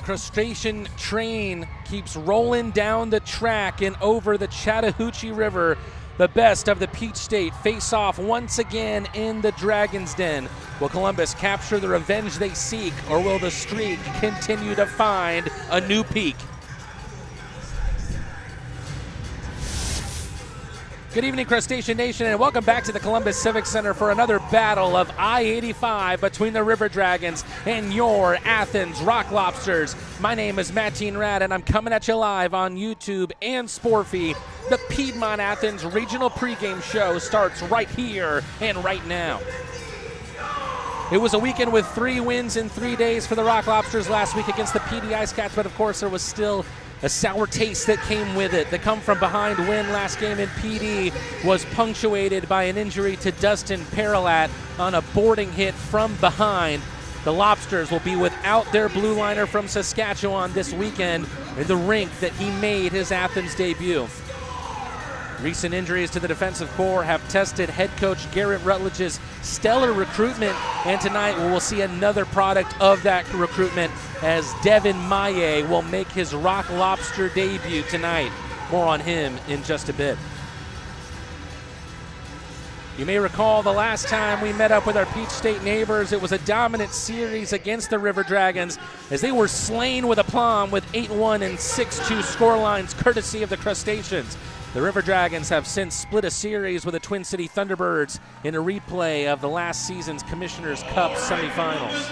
crustacean train keeps rolling down the track and over the Chattahoochee River. The best of the Peach State face off once again in the Dragon's Den. Will Columbus capture the revenge they seek, or will the streak continue to find a new peak? Good evening, Crustacean Nation, and welcome back to the Columbus Civic Center for another battle of I-85 between the River Dragons and your Athens Rock Lobsters. My name is Matt Rad, and I'm coming at you live on YouTube and Sportfy. The Piedmont Athens Regional Pregame Show starts right here and right now. It was a weekend with 3 wins in 3 days for the Rock Lobsters last week against the Pee Dee Ice Cats, but of course there was still a sour taste that came with it. The come-from-behind win last game in Pee Dee was punctuated by an injury to Dustin Paralat on a boarding hit from behind. The Lobsters will be without their blue liner from Saskatchewan this weekend in the rink that he made his Athens debut. Recent injuries to the defensive core have tested head coach Garrett Rutledge's stellar recruitment, and tonight we will see another product of that recruitment as Devin Maye will make his Rock Lobster debut tonight. More on him in just a bit. You may recall the last time we met up with our Peach State neighbors, it was a dominant series against the River Dragons as they were slain with aplomb with 8-1 and 6-2 scorelines courtesy of the Crustaceans. The River Dragons have since split a series with the Twin City Thunderbirds in a replay of the last season's Commissioner's Cup semifinals.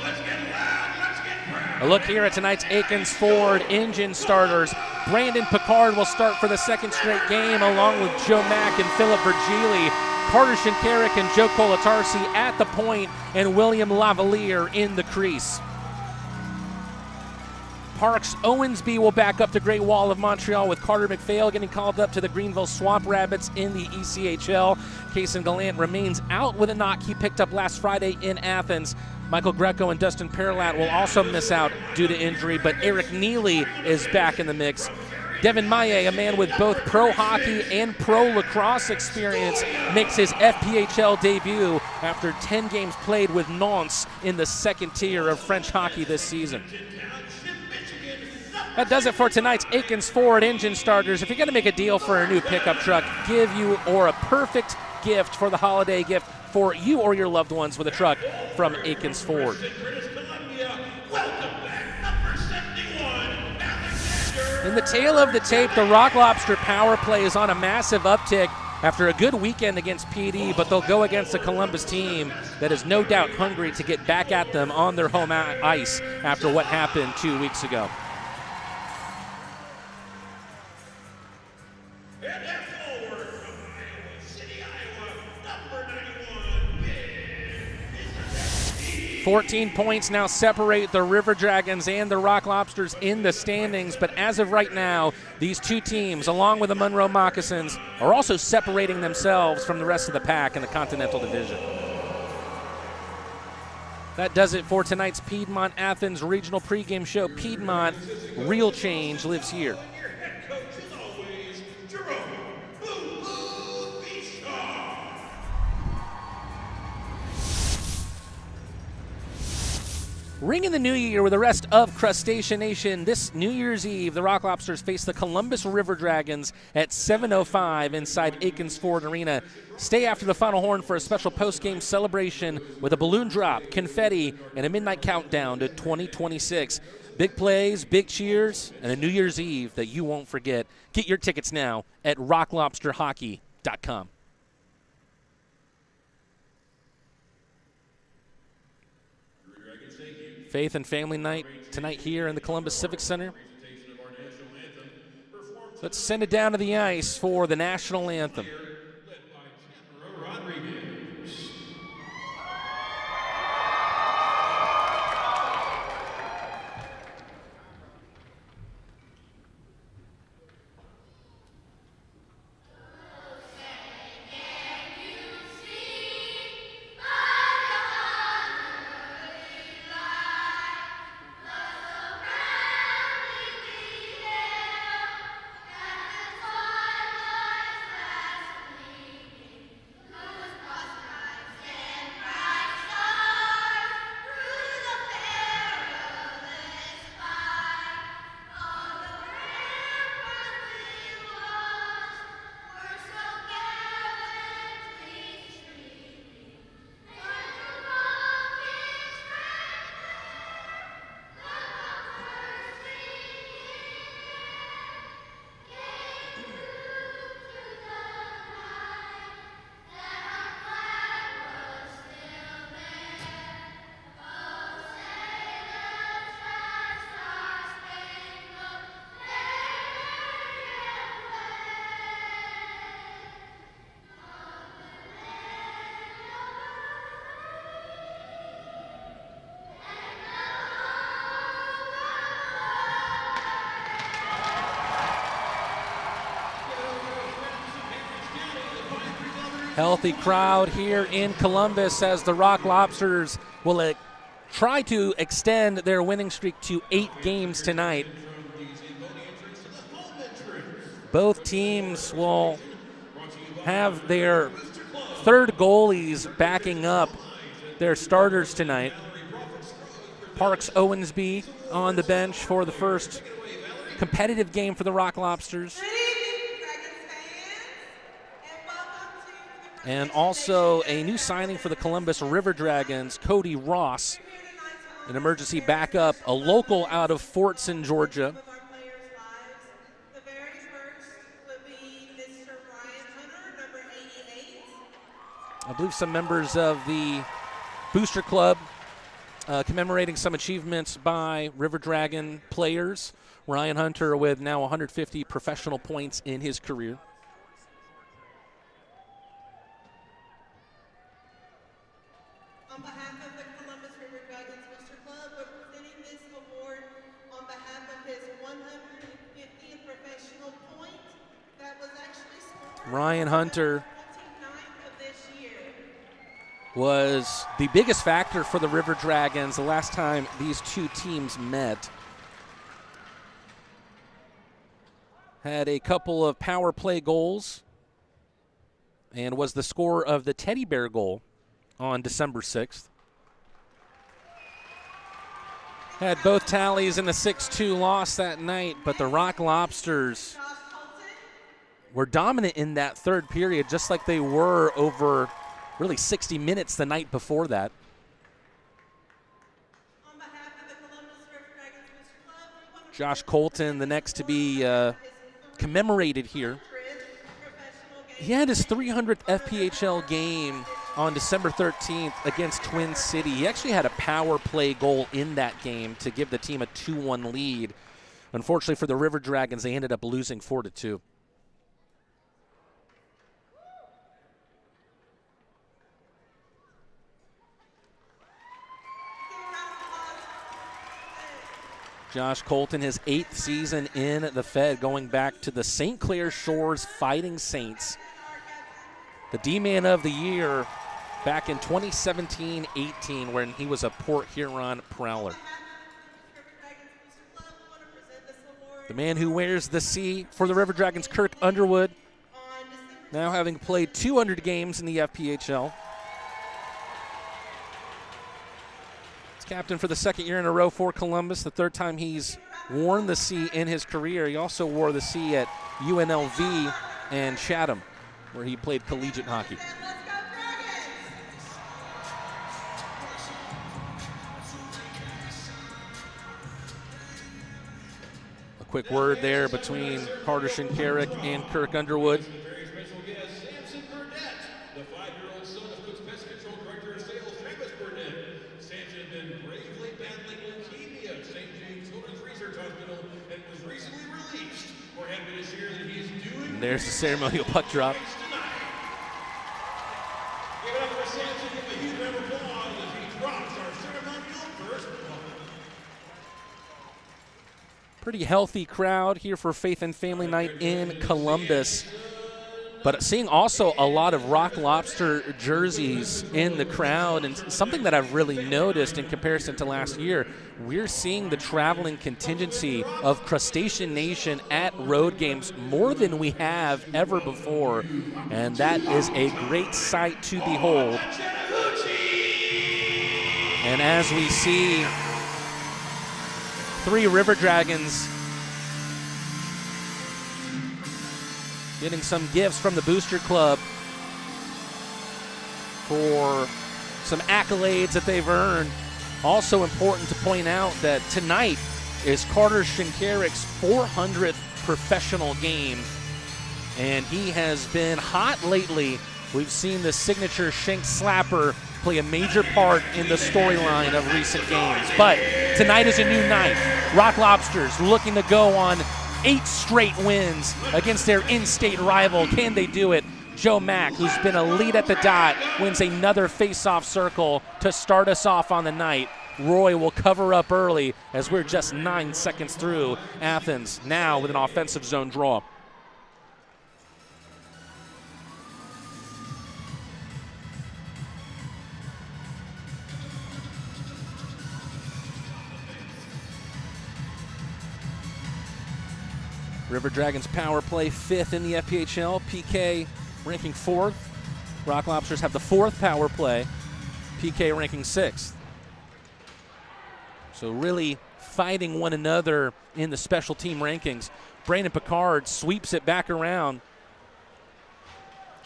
A look here at tonight's Aikens Ford engine starters. Brandon Picard will start for the second straight game along with Joe Mack and Philip Virgili. Carter Shinkaruk and Joe Colatarsi at the point, and William Lavalier in the crease. Parks Owensby will back up the Great Wall of Montreal with Carter McPhail getting called up to the Greenville Swamp Rabbits in the ECHL. Cason Gallant remains out with a knock he picked up last Friday in Athens. Michael Greco and Dustin Paralat will also miss out due to injury, but Eric Neely is back in the mix. Devin Maye, a man with both pro hockey and pro lacrosse experience, makes his FPHL debut after 10 games played with Nantes in the second tier of French hockey this season. That does it for tonight's Aikens Ford engine starters. If you're going to make a deal for a new pickup truck, give you or a perfect gift for the holiday gift for you or your loved ones with a truck from Aikens Ford. In the tail of the tape, the Rock Lobster power play is on a massive uptick after a good weekend against Pee Dee, but they'll go against a Columbus team that is no doubt hungry to get back at them on their home ice after what happened 2 weeks ago. 14 points now separate the River Dragons and the Rock Lobsters in the standings, but as of right now, these two teams, along with the Monroe Moccasins, are also separating themselves from the rest of the pack in the Continental Division. That does it for tonight's Piedmont Athens Regional Pregame Show. Piedmont, real change lives here. 'Ring in the new year with the rest of Crustacean Nation. This New Year's Eve, the Rock Lobsters face the Columbus River Dragons at 7:05 inside Aikens Ford Arena. Stay after the final horn for a special post-game celebration with a balloon drop, confetti, and a midnight countdown to 2026. Big plays, big cheers, and a New Year's Eve that you won't forget. Get your tickets now at rocklobsterhockey.com. Faith and Family Night tonight here in the Columbus Civic Center. Let's send it down to the ice for the national anthem. Healthy crowd here in Columbus as the Rock Lobsters will try to extend their winning streak to 8 games tonight. Both teams will have their third goalies backing up their starters tonight. Parks Owensby on the bench for the first competitive game for the Rock Lobsters. And also a new signing for the Columbus River Dragons, Cody Ross, an emergency backup, a local out of Fortson, Georgia. I believe some members of the Booster Club commemorating some achievements by River Dragon players. Ryan Hunter with now 150 professional points in his career. On behalf of the Columbus River Dragons Booster Club, we're presenting this award on behalf of his 150th professional point that was actually scored. Ryan Hunter 29th of this year. Was the biggest factor for the River Dragons the last time these two teams met. Had a couple of power play goals and was the scorer of the Teddy Bear goal on December 6th. Had both tallies in the 6-2 loss that night, but the Rock Lobsters were dominant in that third period, just like they were over really 60 minutes the night before that. On behalf of the Columbus River Dragons Booster Club, we want to Josh Colten, the next to be commemorated here. He had his 300th FPHL game on December 13th against Twin City. He actually had a power play goal in that game to give the team a 2-1 lead. Unfortunately for the River Dragons, they ended up losing 4-2. Josh Colten, his 8th season in the Fed, going back to the St. Clair Shores Fighting Saints. The D-Man of the Year back in 2017-18 when he was a Port Huron Prowler. The man who wears the C for the River Dragons, Kirk Underwood, now having played 200 games in the FPHL. Captain for the second year in a row for Columbus, the third time he's worn the C in his career. He also wore the C at UNLV and Chatham, where he played collegiate hockey. A quick word there between Carter Shinkaruk and Kirk Underwood. And there's the ceremonial puck drop. Pretty healthy crowd here for Faith and Family Night in Columbus. But seeing also a lot of Rock Lobster jerseys in the crowd, and something that I've really noticed in comparison to last year, we're seeing the traveling contingency of Crustacean Nation at road games more than we have ever before, and that is a great sight to behold. And as we see 3 River Dragons getting some gifts from the Booster Club for some accolades that they've earned. Also important to point out that tonight is Carter Shinkaruk's 400th professional game, and he has been hot lately. We've seen the signature Shink Slapper play a major part in the storyline of recent games. But tonight is a new night. Rock Lobsters looking to go on 8 straight wins against their in-state rival. Can they do it? Joe Mack, who's been a lead at the dot, wins another face-off circle to start us off on the night. Roy will cover up early as we're just 9 seconds through. Athens now with an offensive zone draw. River Dragons power play 5th in the FPHL. PK ranking 4th. Rock Lobsters have the 4th power play. PK ranking 6th. So really fighting one another in the special team rankings. Brandon Picard sweeps it back around.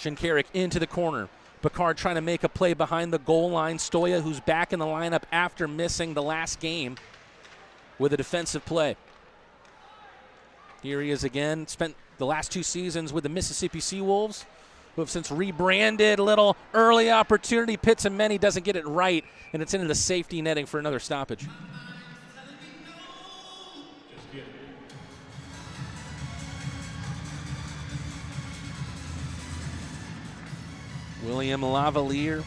Shinkaruk into the corner. Picard trying to make a play behind the goal line. Stoya, who's back in the lineup after missing the last game, with a defensive play. Here he is again. Spent the last 2 seasons with the Mississippi Seawolves, who have since rebranded. A little early opportunity. Pits and many, doesn't get it right, and it's into the safety netting for another stoppage. William Lavalier,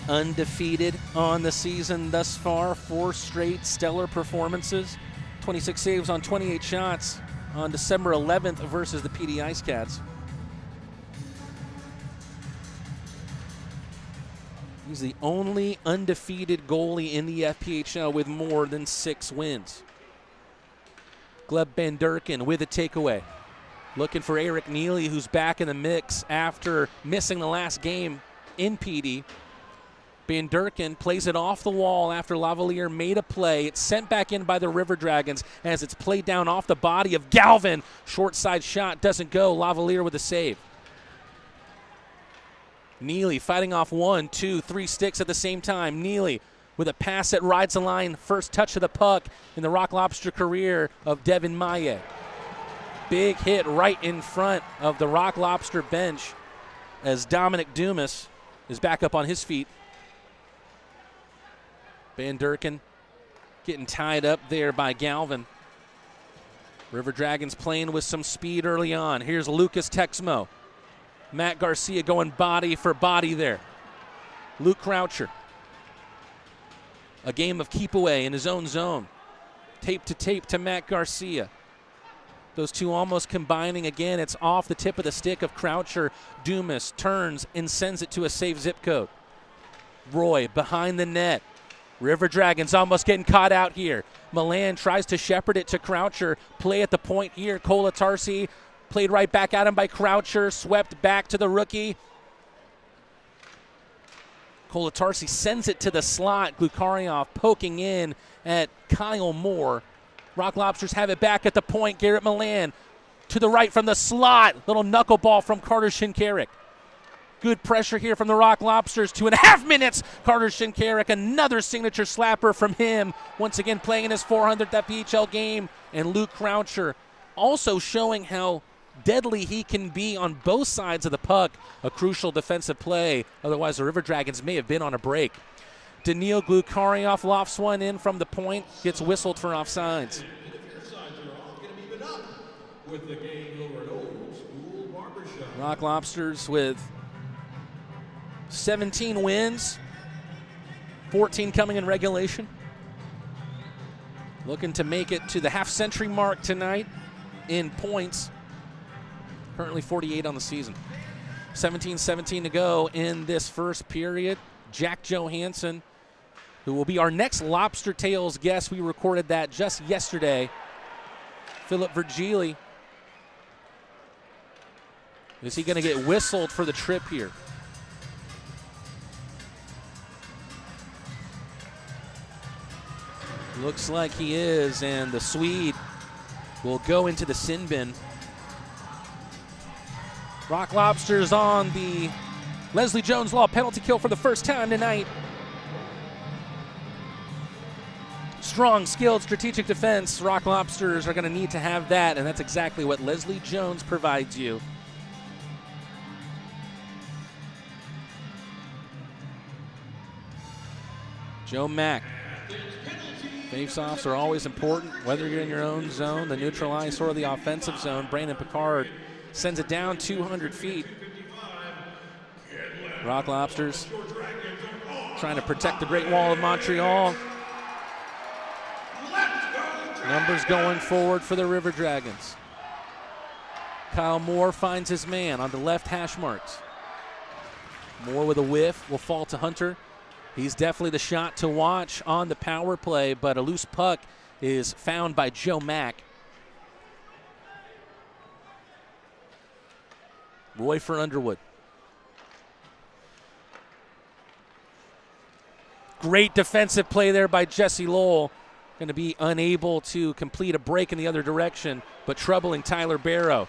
undefeated on the season thus far. 4 straight stellar performances. 26 saves on 28 shots on December 11th versus the Pee Dee Ice Cats. He's the only undefeated goalie in the FPHL with more than 6 wins. Gleb Van Durken with a takeaway. Looking for Eric Neely, who's back in the mix after missing the last game in Pee Dee. Van Durken plays it off the wall after Lavalier made a play. It's sent back in by the River Dragons as it's played down off the body of Galvin. Short side shot doesn't go. Lavalier with a save. Neely fighting off 1, 2, 3 sticks at the same time. Neely with a pass that rides the line. First touch of the puck in the Rock Lobster career of Devin Maye. Big hit right in front of the Rock Lobster bench as Dominic Dumas is back up on his feet. Van Durken getting tied up there by Galvin. River Dragons playing with some speed early on. Here's Lucas Texmo. Matt Garcia going body for body there. Luke Croucher. A game of keep away in his own zone. Tape to Matt Garcia. Those two almost combining again. It's off the tip of the stick of Croucher. Dumas turns and sends it to a safe zip code. Roy behind the net. River Dragons almost getting caught out here. Milan tries to shepherd it to Croucher. Play at the point here. Kolatarsi played right back at him by Croucher. Swept back to the rookie. Kolatarsi sends it to the slot. Glukharyov poking in at Kyle Moore. Rock Lobsters have it back at the point. Garrett Milan to the right from the slot. Little knuckleball from Carter Shinkaruk. Good pressure here from the Rock Lobsters. 2.5 minutes. Carter Shinkaruk, another signature slapper from him. Once again playing in his 400th FPHL game. And Luke Croucher also showing how deadly he can be on both sides of the puck. A crucial defensive play. Otherwise, the River Dragons may have been on a break. Daniil Glukharyov lofts one in from the point, gets whistled for offsides. Rock Lobsters with 17 wins, 14 coming in regulation. Looking to make it to the half-century mark tonight in points. Currently 48 on the season. 17-17 to go in this first period. Jack Johansson, who will be our next Lobster Tales guest. We recorded that just yesterday. Philip Virgili. Is he going to get whistled for the trip here? Looks like he is, and the Swede will go into the sin bin. Rock Lobsters on the Leslie Jones Law penalty kill for the first time tonight. Strong, skilled, strategic defense. Rock Lobsters are going to need to have that, and that's exactly what Leslie Jones provides you. Joe Mack. Face-offs are always important, whether you're in your own zone, the neutral ice, or the offensive zone. Brandon Picard sends it down 200 feet. Rock Lobsters trying to protect the Great Wall of Montreal. Numbers going forward for the River Dragons. Kyle Moore finds his man on the left hash marks. Moore with a whiff will fall to Hunter. He's definitely the shot to watch on the power play, but a loose puck is found by Joe Mack. Roy for Underwood. Great defensive play there by Jesse Lowell. Going to be unable to complete a break in the other direction, but troubling Tyler Barrow.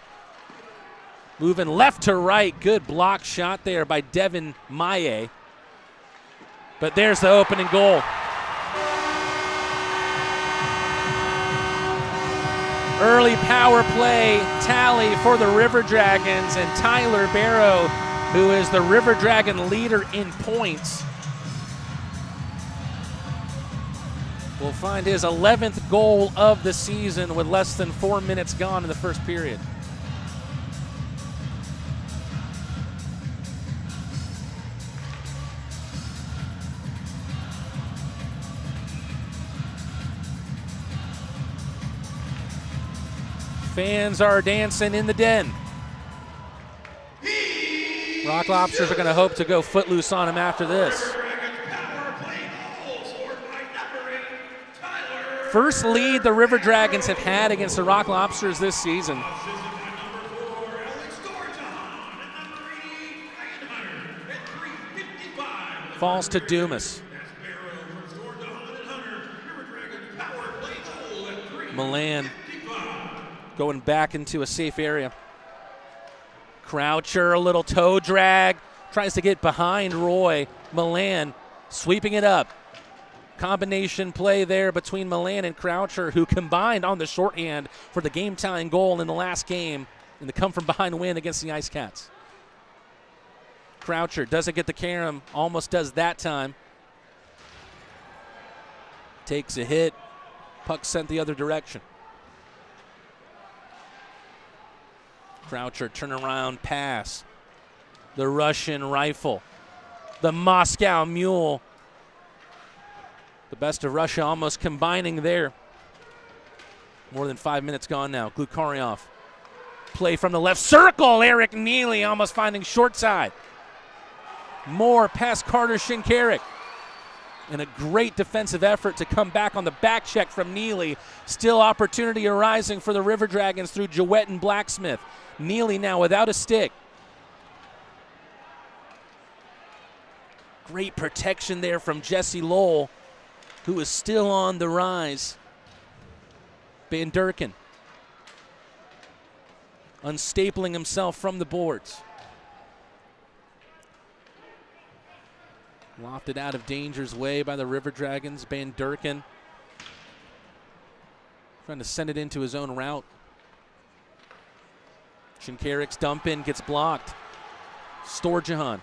Moving left to right. Good block shot there by Devin Maye. But there's the opening goal. Early power play tally for the River Dragons, and Tyler Barrow, who is the River Dragon leader in points, will find his 11th goal of the season with less than 4 minutes gone in the first period. Fans are dancing in the den. Rock Lobsters are going to hope to go footloose on him after this. First lead the River Dragons have had against the Rock Lobsters this season. Falls to Dumas. Milan going back into a safe area. Croucher, a little toe drag, tries to get behind Roy. Milan sweeping it up. Combination play there between Milan and Croucher, who combined on the shorthand for the game-tying goal in the last game in the come-from-behind win against the Ice Cats. Croucher doesn't get the carom, almost does that time. Takes a hit, puck sent the other direction. Croucher turnaround pass. The Russian rifle. The Moscow mule. The best of Russia almost combining there. More than 5 minutes gone now. Glukharyov. Play from the left circle. Eric Neely almost finding short side. More past Carter Shinkaruk. And a great defensive effort to come back on the back check from Neely. Still opportunity arising for the River Dragons through Jewett and Blacksmith. Neely now without a stick. Great protection there from Jesse Lowell, who is still on the rise. Van Durken unstapling himself from the boards. Lofted out of danger's way by the River Dragons. Van Durken trying to send it into his own route. Shinkaruk's dump in gets blocked. Storjahan.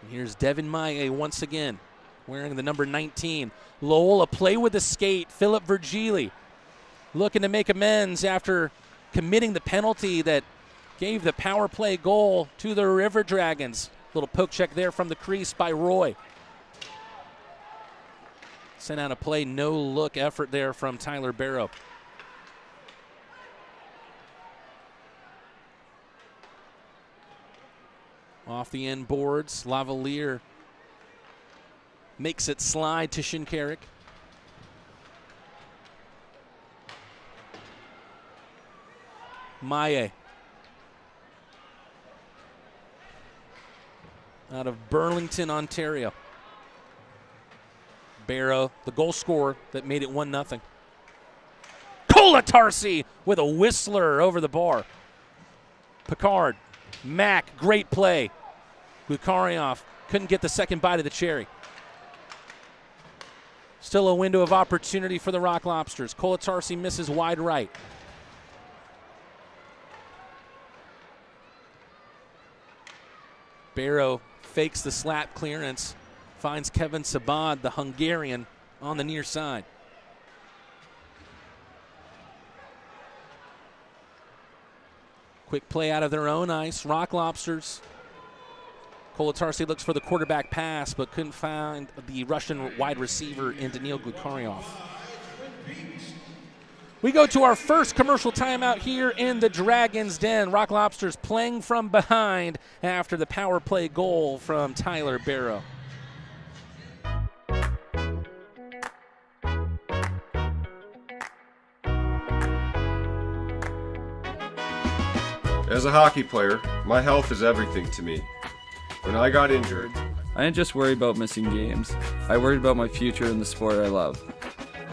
And here's Devin Maye once again, wearing the number 19. Lowell, a play with the skate. Philip Virgili looking to make amends after committing the penalty that gave the power play goal to the River Dragons. Little poke check there from the crease by Roy. Sent out a play, no look effort there from Tyler Barrow. Off the end boards, Lavalier makes it slide to Shinkaruk. Maye out of Burlington, Ontario. Barrow, the goal scorer that made it 1-0. Kolatarsi with a whistler over the bar. Picard, Mack, great play. Glukharyov couldn't get the second bite of the cherry. Still a window of opportunity for the Rock Lobsters. Kolatarsi misses wide right. Barrow fakes the slap clearance, finds Kevin Sabad, the Hungarian, on the near side. Quick play out of their own ice. Rock Lobsters. Kolatarsi looks for the quarterback pass, but couldn't find the Russian wide receiver in Daniil Glukharyov. We go to our first commercial timeout here in the Dragon's Den. Rock Lobsters playing from behind after the power play goal from Tyler Barrow. As a hockey player, my health is everything to me. When I got injured, I didn't just worry about missing games. I worried about my future in the sport I love.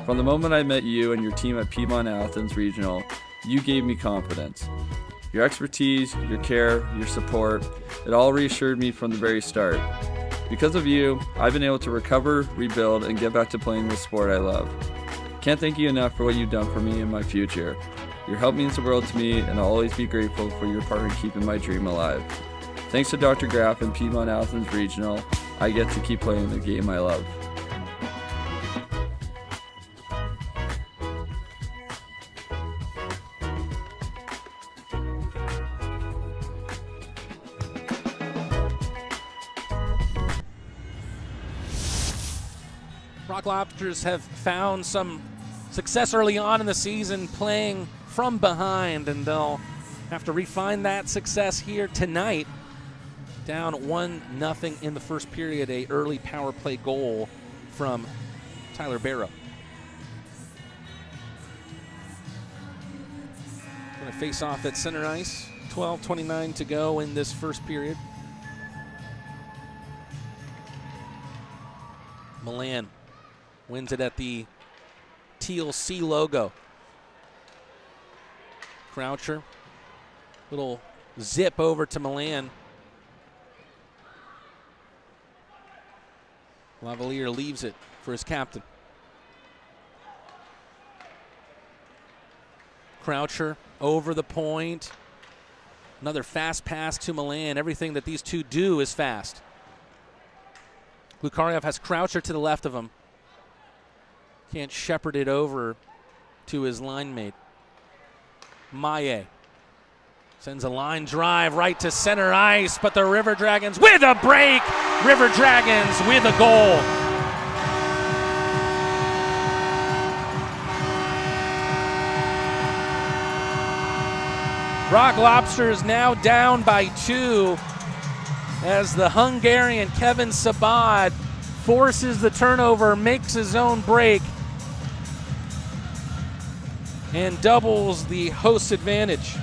From the moment I met you and your team at Pregame Athens Regional, you gave me confidence. Your expertise, your care, your support, it all reassured me from the very start. Because of you, I've been able to recover, rebuild, and get back to playing the sport I love. Can't thank you enough for what you've done for me and my future. Your help means the world to me, and I'll always be grateful for your part in keeping my dream alive. Thanks to Dr. Graff and Pregame Athens Regional, I get to keep playing the game I love. Rock Lobsters have found some success early on in the season playing from behind, and they'll have to refine that success here tonight. Down 1-0 in the first period, a early power play goal from Tyler Barrow. Going to face off at center ice. 12:29 to go in this first period. Milan wins it at the teal C logo. Croucher, little zip over to Milan. Lavalier leaves it for his captain. Croucher over the point. Another fast pass to Milan. Everything that these two do is fast. Glukharyov has Croucher to the left of him. Can't shepherd it over to his line mate. Maye sends a line drive right to center ice, but the River Dragons with a break. River Dragons with a goal. Rock Lobsters now down by 2 as the Hungarian Kevin Sabad forces the turnover, makes his own break, and doubles the host's advantage.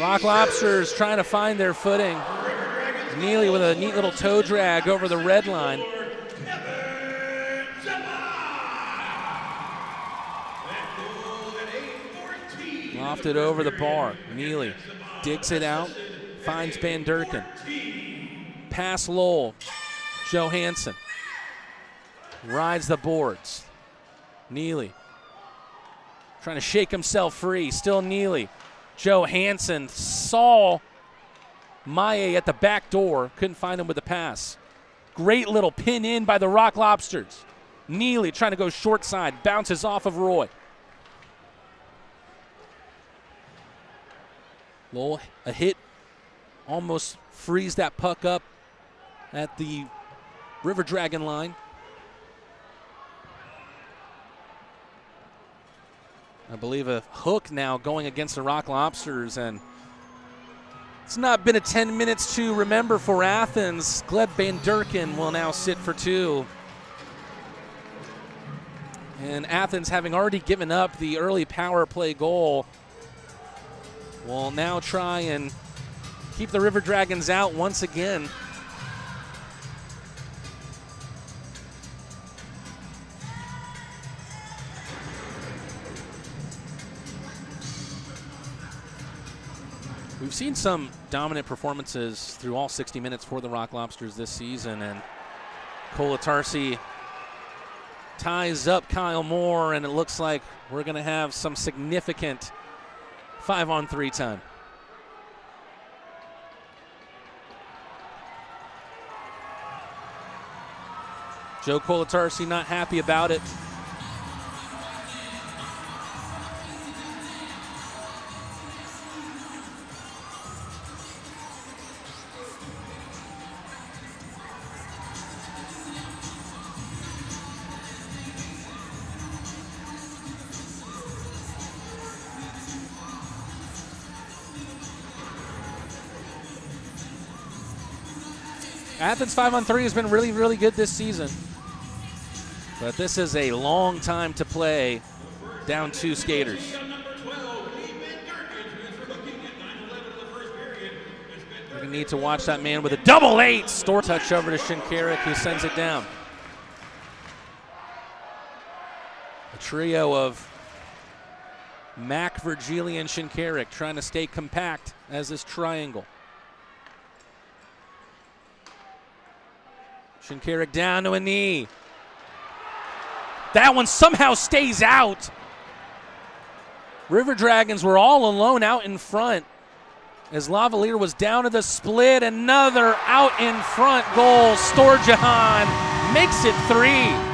Rock Lobsters trying to find their footing. Neely with a neat little toe drag over the red line. Lofted over the bar. Neely digs it out, finds Van Durken. Pass Lowell. Johansson rides the boards. Neely trying to shake himself free. Still Neely. Johansson saw Maye at the back door. Couldn't find him with the pass. Great little pin in by the Rock Lobsters. Neely trying to go short side. Bounces off of Roy. Lowell, a hit. Almost frees that puck up at the River Dragon line. I believe a hook now going against the Rock Lobsters, and it's not been a 10 minutes to remember for Athens. Gleb Van Durken will now sit for 2. And Athens, having already given up the early power play goal, will now try and keep the River Dragons out once again. We've seen some dominant performances through all 60 minutes for the Rock Lobsters this season, and Kolatarsi ties up Kyle Moore, and it looks like we're going to have some significant 5-on-3 time. Joe Kolatarsi not happy about it. Athens 5-on-3 has been really, really good this season. But this is a long time to play down 2 skaters. We're going to need to watch that man with a double 8. Store touch over to Shinkaruk, who sends it down. A trio of Mac, Virgili, and Shinkaruk trying to stay compact as this triangle. Shinkaruk down to a knee. That one somehow stays out. River Dragons were all alone out in front as Lavalier was down to the split. Another out in front goal. Storjahan makes it 3.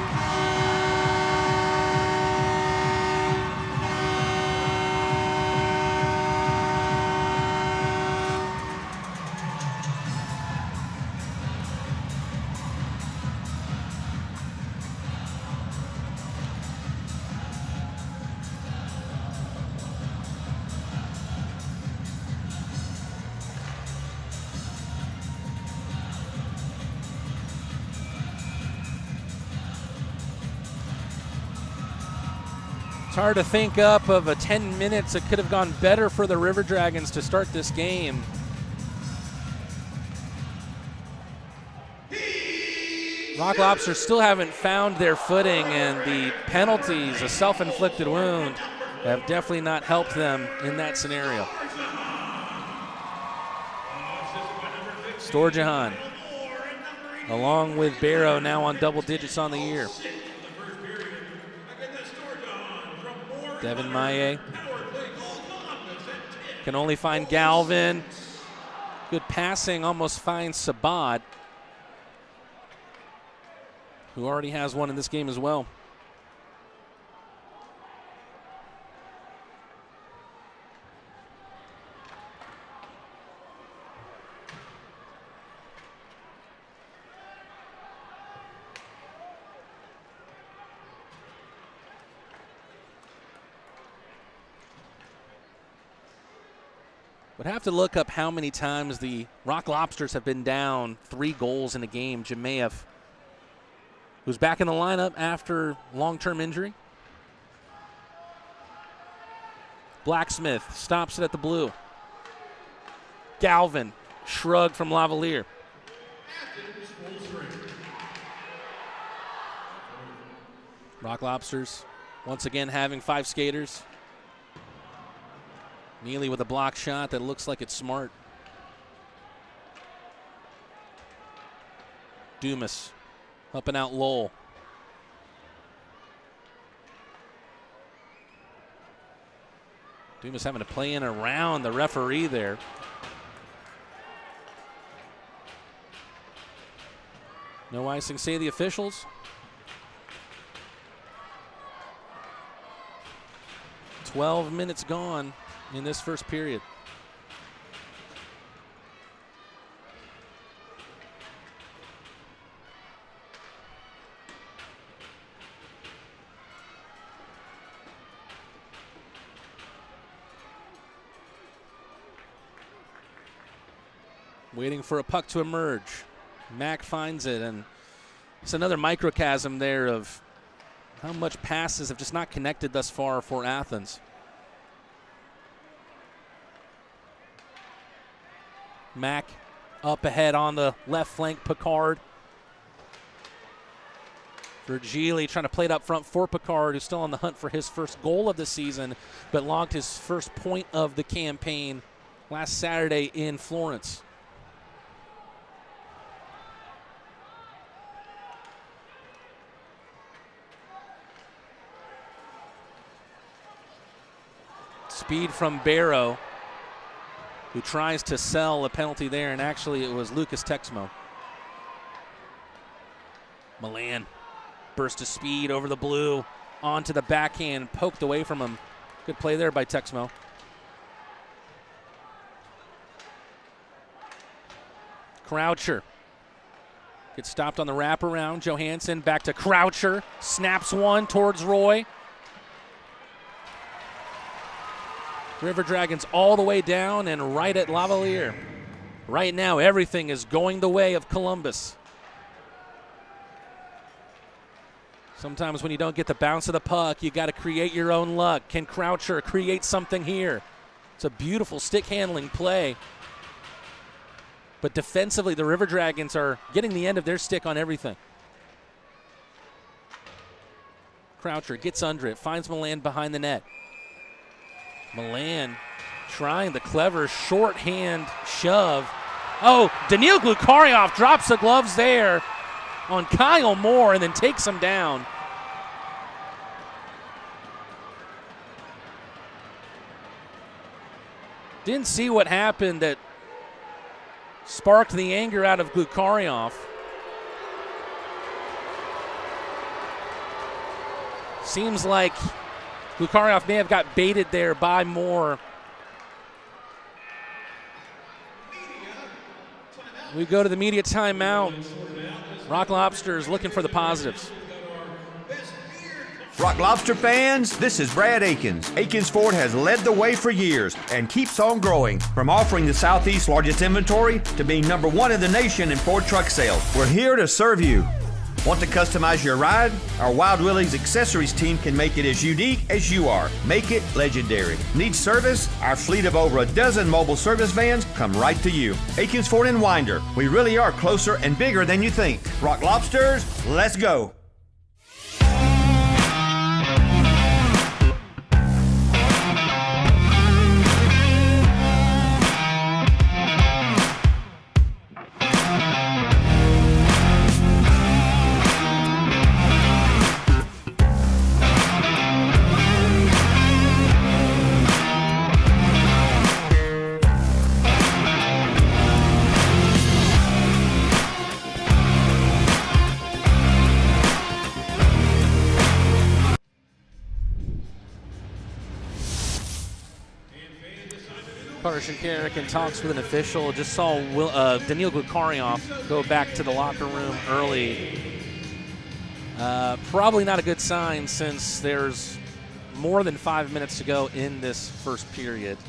It's hard to think up of a 10 minutes that could have gone better for the River Dragons to start this game. Rock Lobsters still haven't found their footing, and the penalties, a self-inflicted wound, have definitely not helped them in that scenario. Storjahan, along with Barrow, now on double digits on the year. Devin Maye can only find Galvin. Good passing, almost finds Sabat, who already has one in this game as well. Would have to look up how many times the Rock Lobsters have been down 3 goals in a game. Jemayev, who's back in the lineup after long-term injury. Blacksmith stops it at the blue. Galvin, shrug from Lavalier. Rock Lobsters once again having 5 skaters. Neely with a block shot that looks like it's smart. Dumas helping out Lowell. Dumas having to play in around the referee there. No icing, say the officials. 12 minutes gone in this first period. Waiting for a puck to emerge. Mack finds it, and it's another microcosm there of how much passes have just not connected thus far for Athens. Mack up ahead on the left flank, Picard. Virgili trying to play it up front for Picard, who's still on the hunt for his first goal of the season, but logged his first point of the campaign last Saturday in Florence. Speed from Barrow, who tries to sell a penalty there, and actually it was Lucas Texmo. Milan, burst of speed over the blue, onto the backhand, poked away from him. Good play there by Texmo. Croucher gets stopped on the wraparound. Johansson back to Croucher, snaps one towards Roy. River Dragons all the way down and right at Lavalier. Right now, everything is going the way of Columbus. Sometimes when you don't get the bounce of the puck, you got to create your own luck. Can Croucher create something here? It's a beautiful stick handling play. But defensively, the River Dragons are getting the end of their stick on everything. Croucher gets under it, finds Milan behind the net. Milan trying the clever shorthand shove. Oh, Daniil Glukharyov drops the gloves there on Kyle Moore and then takes him down. Didn't see what happened that sparked the anger out of Glukharyov. Seems like Glukharyov may have got baited there by Moore. We go to the media timeout. Rock Lobsters looking for the positives. Rock Lobster fans, this is Brad Akins. Akins Ford has led the way for years and keeps on growing. From offering the Southeast's largest inventory to being #1 in the nation in Ford truck sales, we're here to serve you. Want to customize your ride? Our Wild Willie's accessories team can make it as unique as you are. Make it legendary. Need service? Our fleet of over a dozen mobile service vans come right to you. Akins Ford and Winder. We really are closer and bigger than you think. Rock Lobsters, let's go. Shinkaruk in talks with an official. Just saw Daniil Glukharyov go back to the locker room early. Probably not a good sign since there's more than 5 minutes to go in this first period.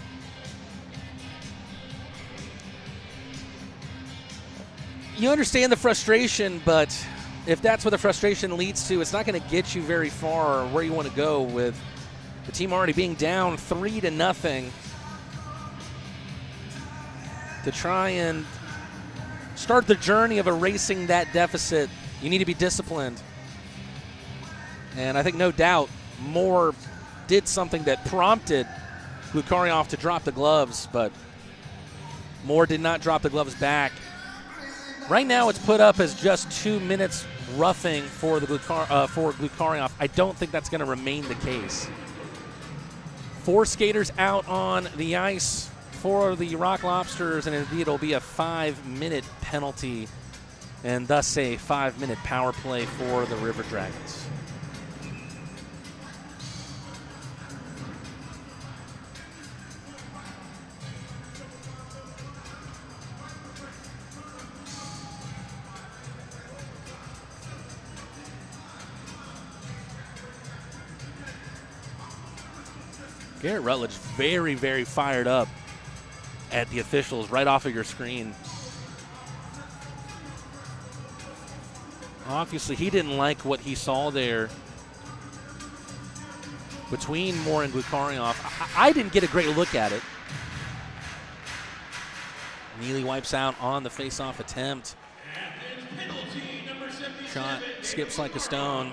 You understand the frustration, but if that's what the frustration leads to, it's not going to get you very far where you want to go with the team already being down 3-0. To try and start the journey of erasing that deficit, you need to be disciplined. And I think no doubt Moore did something that prompted Glukharyov to drop the gloves, but Moore did not drop the gloves back. Right now it's put up as just 2 minutes roughing for Glukharyov. I don't think that's going to remain the case. 4 skaters out on the ice for the Rock Lobsters, and indeed it'll be a 5-minute penalty and thus a 5-minute power play for the River Dragons. Garrett Rutledge very, very fired up at the officials right off of your screen. Obviously, he didn't like what he saw there between Moore and Glukharyov. I didn't get a great look at it. Neely wipes out on the face-off attempt. Shot skips like a stone.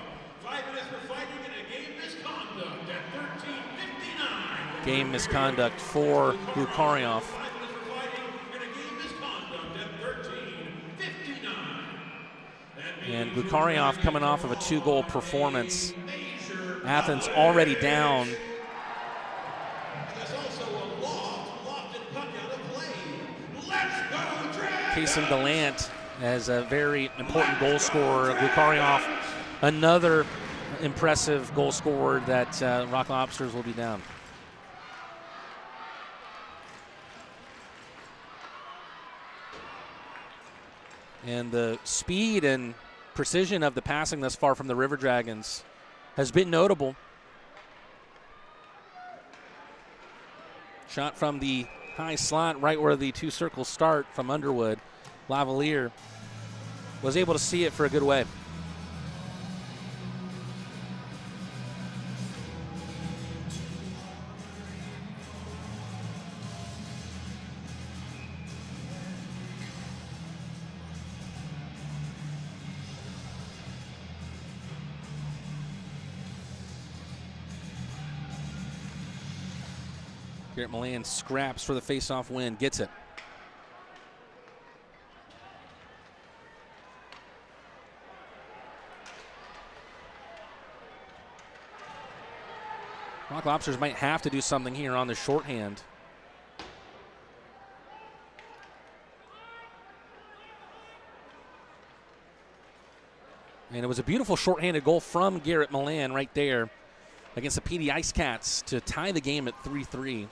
Game misconduct for Glukharyov. And Glukharyov coming off of a 2-goal performance. Athens already down. Kasim Gallant as a very important goal scorer. Glukharyov, another impressive goal scorer that Rock Lobsters will be down. And the speed and precision of the passing thus far from the River Dragons has been notable. Shot from the high slot right where the two circles start from Underwood. Lavalier was able to see it for a good way. Garrett Milan scraps for the face-off win, gets it. Rock Lobsters might have to do something here on the shorthand. And it was a beautiful shorthanded goal from Garrett Milan right there against the Pee Dee Ice Cats to tie the game at 3-3.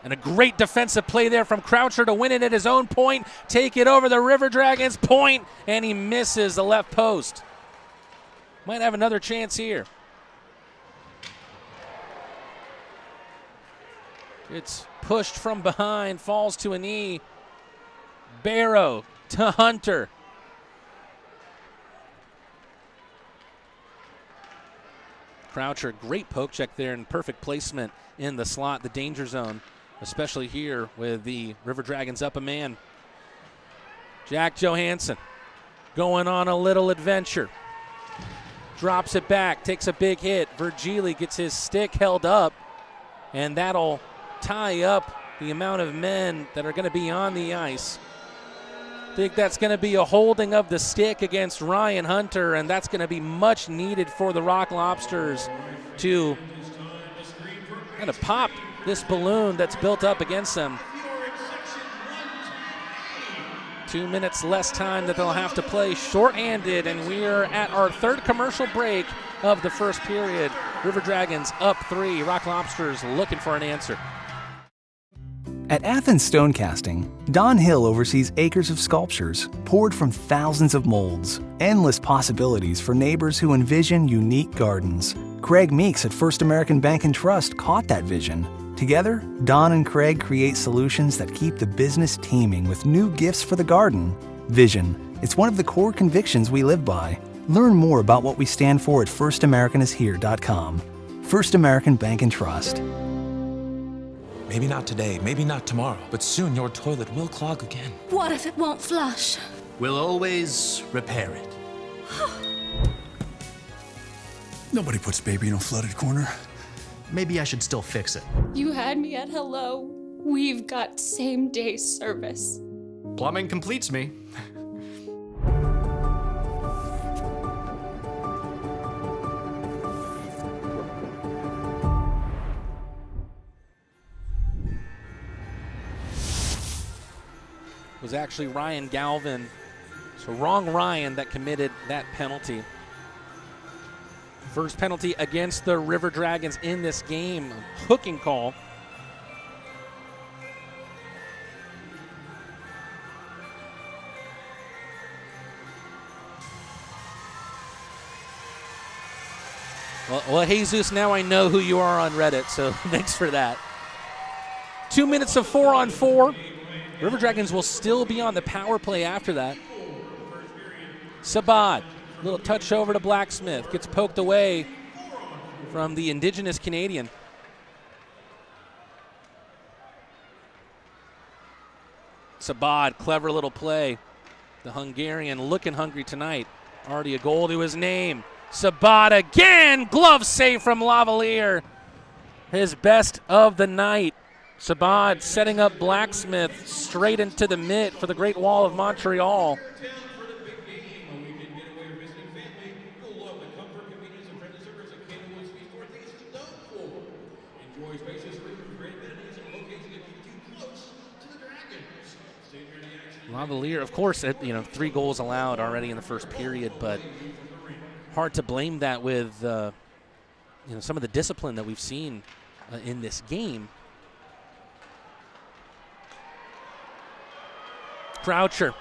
And a great defensive play there from Croucher to win it at his own point, take it over the River Dragons' point, and he misses the left post. Might have another chance here. It's pushed from behind, falls to a knee. Barrow to Hunter. Croucher, great poke check there and perfect placement in the slot, the danger zone, especially here with the River Dragons up a man. Jack Johansson going on a little adventure. Drops it back, takes a big hit. Virgili gets his stick held up, and that'll tie up the amount of men that are going to be on the ice. I think that's going to be a holding of the stick against Ryan Hunter, and that's going to be much needed for the Rock Lobsters to kind of pop this balloon that's built up against them. 2 minutes less time that they'll have to play shorthanded, and we are at our third commercial break of the first period. River Dragons up 3, Rock Lobsters looking for an answer. At Athens Stonecasting, Don Hill oversees acres of sculptures poured from thousands of molds, endless possibilities for neighbors who envision unique gardens. Craig Meeks at First American Bank and Trust caught that vision. Together, Don and Craig create solutions that keep the business teeming with new gifts for the garden. Vision. It's one of the core convictions we live by. Learn more about what we stand for at firstamericanishere.com. First American Bank and Trust. Maybe not today, maybe not tomorrow, but soon your toilet will clog again. What if it won't flush? We'll always repair it. Nobody puts baby in a flooded corner. Maybe I should still fix it. You had me at hello. We've got same-day service. Plumbing completes me. Was actually Ryan Galvin. So wrong Ryan that committed that penalty. First penalty against the River Dragons in this game. Hooking call. Well, Jesus, now I know who you are on Reddit, so thanks for that. 2 minutes of 4-on-4. River Dragons will still be on the power play after that. Sabad, little touch over to Blacksmith, gets poked away from the indigenous Canadian. Sabad, clever little play. The Hungarian looking hungry tonight. Already a goal to his name. Sabad again, glove save from Lavalier. His best of the night. Sabad setting up Blacksmith straight into the mitt for the Great Wall of Montreal. Lavalier, of course, 3 goals allowed already in the first period, but hard to blame that with some of the discipline that we've seen in this game. Croucher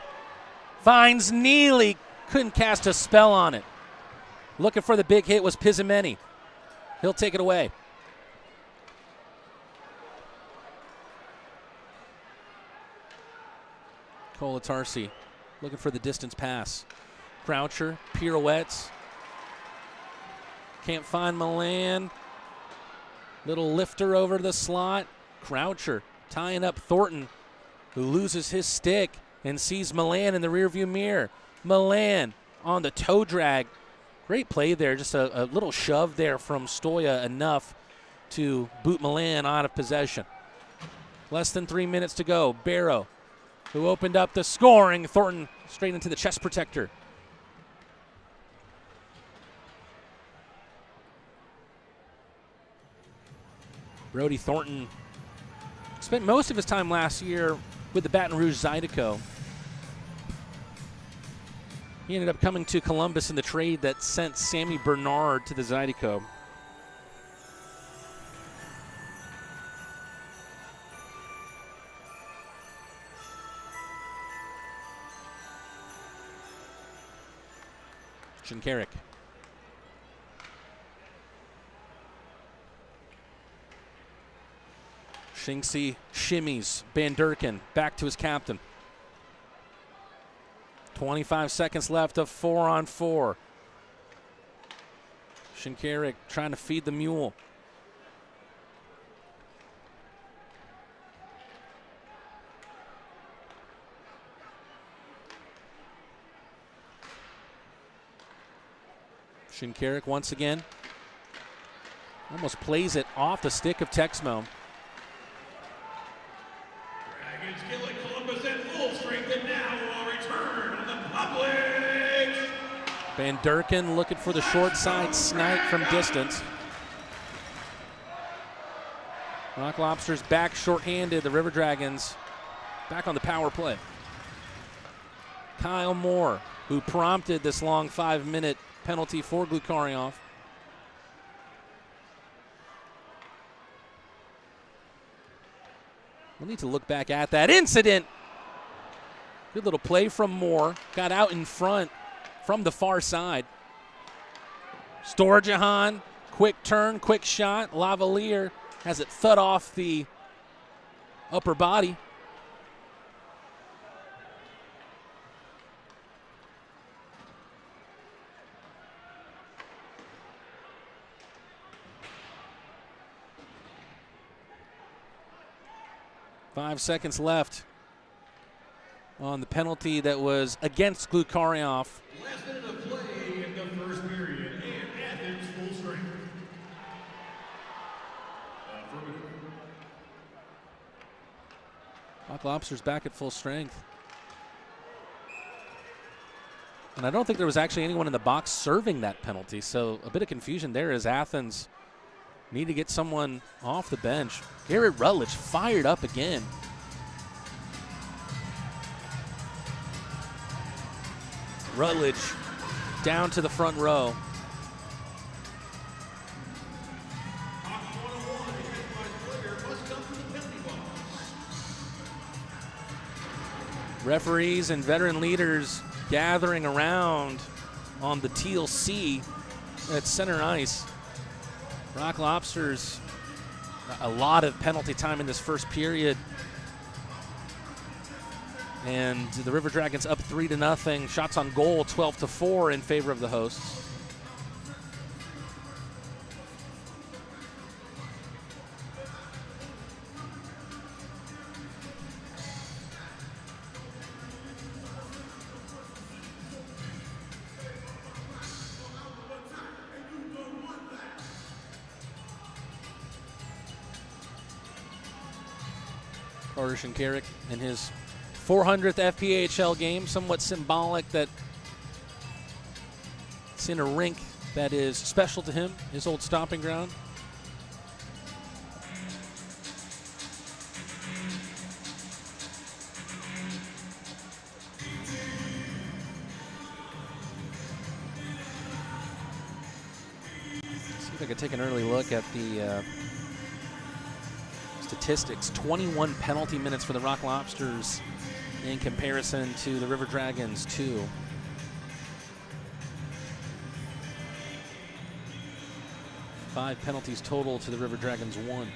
finds Neely, couldn't cast a spell on it. Looking for the big hit was Pizzameni. He'll take it away. Kolatarsi looking for the distance pass. Croucher, pirouettes. Can't find Milan. Little lifter over the slot. Croucher tying up Thornton, who loses his stick and sees Milan in the rearview mirror. Milan on the toe drag. Great play there. Just a little shove there from Stoya, enough to boot Milan out of possession. Less than 3 minutes to go. Barrow, who opened up the scoring. Thornton straight into the chest protector. Brody Thornton spent most of his time last year with the Baton Rouge Zydeco. He ended up coming to Columbus in the trade that sent Sammy Bernard to the Zydeco. Shinkaruk. Shinksy shimmies. Van Durken back to his captain. 25 seconds left of 4-on-4. Shinkaruk trying to feed the mule. Shinkaruk once again. Almost plays it off the stick of Texmo. Van Durken looking for the short side snipe from distance. Rock Lobsters back shorthanded. The River Dragons back on the power play. Kyle Moore, who prompted this long 5-minute penalty for Glukharyov. We'll need to look back at that incident. Good little play from Moore. Got out in front from the far side. Storjahan, quick turn, quick shot. Lavalier has it thud off the upper body. Five seconds left on the penalty that was against Glukharyov. Last minute of play in the first period, and Athens full strength. Rock Lobsters back at full strength. And I don't think there was actually anyone in the box serving that penalty, so a bit of confusion there as Athens need to get someone off the bench. Garrett Rutledge fired up again. Rutledge down to the front row. Referees and veteran leaders gathering around on the teal sea at center ice. Rock Lobsters, a lot of penalty time in this first period. And the River Dragons up 3-0. Shots on goal 12-4 in favor of the hosts. Shinkaruk in his 400th FPHL game, somewhat symbolic that it's in a rink that is special to him, his old stomping ground. See if I could take an early look at the statistics. 21 penalty minutes for the Rock Lobsters in comparison to the River Dragons 2. Five penalties total to the River Dragons 1.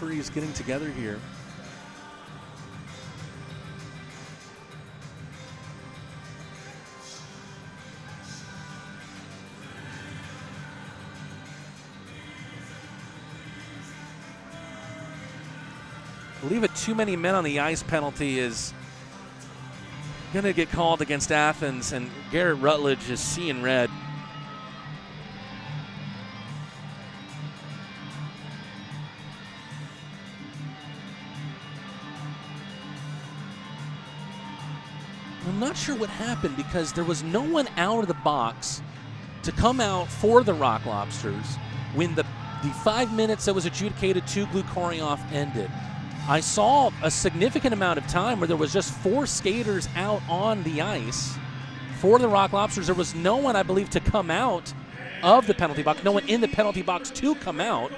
referees getting together here. I believe a too many men on the ice penalty is going to get called against Athens, and Garrett Rutledge is seeing red. I'm not sure what happened because there was no one out of the box to come out for the Rock Lobsters when the 5 minutes that was adjudicated to Glukharyov ended. I saw a significant amount of time where there was just 4 skaters out on the ice for the Rock Lobsters. There was no one, I believe, to come out of the penalty box, no one in the penalty box to come out.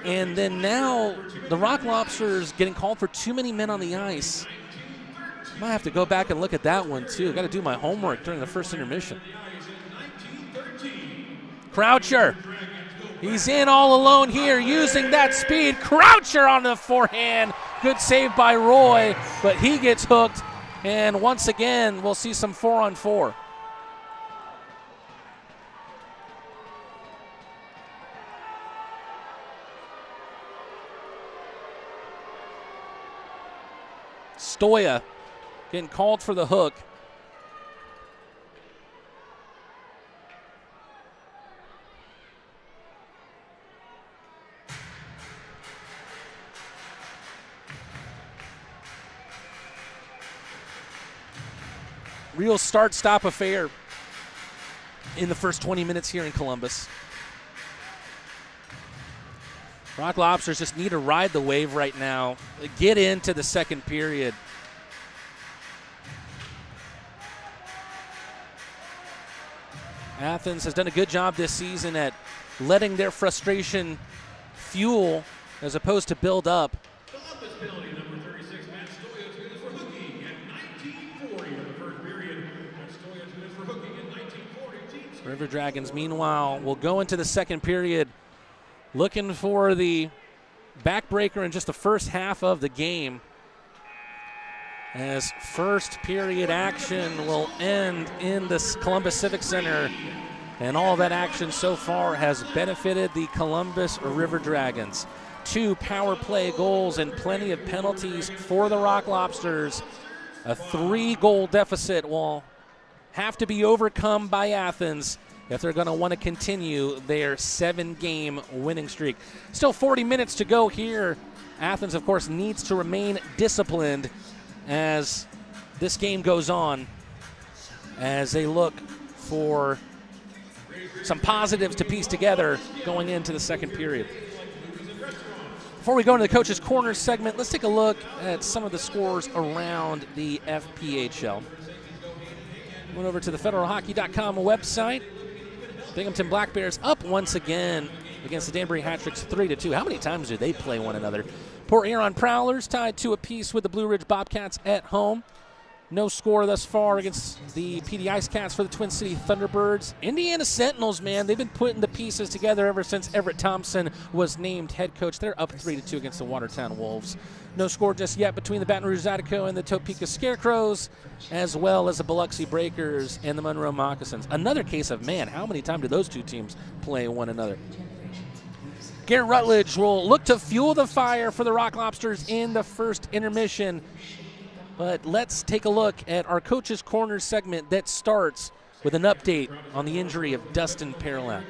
And then now the Rock Lobsters getting called for too many men on the ice. Might have to go back and look at that one, too. Got to do my homework during the first intermission. Croucher. He's in all alone here using that speed. Croucher on the forehand. Good save by Roy, but he gets hooked. And once again, we'll see some 4-on-4. Stoya getting called for the hook. Real start-stop affair in the first 20 minutes here in Columbus. Rock Lobsters just need to ride the wave right now, get into the second period. Athens has done a good job this season at letting their frustration fuel as opposed to build up. Columbus penalty number 36, Matt Stoya is for hooking at 1940 of the first period. Matt Stoya is for hooking in 1940. River Dragons, meanwhile, will go into the second period looking for the backbreaker in just the first half of the game, as first period action will end in the Columbus Civic Center, and all that action so far has benefited the Columbus River Dragons. 2 power play goals and plenty of penalties for the Rock Lobsters. A 3-goal deficit will have to be overcome by Athens if they're going to want to continue their 7-game winning streak. Still 40 minutes to go here. Athens, of course, needs to remain disciplined as this game goes on, as they look for some positives to piece together going into the second period. Before we go into the Coach's Corner segment, let's take a look at some of the scores around the FPHL. Went over to the federalhockey.com website. Binghamton Black Bears up once again against the Danbury Hat-Tricks 3-2. How many times do they play one another? Port Huron Prowlers tied 2 apiece with the Blue Ridge Bobcats at home. No score thus far against the Pee Dee Ice Cats for the Twin City Thunderbirds. Indiana Sentinels, man, they've been putting the pieces together ever since Everett Thompson was named head coach. They're up 3-2 against the Watertown Wolves. No score just yet between the Baton Rouge Zydeco and the Topeka Scarecrows, as well as the Biloxi Breakers and the Monroe Moccasins. Another case of, man, how many times do those two teams play one another? Garrett Rutledge will look to fuel the fire for the Rock Lobsters in the first intermission. But let's take a look at our Coach's Corner segment that starts with an update on the injury of Dustin Perlin.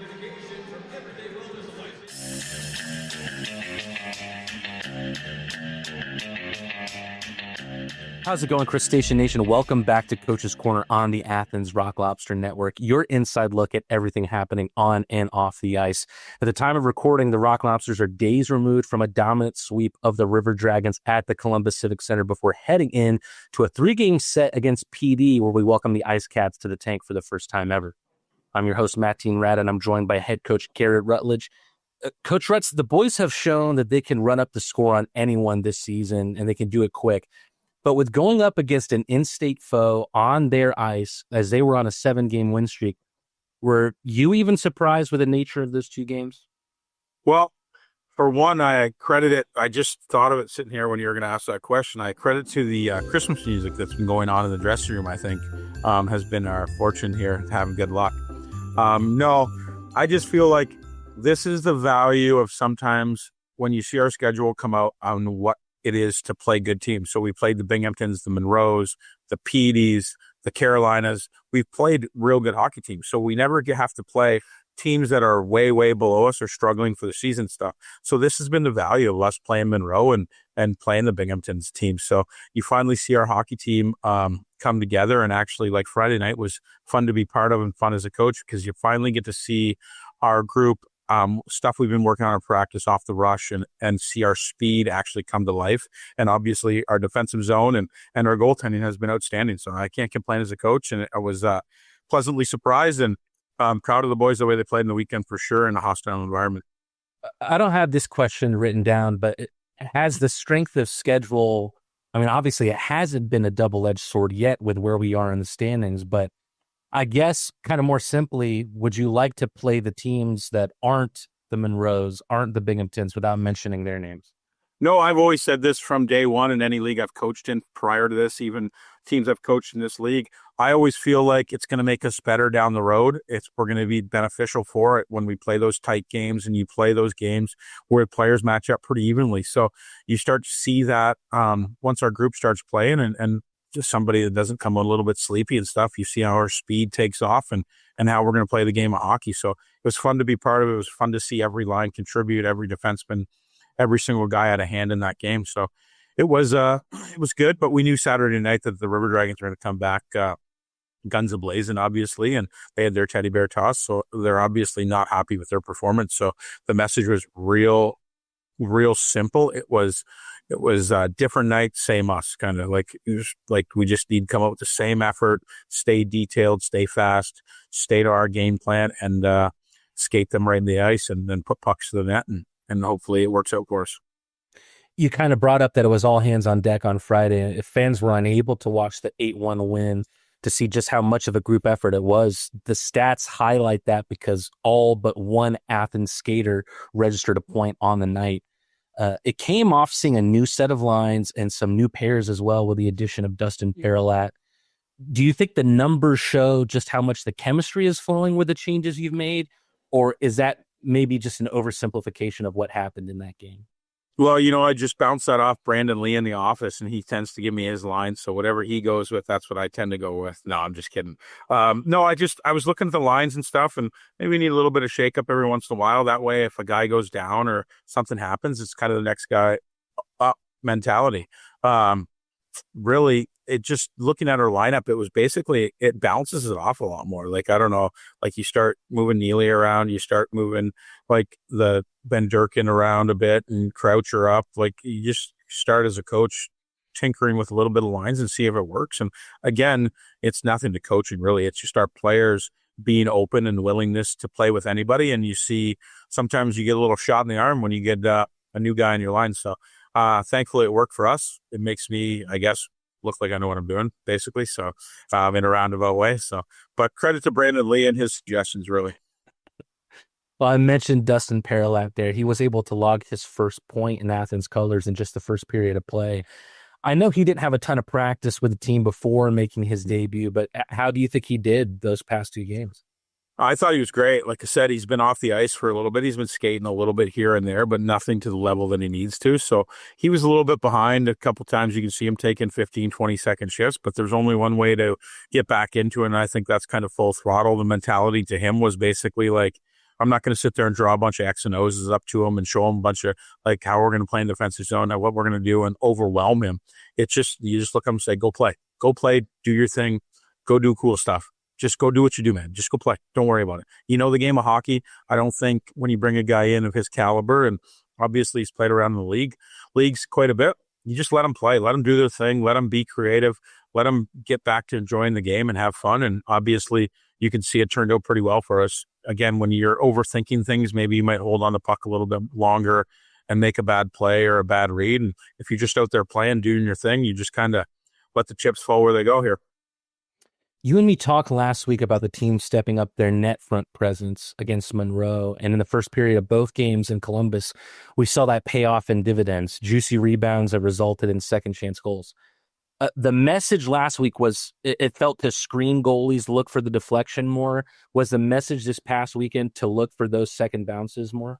How's it going, Crustacean Nation? Welcome back to Coach's Corner on the Athens Rock Lobster Network, your inside look at everything happening on and off the ice. At the time of recording, the Rock Lobsters are days removed from a dominant sweep of the River Dragons at the Columbus Civic Center before heading in to a 3-game set against Pee Dee, where we welcome the Ice Cats to the tank for the first time ever. I'm your host, Matt Rad, and I'm joined by head coach Garrett Rutledge. Coach Rutz, the boys have shown that they can run up the score on anyone this season, and they can do it quick. But with going up against an in-state foe on their ice, as they were on a 7-game win streak, were you even surprised with the nature of those 2 games? Well, For one, I credit it. I just thought of it sitting here when you were going to ask that question. I credit to the Christmas music that's been going on in the dressing room. I think has been our fortune here, having good luck. No, I just feel like this is the value of sometimes when you see our schedule come out on what it is to play good teams. So we played the Binghamtons, the Monroes, the Pee Dees, the Carolinas. We've played real good hockey teams. So we never have to play teams that are way, way below us or struggling for the season stuff. So this has been the value of us playing Monroe and playing the Binghamton's team. So you finally see our hockey team come together, and actually, like, Friday night was fun to be part of and fun as a coach, because you finally get to see our group stuff we've been working on in practice off the rush, and see our speed actually come to life. And obviously our defensive zone and our goaltending has been outstanding. So I can't complain as a coach, and I was pleasantly surprised, and I'm proud of the boys the way they played in the weekend for sure in a hostile environment. I don't have this question written down, but has the strength of schedule, I mean, obviously it hasn't been a double-edged sword yet with where we are in the standings, but I guess kind of more simply, would you like to play the teams that aren't the Monroes, aren't the Binghamtons, without mentioning their names? No, I've always said this from day one in any league I've coached in prior to this, even teams I've coached in this league. I always feel like it's going to make us better down the road. We're going to be beneficial for it when we play those tight games, and you play those games where players match up pretty evenly. So you start to see that once our group starts playing, and just somebody that doesn't come a little bit sleepy and stuff, you see how our speed takes off and how we're going to play the game of hockey. So it was fun to be part of it. It was fun to see every line contribute, every defenseman, every single guy had a hand in that game. So it was good, but we knew Saturday night that the River Dragons were going to come back guns a-blazing, obviously, and they had their teddy bear toss. So they're obviously not happy with their performance. So the message was real simple. It was a different night, same us, kind of like we just need to come up with the same effort, stay detailed, stay fast, stay to our game plan, and skate them right in the ice, and then put pucks to the net, and hopefully it works out for us. You kind of brought up that it was all hands on deck on Friday. If fans were unable to watch the 8-1 win to see just how much of a group effort it was, the stats highlight that, because all but one Athens skater registered a point on the night. It came off seeing a new set of lines and some new pairs as well with the addition of Dustin Paralat. Do you think the numbers show just how much the chemistry is flowing with the changes you've made, or is that maybe just an oversimplification of what happened in that game? Well, I just bounced that off Brandon Lee in the office, and he tends to give me his lines. So whatever he goes with, that's what I tend to go with. No, I'm just kidding. No, I was looking at the lines and stuff, and maybe we need a little bit of shakeup every once in a while. That way, if a guy goes down or something happens, it's kind of the next guy up mentality. Really, it just looking at our lineup, it was basically, it bounces it off a lot more. Like, I don't know, like you start moving Neely around, you start moving like the Ben Durkin around a bit and Croucher up. Like, you just start as a coach tinkering with a little bit of lines and see if it works. And again, it's nothing to coaching really. It's just our players being open and willingness to play with anybody. And you see, sometimes you get a little shot in the arm when you get a new guy in your line. So thankfully it worked for us. It makes me, I guess, look like I know what I'm doing, basically. So in a roundabout way. So, but credit to Brandon Lee and his suggestions, really. Well, I mentioned Dustin Paralat there. He was able to log his first point in Athens colors in just the first period of play. I know he didn't have a ton of practice with the team before making his debut, but how do you think he did those past two games? I thought he was great. Like I said, he's been off the ice for a little bit. He's been skating a little bit here and there, but nothing to the level that he needs to. So he was a little bit behind. A couple times you can see him taking 15, 20-second shifts, but there's only one way to get back into it, and I think that's kind of full throttle. The mentality to him was basically like, I'm not going to sit there and draw a bunch of X and O's up to him and show him a bunch of like how we're going to play in the defensive zone and what we're going to do and overwhelm him. It's just, you just look at him and say, go play, do your thing, go do cool stuff. Just go do what you do, man. Just go play. Don't worry about it. You know the game of hockey. I don't think when you bring a guy in of his caliber, and obviously he's played around in the leagues quite a bit, you just let him play. Let him do their thing. Let him be creative. Let him get back to enjoying the game and have fun. And obviously you can see it turned out pretty well for us. Again, when you're overthinking things, maybe you might hold on the puck a little bit longer and make a bad play or a bad read. And if you're just out there playing, doing your thing, you just kind of let the chips fall where they go here. You and me talked last week about the team stepping up their net front presence against Monroe. And in the first period of both games in Columbus, we saw that pay off in dividends, juicy rebounds that resulted in second chance goals. The message last week was it felt to screen goalies, look for the deflection more. Was the message this past weekend to look for those second bounces more?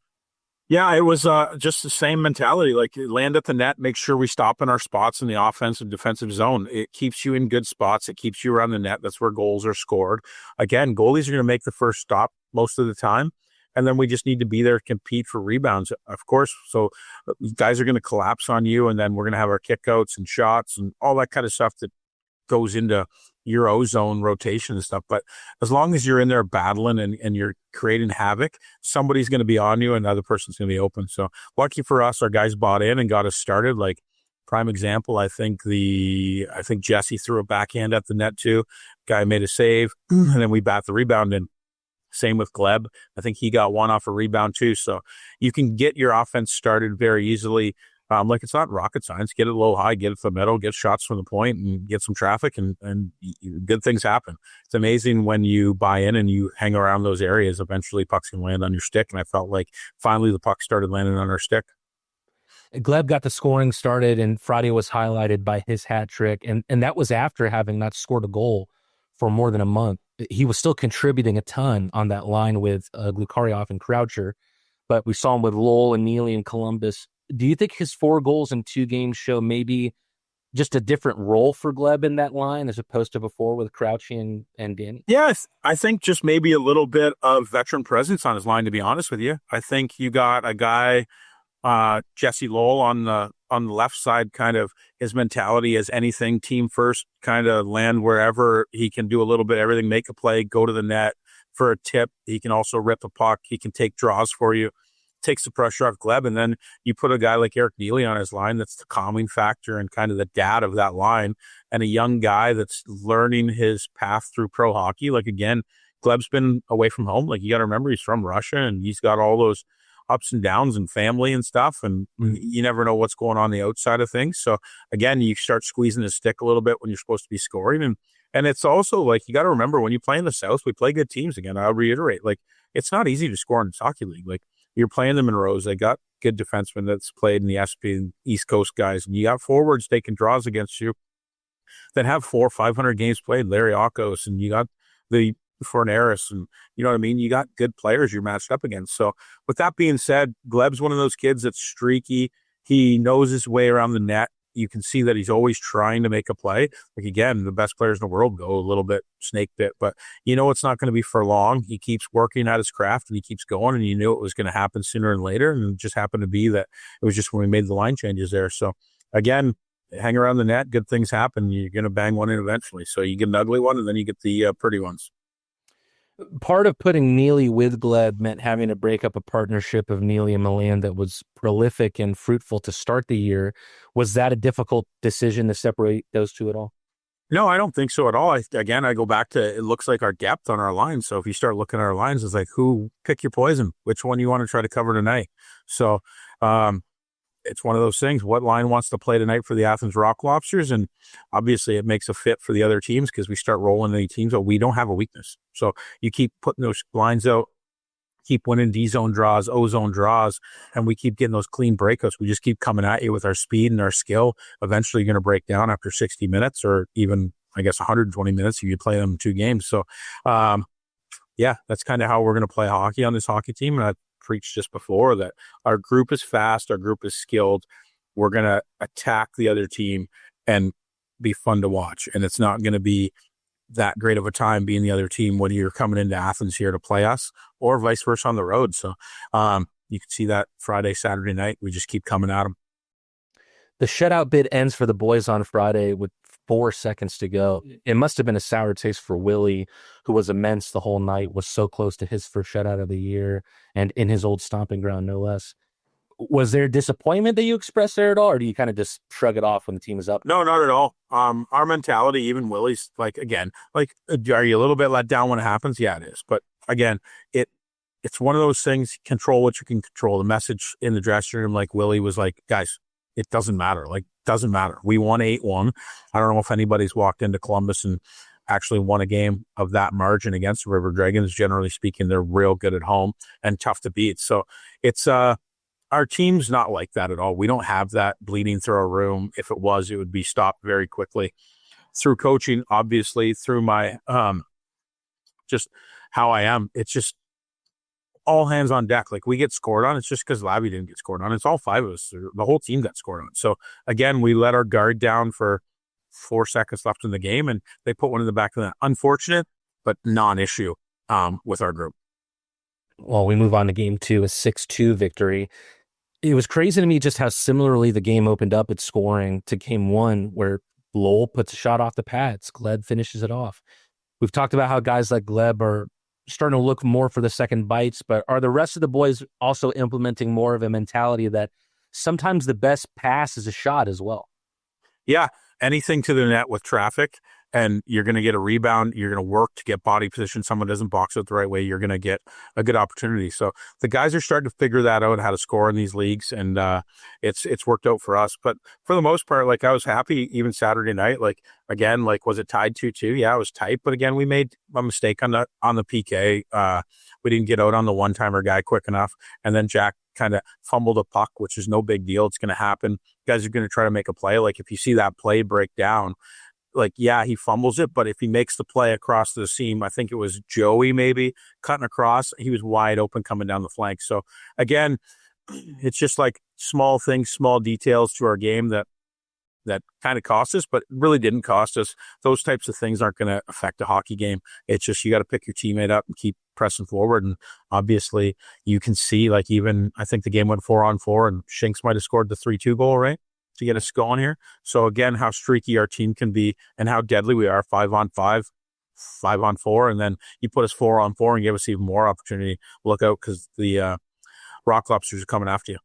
Yeah, it was just the same mentality. Like, land at the net, make sure we stop in our spots in the offensive defensive zone. It keeps you in good spots. It keeps you around the net. That's where goals are scored. Again, goalies are going to make the first stop most of the time. And then we just need to be there to compete for rebounds, of course. So guys are going to collapse on you, and then we're going to have our kickouts and shots and all that kind of stuff that goes into your ozone rotation and stuff. But as long as you're in there battling and you're creating havoc, somebody's going to be on you and the other person's going to be open. So lucky for us, our guys bought in and got us started. Like, prime example, I think Jesse threw a backhand at the net too. Guy made a save, and then we bat the rebound in. Same with Gleb. I think he got one off a rebound too. So you can get your offense started very easily. Like, it's not rocket science. Get it low, high, get it to the middle, get shots from the point, and get some traffic, and good things happen. It's amazing when you buy in and you hang around those areas. Eventually, pucks can land on your stick, and I felt like finally the puck started landing on our stick. Gleb got the scoring started, and Friday was highlighted by his hat trick, and that was after having not scored a goal for more than a month. He was still contributing a ton on that line with Glukharyov and Croucher, but we saw him with Lowell and Neely in Columbus. Do you think his 4 goals in 2 games show maybe just a different role for Gleb in that line as opposed to before with Crouchy and Danny? Yeah, I think just maybe a little bit of veteran presence on his line, to be honest with you. I think you got a guy, Jesse Lowell, on the left side. Kind of his mentality is anything, team first, kind of land wherever he can do a little bit, everything, make a play, go to the net for a tip. He can also rip a puck. He can take draws for you, takes the pressure off Gleb. And then you put a guy like Eric Neely on his line. That's the calming factor and kind of the dad of that line, and a young guy that's learning his path through pro hockey. Like, again, Gleb's been away from home. Like, you got to remember, he's from Russia, and he's got all those ups and downs and family and stuff, and you never know what's going on the outside of things. So again, you start squeezing the stick a little bit when you're supposed to be scoring. And it's also like, you got to remember, when you play in the South, we play good teams. Again, I'll reiterate, like, it's not easy to score in this hockey league. Like, you're playing the Monroes, they got good defensemen that's played in the SP and East Coast guys, and you got forwards taking draws against you that have 400 or 500 games played, Larry Akos, and you got the Fornaris, and you know what I mean? You got good players you're matched up against. So with that being said, Gleb's one of those kids that's streaky. He knows his way around the net. You can see that he's always trying to make a play. Like, again, the best players in the world go a little bit snake bit, but you know it's not going to be for long. He keeps working at his craft, and he keeps going, and you knew it was going to happen sooner and later, and it just happened to be that it was just when we made the line changes there. So again, hang around the net, good things happen. You're going to bang one in eventually. So you get an ugly one, and then you get the pretty ones. Part of putting Neely with Gleb meant having to break up a partnership of Neely and Milan that was prolific and fruitful to start the year. Was that a difficult decision to separate those two at all? No, I don't think so at all. I go back to, it looks like our depth on our lines. So if you start looking at our lines, it's like, pick your poison, which one you want to try to cover tonight. So it's one of those things. What line wants to play tonight for the Athens Rock Lobsters? And obviously it makes a fit for the other teams, because we start rolling the teams out. We don't have a weakness. So you keep putting those lines out, keep winning D-zone draws, O-zone draws, and we keep getting those clean breakouts. We just keep coming at you with our speed and our skill. Eventually you're going to break down after 60 minutes, or even, I guess, 120 minutes if you play them in 2 games. So, yeah, that's kind of how we're going to play hockey on this hockey team. And I preached just before that our group is fast, our group is skilled. We're going to attack the other team and be fun to watch. And it's not going to be that great of a time being the other team when you're coming into Athens here to play us, or vice versa on the road. So you can see that Friday, Saturday night, we just keep coming at them. The shutout bid ends for the boys on Friday with 4 seconds to go. It must have been a sour taste for Willie, who was immense the whole night, was so close to his first shutout of the year, and in his old stomping ground, no less. Was there disappointment that you expressed there at all, or do you kind of just shrug it off when the team is up? No, not at all. Our mentality, even Willie's, like, again, like, are you a little bit let down when it happens? Yeah, it is. But again, it's one of those things, control what you can control. The message in the dressing room, like Willie was like, guys, it doesn't matter. Like, doesn't matter. We won 8-1. I don't know if anybody's walked into Columbus and actually won a game of that margin against the River Dragons. Generally speaking, they're real good at home and tough to beat. So it's our team's not like that at all. We don't have that bleeding through our room. If it was, it would be stopped very quickly through coaching, obviously, through my just how I am. It's just all hands on deck. Like, we get scored on, it's just because Labby didn't get scored on. It's all five of us. The whole team got scored on. So again, we let our guard down for 4 seconds left in the game, and they put one in the back of that. Unfortunate, but non-issue with our group. Well, we move on to game 2, a 6-2 victory. It was crazy to me just how similarly the game opened up at scoring to game 1, where Lowell puts a shot off the pads. Gleb finishes it off. We've talked about how guys like Gleb are starting to look more for the second bites, but are the rest of the boys also implementing more of a mentality that sometimes the best pass is a shot as well? Yeah, anything to the net with traffic, and you're going to get a rebound. You're going to work to get body position. Someone doesn't box it the right way, you're going to get a good opportunity. So the guys are starting to figure that out, how to score in these leagues, and it's worked out for us. But for the most part, like, I was happy even Saturday night. Like, again, like, was it tied 2-2? Yeah, it was tight. But again, we made a mistake on the PK. We didn't get out on the one-timer guy quick enough, and then Jack kind of fumbled a puck, which is no big deal. It's going to happen. Guys are going to try to make a play. Like, if you see that play break down, like, yeah, he fumbles it, but if he makes the play across the seam, I think it was Joey maybe cutting across, he was wide open coming down the flank. So again, it's just like small things, small details to our game that kind of cost us, but really didn't cost us. Those types of things aren't going to affect a hockey game. It's just, you got to pick your teammate up and keep pressing forward. And obviously you can see, like, even I think the game went 4-on-4, and Shinks might have scored the 3-2 goal, right, to get us going here. So again, how streaky our team can be and how deadly we are, 5-on-5, 5-on-4, and then you put us 4-on-4 and give us even more opportunity. Look out, because the Rock Lobsters are coming after you.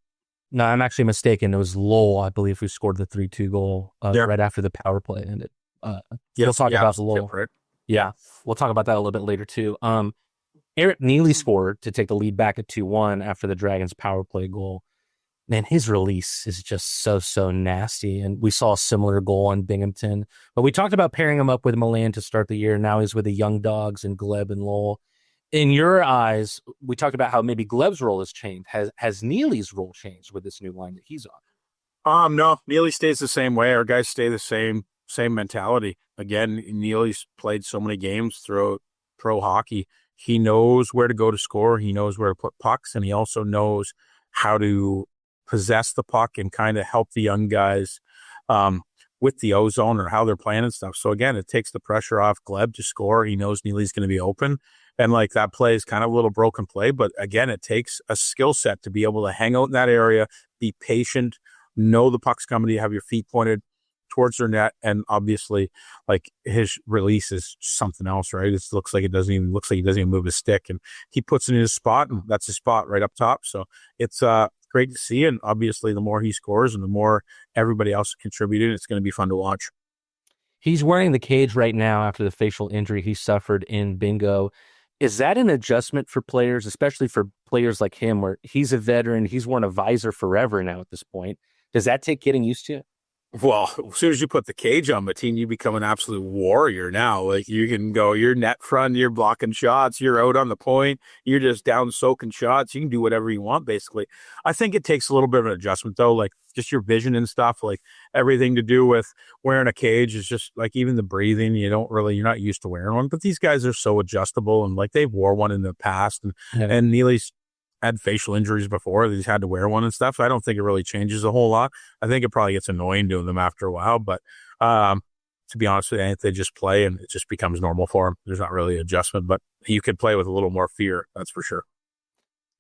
No, I'm actually mistaken. It was Lowell, I believe, who scored the 3-2 goal right after the power play ended. We'll talk about Lowell. Right. Yeah, we'll talk about that a little bit later too. Eric Neely scored to take the lead back at 2-1 after the Dragons' power play goal. Man, his release is just so nasty. And we saw a similar goal on Binghamton. But we talked about pairing him up with Milan to start the year. Now he's with the Young Dogs and Gleb and Lowell. In your eyes, we talked about how maybe Gleb's role has changed. Has Neely's role changed with this new line that he's on? No, Neely stays the same way. Our guys stay the same mentality. Again, Neely's played so many games throughout pro hockey. He knows where to go to score. He knows where to put pucks, and he also knows how to possess the puck and kind of help the young guys with the ozone or how they're playing and stuff. So again, it takes the pressure off Gleb to score. He knows Neely's going to be open. And like, that play is kind of a little broken play, but again, it takes a skill set to be able to hang out in that area, be patient, know the puck's coming to you, have your feet pointed towards their net. And obviously, like, his release is something else, right? It looks like he doesn't even move his stick, and he puts it in his spot, and that's his spot right up top. So it's great to see. And obviously, the more he scores and the more everybody else contributed, it's going to be fun to watch. He's wearing the cage right now after the facial injury he suffered in bingo. Is that an adjustment for players, especially for players like him, where he's a veteran, he's worn a visor forever now at this point? Does that take getting used to? Well, as soon as you put the cage on, Mateen, you become an absolute warrior now. Like, you can go, you're net front, you're blocking shots, you're out on the point, you're just down soaking shots. You can do whatever you want, basically. I think it takes a little bit of an adjustment, though, like just your vision and stuff, like everything to do with wearing a cage is just like, even the breathing, you're not used to wearing one. But these guys are so adjustable, and like, they've wore one in the past, and Neely's had facial injuries before. He's had to wear one and stuff. I don't think it really changes a whole lot. I think it probably gets annoying to them after a while, but to be honest with you, they just play and it just becomes normal for them. There's not really adjustment, but you could play with a little more fear. That's for sure.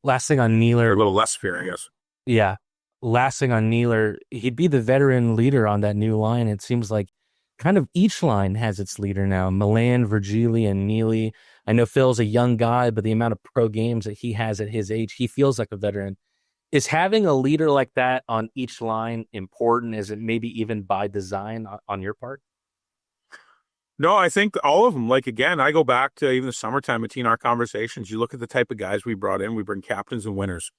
Last thing on Neeler. Or a little less fear, I guess. Yeah. Last thing on Neeler, he'd be the veteran leader on that new line. It seems like kind of each line has its leader now. Milan, Virgili, and Neely. I know Phil's a young guy, but the amount of pro games that he has at his age, he feels like a veteran. Is having a leader like that on each line important? Is it maybe even by design on your part? No, I think all of them. Like, again, I go back to even the summertime between our conversations. You look at the type of guys we brought in. We bring captains and winners.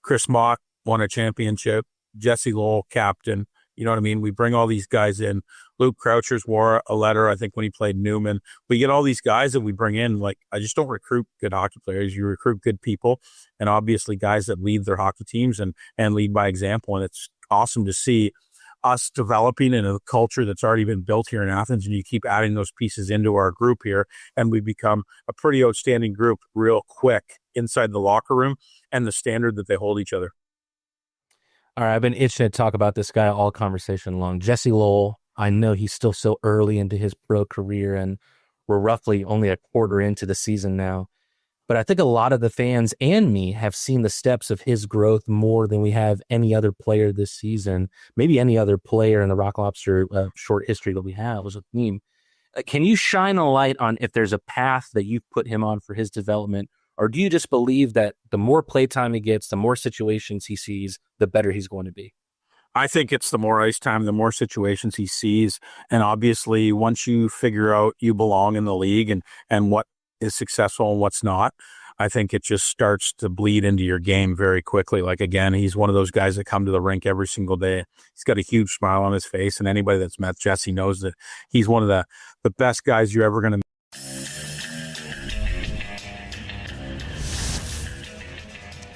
Chris Mock won a championship. Jesse Lowell, captain. You know what I mean? We bring all these guys in. Luke Crouchers wore a letter, I think, when he played Newman. We get all these guys that we bring in. Like, I just don't recruit good hockey players. You recruit good people, and obviously guys that lead their hockey teams and lead by example. And it's awesome to see us developing in a culture that's already been built here in Athens, and you keep adding those pieces into our group here, and we become a pretty outstanding group real quick inside the locker room and the standard that they hold each other. All right, I've been itching to talk about this guy all conversation long. Jesse Lowell, I know he's still so early into his pro career, and we're roughly only a quarter into the season now. But I think a lot of the fans and me have seen the steps of his growth more than we have any other player this season, maybe any other player in the Rock Lobster short history that we have as a team. Can you shine a light on if there's a path that you've put him on for his development, or do you just believe that the more playtime he gets, the more situations he sees, the better he's going to be? I think it's the more ice time, the more situations he sees. And obviously, once you figure out you belong in the league and what is successful and what's not, I think it just starts to bleed into your game very quickly. Like, again, he's one of those guys that come to the rink every single day. He's got a huge smile on his face, and anybody that's met Jesse knows that he's one of the best guys you're ever going to meet.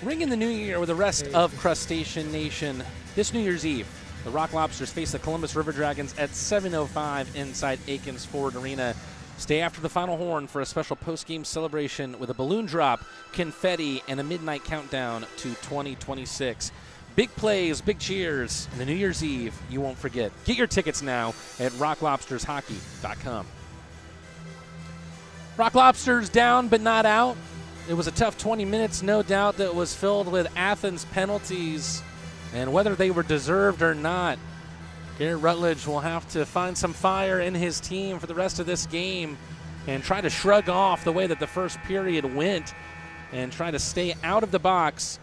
Ringing the new year with the rest of Crustacean Nation. This New Year's Eve, the Rock Lobsters face the Columbus River Dragons at 7:05 inside Aikens Ford Arena. Stay after the final horn for a special post-game celebration with a balloon drop, confetti, and a midnight countdown to 2026. Big plays, big cheers, and the New Year's Eve you won't forget. Get your tickets now at rocklobstershockey.com. Rock Lobsters down but not out. It was a tough 20 minutes, no doubt, that was filled with Athens penalties, and whether they were deserved or not, Garrett Rutledge will have to find some fire in his team for the rest of this game and try to shrug off the way that the first period went and try to stay out of the box.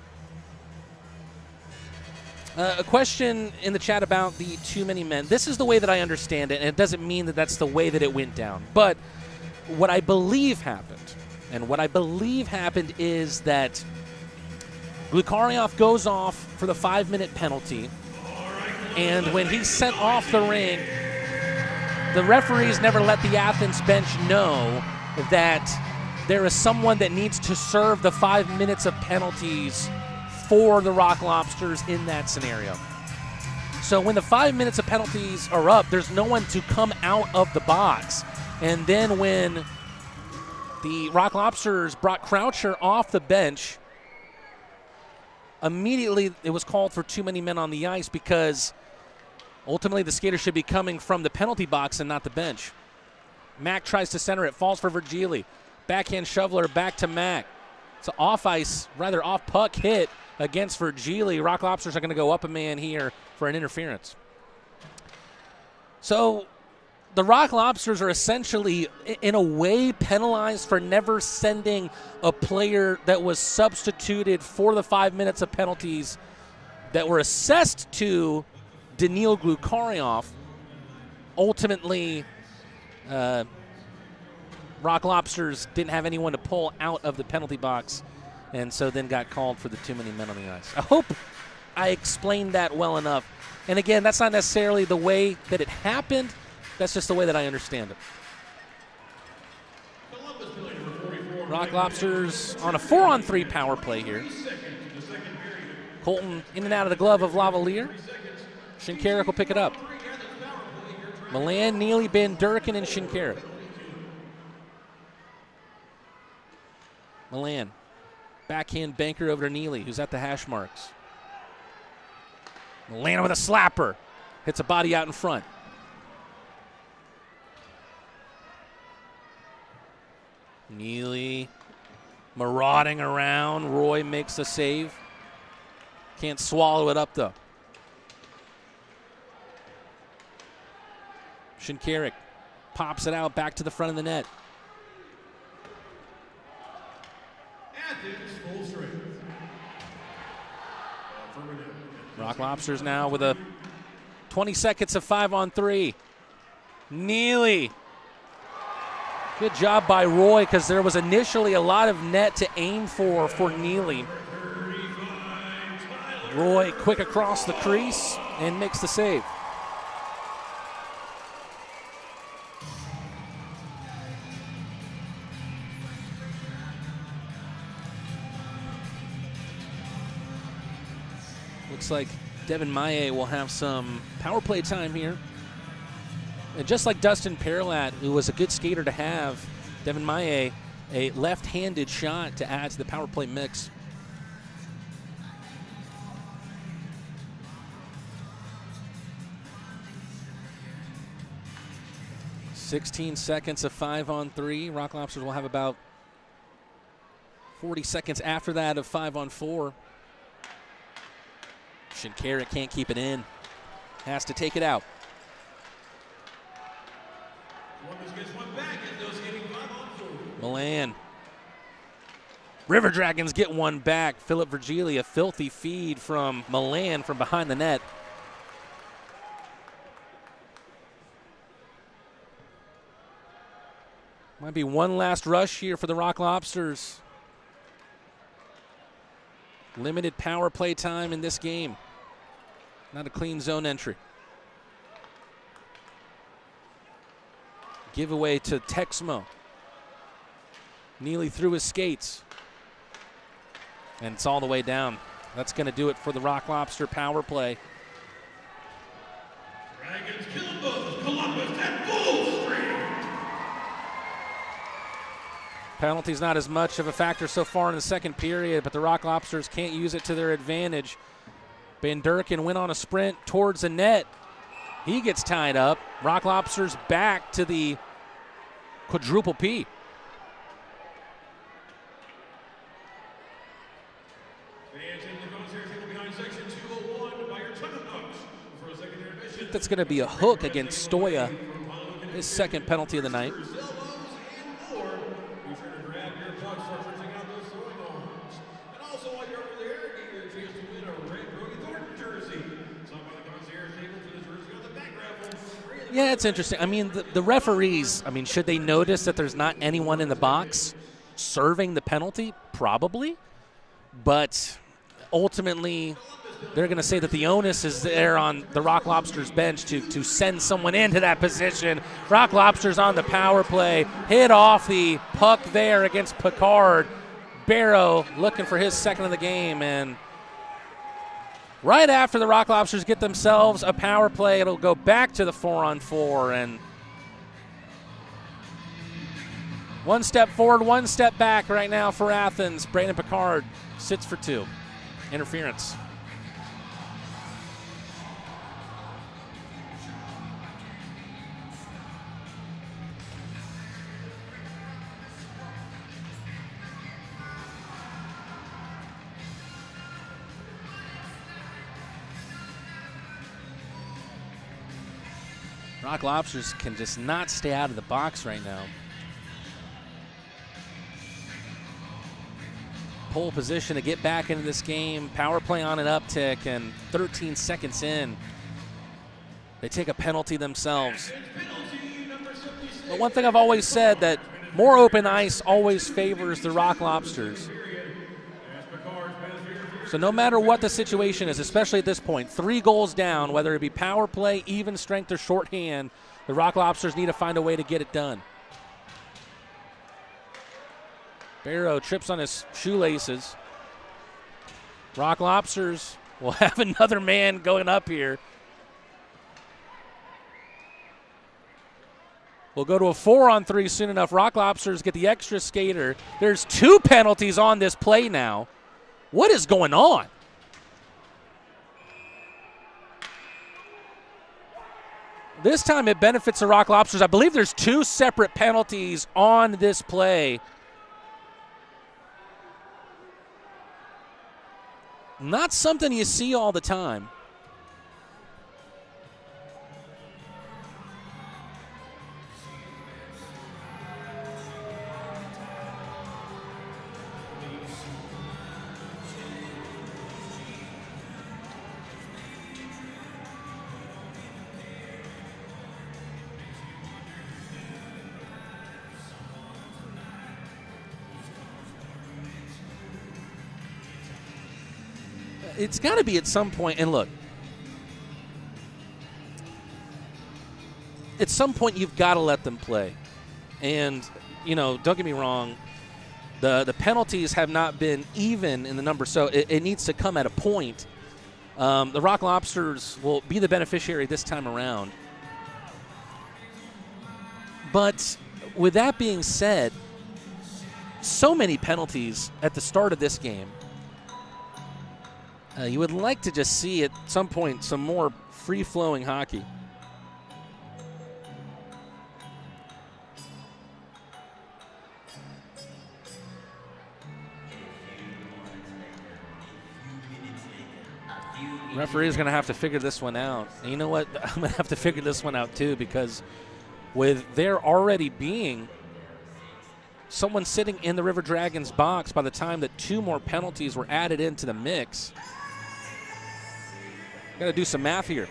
A question in the chat about the too many men. This is the way that I understand it, and it doesn't mean that that's the way that it went down. But what I believe happened, is that Glukharyov goes off for the 5-minute penalty, and when he's sent off the rink, the referees never let the Athens bench know that there is someone that needs to serve the 5 minutes of penalties for the Rock Lobsters in that scenario. So when the 5 minutes of penalties are up, there's no one to come out of the box. And then when the Rock Lobsters brought Croucher off the bench, immediately it was called for too many men on the ice, because ultimately the skater should be coming from the penalty box and not the bench. Mack tries to center it, falls for Virgili. Backhand shoveler back to Mack. It's an off puck hit against Virgili. Rock Lobsters are going to go up a man here for an interference. So the Rock Lobsters are essentially, in a way, penalized for never sending a player that was substituted for the 5 minutes of penalties that were assessed to Daniil Glukharyov. Ultimately, Rock Lobsters didn't have anyone to pull out of the penalty box, and so then got called for the too many men on the ice. I hope I explained that well enough. And again, that's not necessarily the way that it happened. That's just the way that I understand it. Rock Lobsters on a 4-on-3 power play here. Colten in and out of the glove of Lavalier. Shinkaruk will pick it up. Milan, Neely, Ben Durkin, and Shinkaruk. Milan. Backhand banker over to Neely, who's at the hash marks. Milan with a slapper. Hits a body out in front. Neely marauding around. Roy makes the save. Can't swallow it up, though. Shinkaruk pops it out back to the front of the net. Rock Lobsters now with a 20 seconds of 5-on-3. Neely. Good job by Roy, because there was initially a lot of net to aim for Neely. Roy quick across the crease and makes the save. Looks like Devin Maye will have some power play time here. And just like Dustin Perlat, who was a good skater to have, Devin Maye, a left-handed shot to add to the power play mix. "16 seconds of 5-on-3. Rock Lobsters will have about 40 seconds after that of 5-on-4. Shinkaruk can't keep it in. Has to take it out. Milan. River Dragons get one back. Philip Virgili, a filthy feed from Milan from behind the net. Might be one last rush here for the Rock Lobsters. Limited power play time in this game. Not a clean zone entry. Giveaway to Texmo. Neely through his skates. And it's all the way down. That's going to do it for the Rock Lobster power play. Dragons kill them both. Columbus at full strength. Penalties not as much of a factor so far in the second period, but the Rock Lobsters can't use it to their advantage. Van Durkin went on a sprint towards the net. He gets tied up. Rock Lobsters back to the quadruple P. I think that's going to be a hook against Stoya. His second penalty of the night. Yeah, it's interesting. I mean, the referees, I mean, should they notice that there's not anyone in the box serving the penalty? Probably. But ultimately, they're going to say that the onus is there on the Rock Lobsters bench to send someone into that position. Rock Lobsters on the power play. Hit off the puck there against Picard. Barrow looking for his second of the game, and right after the Rock Lobsters get themselves a power play, it'll go back to the 4-on-4, and one step forward, one step back right now for Athens. Brandon Picard sits for two. Interference. Rock Lobsters can just not stay out of the box right now. Pole position to get back into this game. Power play on an uptick, and 13 seconds in, they take a penalty themselves. But one thing I've always said, that more open ice always favors the Rock Lobsters. So no matter what the situation is, especially at this point, 3 goals down, whether it be power play, even strength, or shorthand, the Rock Lobsters need to find a way to get it done. Barrow trips on his shoelaces. Rock Lobsters will have another man going up here. We'll go to a 4-on-3 soon enough. Rock Lobsters get the extra skater. There's 2 penalties on this play now. What is going on? This time it benefits the Rock Lobsters. I believe there's 2 separate penalties on this play. Not something you see all the time. It's got to be at some point, and look, at some point you've got to let them play. And, you know, don't get me wrong, the penalties have not been even in the number, so it needs to come at a point The Rock Lobsters will be the beneficiary this time around. But with that being said, so many penalties at the start of this game. You would like to just see at some point some more free-flowing hockey. Referee is going to have to figure this one out. And you know what? I'm going to have to figure this one out too, because with there already being someone sitting in the River Dragons box by the time that 2 more penalties were added into the mix, got to do some math here.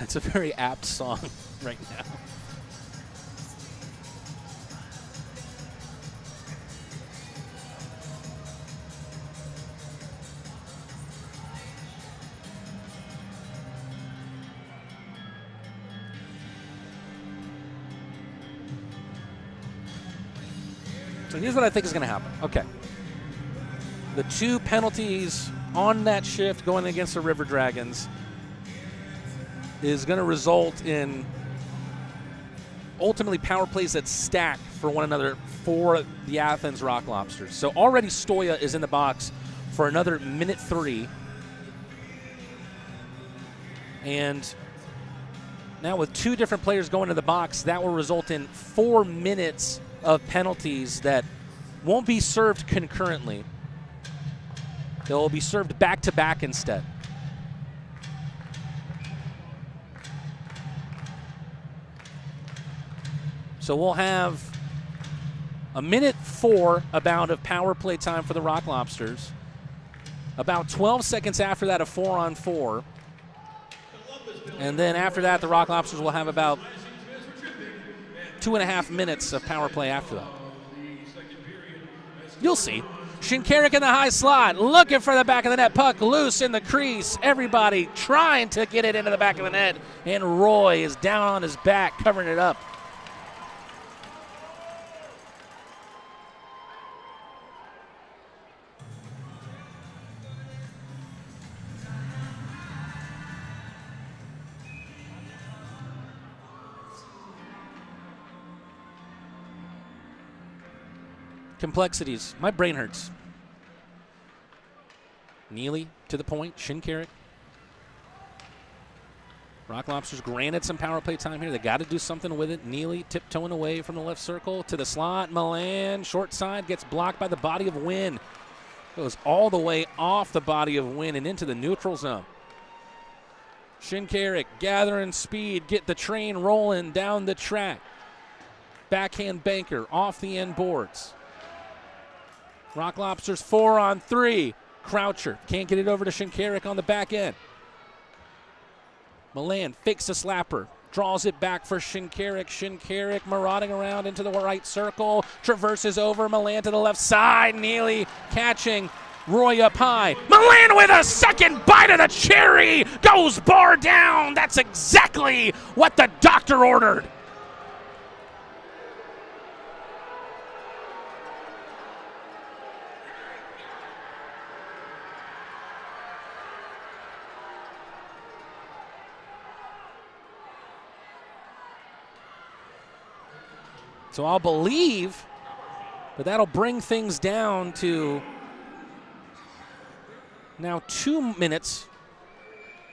It's a very apt song right now. So here's what I think is going to happen. Okay. The 2 penalties on that shift going against the River Dragons is going to result in ultimately power plays that stack for one another for the Athens Rock Lobsters. So already Stoya is in the box for another minute 3. And now with 2 different players going to the box, that will result in 4 minutes of penalties that won't be served concurrently. They'll be served back-to-back instead. So we'll have a minute 4 about of power play time for the Rock Lobsters. About 12 seconds after that, a 4-on-4. And then after that, the Rock Lobsters will have about 2.5 minutes of power play after that. You'll see. Shinkaruk in the high slot, looking for the back of the net. Puck loose in the crease. Everybody trying to get it into the back of the net. And Roy is down on his back, covering it up. Complexities. My brain hurts. Neely to the point. Shinkaruk. Rock Lobsters granted some power play time here. They got to do something with it. Neely tiptoeing away from the left circle to the slot. Milan, short side, gets blocked by the body of Wynn. Goes all the way off the body of Wynn and into the neutral zone. Shinkaruk gathering speed, get the train rolling down the track. Backhand banker off the end boards. Rock Lobsters 4-on-3. Croucher can't get it over to Shinkaruk on the back end. Milan fakes a slapper. Draws it back for Shinkaruk. Shinkaruk marauding around into the right circle. Traverses over. Milan to the left side. Neely catching. Roy up high. Milan with a second bite of the cherry. Goes bar down. That's exactly what the doctor ordered. So I'll believe, but that'll bring things down to now 2 minutes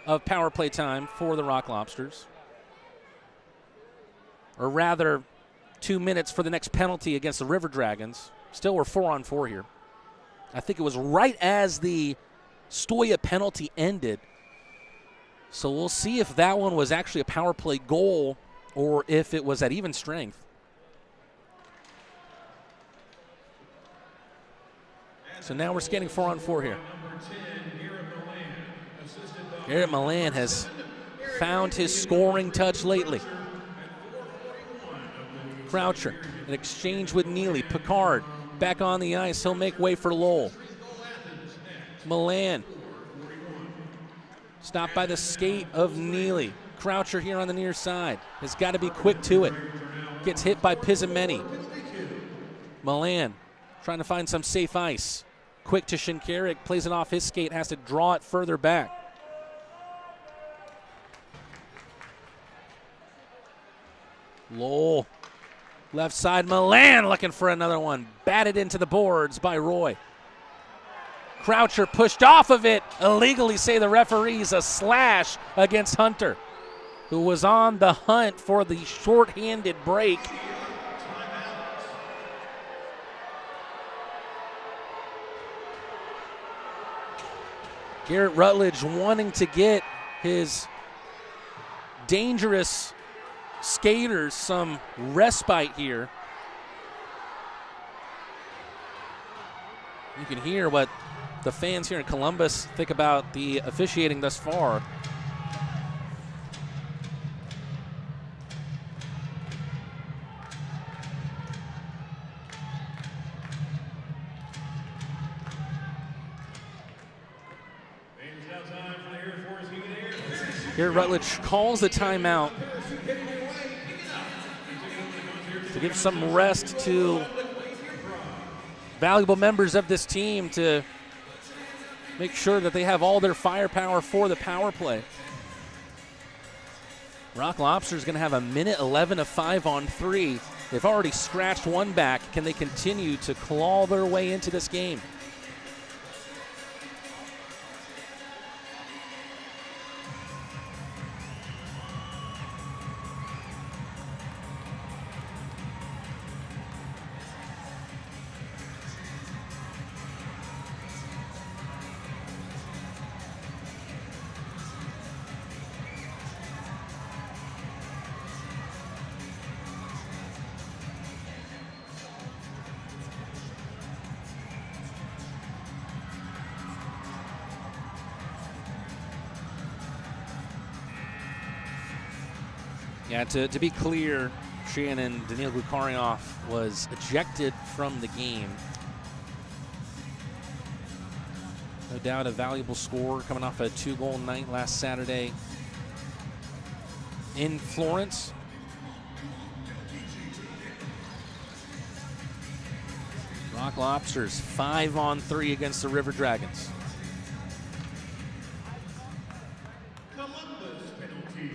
of power play time for the Rock Lobsters. Or rather, 2 minutes for the next penalty against the River Dragons. Still, we're 4-on-4 here. I think it was right as the Stoya penalty ended. So we'll see if that one was actually a power play goal or if it was at even strength. So now we're skating 4-on-4 here. Garrett Milan has found his scoring touch lately. Croucher, an exchange with Neely. Picard back on the ice. He'll make way for Lowell. Milan. Stopped by the skate of Neely. Croucher here on the near side. Has got to be quick to it. Gets hit by Pizzameni. Milan trying to find some safe ice. Quick to Shinkaruk. Plays it off his skate. Has to draw it further back. Lowell. Left side, Milan looking for another one. Batted into the boards by Roy. Croucher pushed off of it. Illegally, say the referees, a slash against Hunter, who was on the hunt for the shorthanded break. Garrett Rutledge wanting to get his dangerous skaters some respite here. You can hear what the fans here in Columbus think about the officiating thus far. Garrett Rutledge calls the timeout to give some rest to valuable members of this team to make sure that they have all their firepower for the power play. Rock Lobster is going to have a minute 11 of 5-on-3. They've already scratched one back. Can they continue to claw their way into this game? Yeah, to be clear, Shannon, Daniil Glukharyov was ejected from the game. No doubt a valuable score coming off a 2-goal night last Saturday in Florence. Rock Lobsters 5-on-3 against the River Dragons.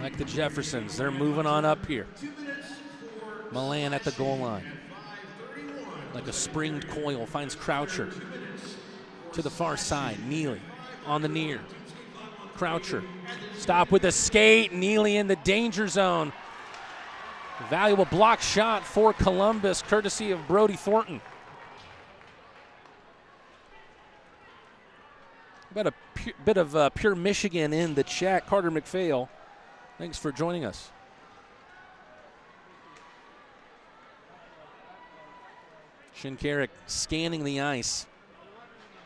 Like the Jeffersons, they're moving on up here. Milan at the goal line. Like a springed coil, finds Croucher. To the far side, Neely on the near. Croucher, stop with the skate. Neely in the danger zone. Valuable block shot for Columbus, courtesy of Brody Thornton. About a bit of pure Michigan in the chat. Carter McPhail, thanks for joining us. Shinkaruk scanning the ice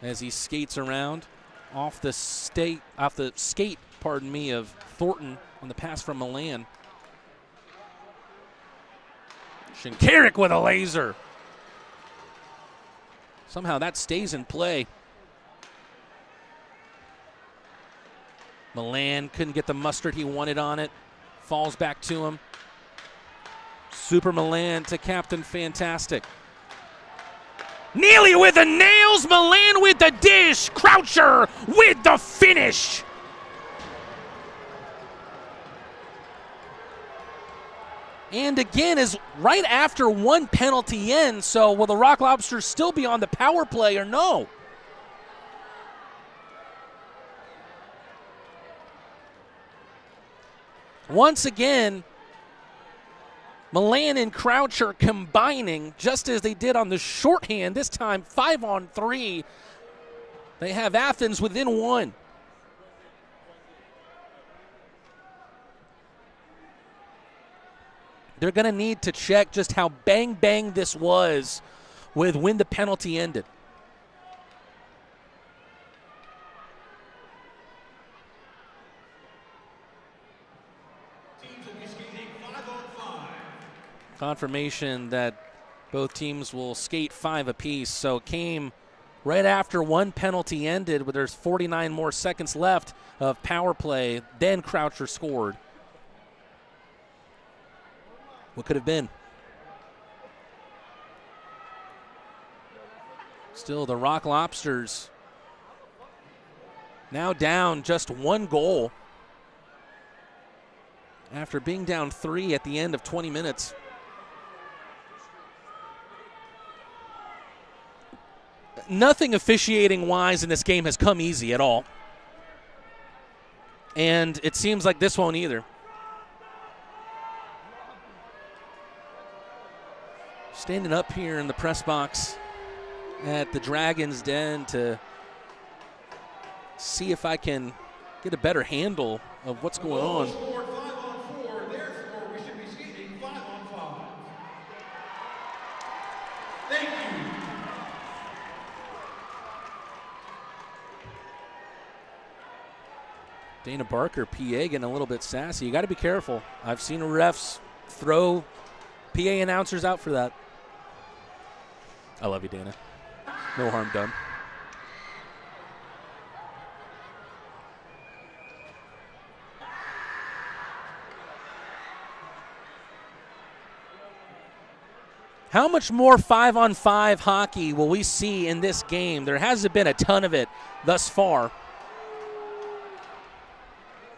as he skates around off the skate, of Thornton on the pass from Milan. Shinkaruk with a laser. Somehow that stays in play. Milan couldn't get the mustard he wanted on it. Falls back to him. Super Milan to Captain Fantastic. Neely with the nails. Milan with the dish. Croucher with the finish. And again, is right after one penalty ends. So will the Rock Lobsters still be on the power play or no? Once again, Milan and Croucher combining just as they did on the shorthand, this time 5-on-3. They have Athens within 1. They're going to need to check just how bang-bang this was with when the penalty ended. Confirmation that both teams will skate 5 apiece. So it came right after one penalty ended, where there's 49 more seconds left of power play. Then Croucher scored. What could have been? Still, the Rock Lobsters now down just 1 goal after being down 3 at the end of 20 minutes. Nothing officiating-wise in this game has come easy at all. And it seems like this won't either. Standing up here in the press box at the Dragon's Den to see if I can get a better handle of what's going on. Scored 5-on-4, therefore we should be skating 5-on-5. Thank you. Dana Barker, PA, getting a little bit sassy. You got to be careful. I've seen refs throw PA announcers out for that. I love you, Dana. No harm done. How much more 5-on-5 hockey will we see in this game? There hasn't been a ton of it thus far.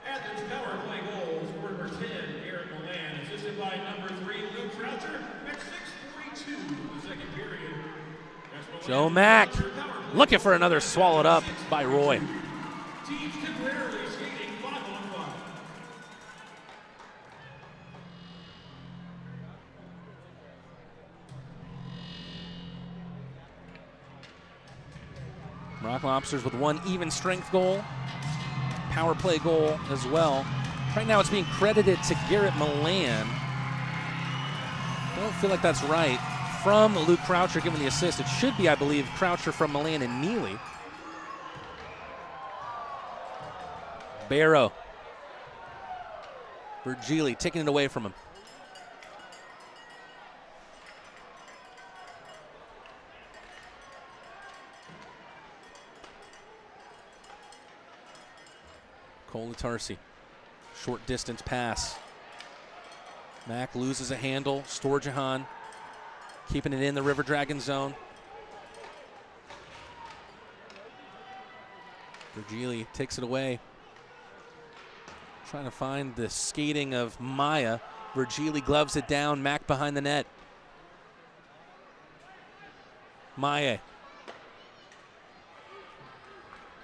Athens power play goals for number 10, Garrett Milan, assisted by number 3, Luke Croucher, at 6:42 of the second period. Joe Mack looking for another swallowed up by Roy. Teams temporarily skating 5-on-5. Rock Lobsters with 1 even strength goal, power play goal as well. Right now it's being credited to Garrett Milan. Don't feel like that's right. From Luke Croucher giving the assist. It should be, I believe, Croucher from Milan and Neely. Barrow. Virgili taking it away from him. Colatarsi. Short distance pass. Mack loses a handle. Storjahan keeping it in the River Dragon zone. Virgili takes it away. Trying to find the skating of Maya. Virgili gloves it down. Mack behind the net. Maya.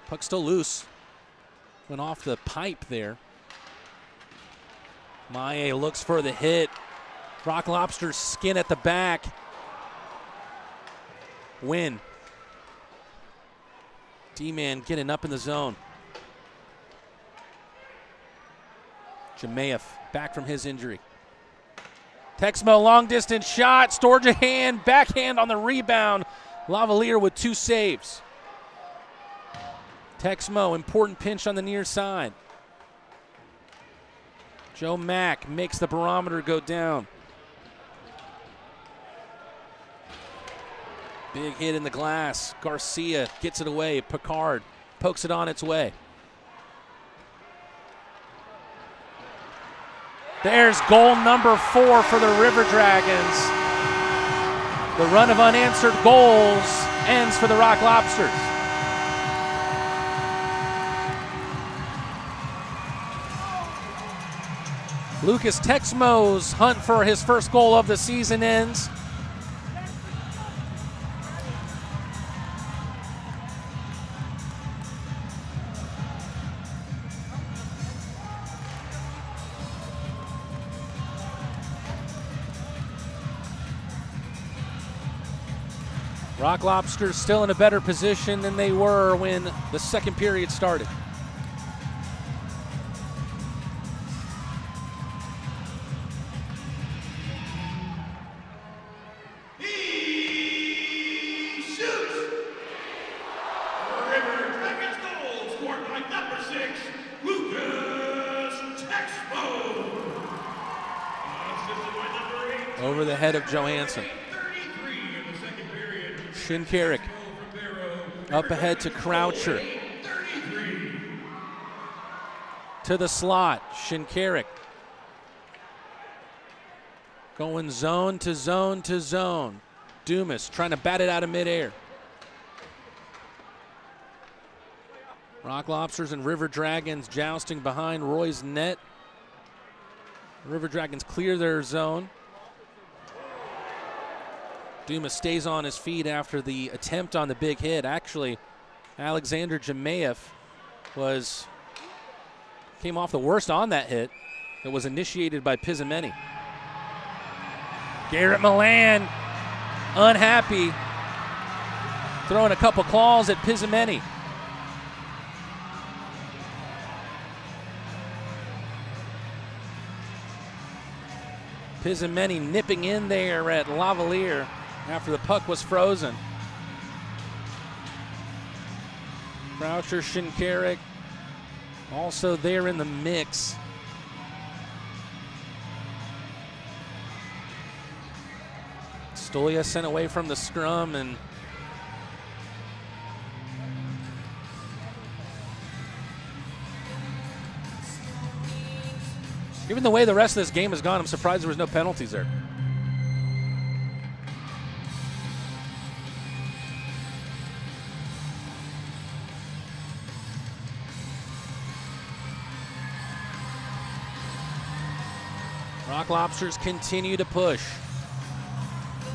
Puck still loose. Went off the pipe there. Maya looks for the hit. Rock Lobsters skin at the back. Win. D-man getting up in the zone. Jemayev back from his injury. Texmo long distance shot. Storjahan backhand on the rebound. Lavalier with 2 saves. Texmo, important pinch on the near side. Joe Mack makes the barometer go down. Big hit in the glass. Garcia gets it away. Picard pokes it on its way. There's goal number 4 for the River Dragons. The run of unanswered goals ends for the Rock Lobsters. Lucas Texmo's hunt for his first goal of the season ends. Rock Lobsters still in a better position than they were when the second period started. Over the head of Johansson. Shinkaruk up ahead to Croucher. To the slot, Shinkaruk. Going zone to zone to zone. Dumas trying to bat it out of midair. Rock Lobsters and River Dragons jousting behind Roy's net. River Dragons clear their zone. Dumas stays on his feet after the attempt on the big hit. Actually, Alexander Jemayev came off the worst on that hit that was initiated by Pizameni. Garrett Milan, unhappy, throwing a couple claws at Pizameni. Pizameni nipping in there at Lavalier after the puck was frozen. Croucher, Shinkaruk also there in the mix. Stoya sent away from the scrum, and given the way the rest of this game has gone, I'm surprised there was no penalties there. Rock Lobsters continue to push.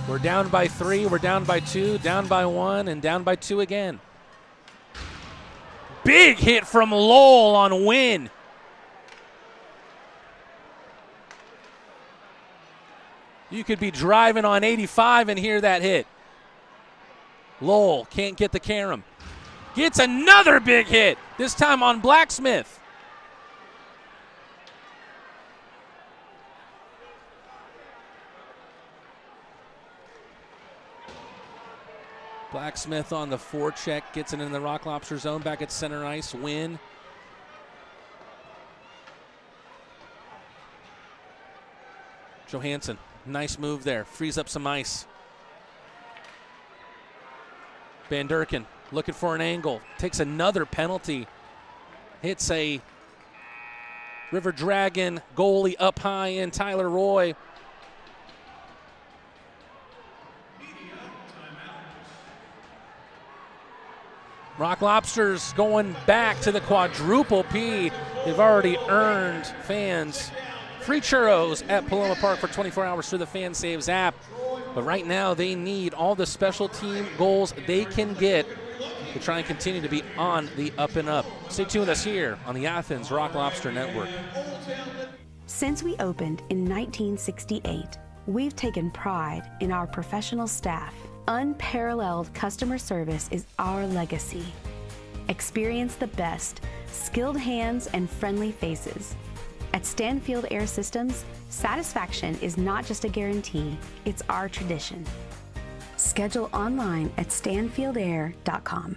We're down by 3, we're down by 2, down by 1, and down by 2 again. Big hit from Lowell on Wynn. You could be driving on 85 and hear that hit. Lowell can't get the carom. Gets another big hit, this time on Blacksmith. Blacksmith on the forecheck, gets it in the Rock Lobster zone, back at center ice, Win. Johansson, nice move there, frees up some ice. Van Durken looking for an angle, takes another penalty, hits a River Dragon goalie up high in Tyler Roy. Rock Lobsters going back to the quadruple P. They've already earned fans free churros at Paloma Park for 24 hours through the Fan Saves app. But right now they need all the special team goals they can get to try and continue to be on the up and up. Stay tuned with us here on the Athens Rock Lobster Network. Since we opened in 1968, we've taken pride in our professional staff. Unparalleled customer service is our legacy. Experience the best, skilled hands and friendly faces. At Stanfield Air Systems, satisfaction is not just a guarantee, it's our tradition. Schedule online at stanfieldair.com.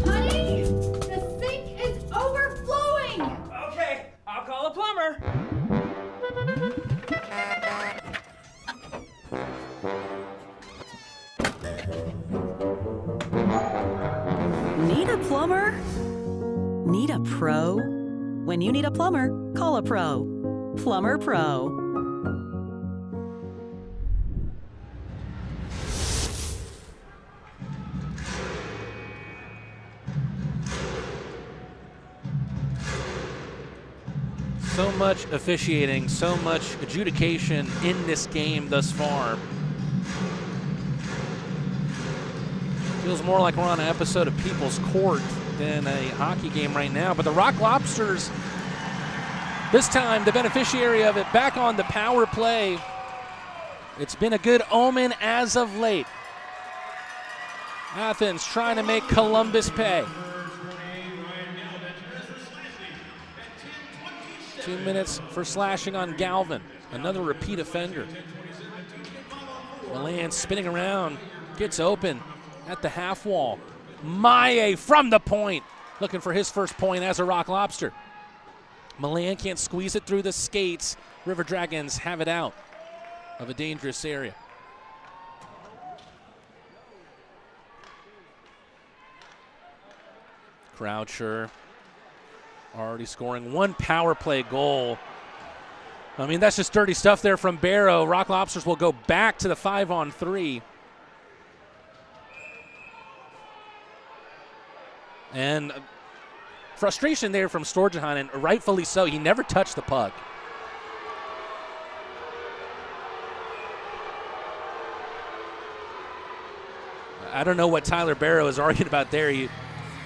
Honey, the sink is overflowing! Okay, I'll call a plumber. Need a plumber? Need a pro? When you need a plumber, call a pro. Plumber Pro. So much officiating, so much adjudication in this game thus far. Feels more like we're on an episode of People's Court than a hockey game right now. But the Rock Lobsters This time, the beneficiary of it back on the power play. It's been a good omen as of late. Athens trying to make Columbus pay. 2 minutes for slashing on Galvin. Another repeat offender. Milan spinning around, gets open at the half wall. Maye from the point, looking for his first point as a Rock Lobster. Milan can't squeeze it through the skates. River Dragons have it out of a dangerous area. Croucher already scoring one power play goal. I mean, that's just dirty stuff there from Barrow. Rock Lobsters will go back to the 5-on-3. And frustration there from Storjahan, and rightfully so. He never touched the puck. I don't know what Tyler Barrow is arguing about there. He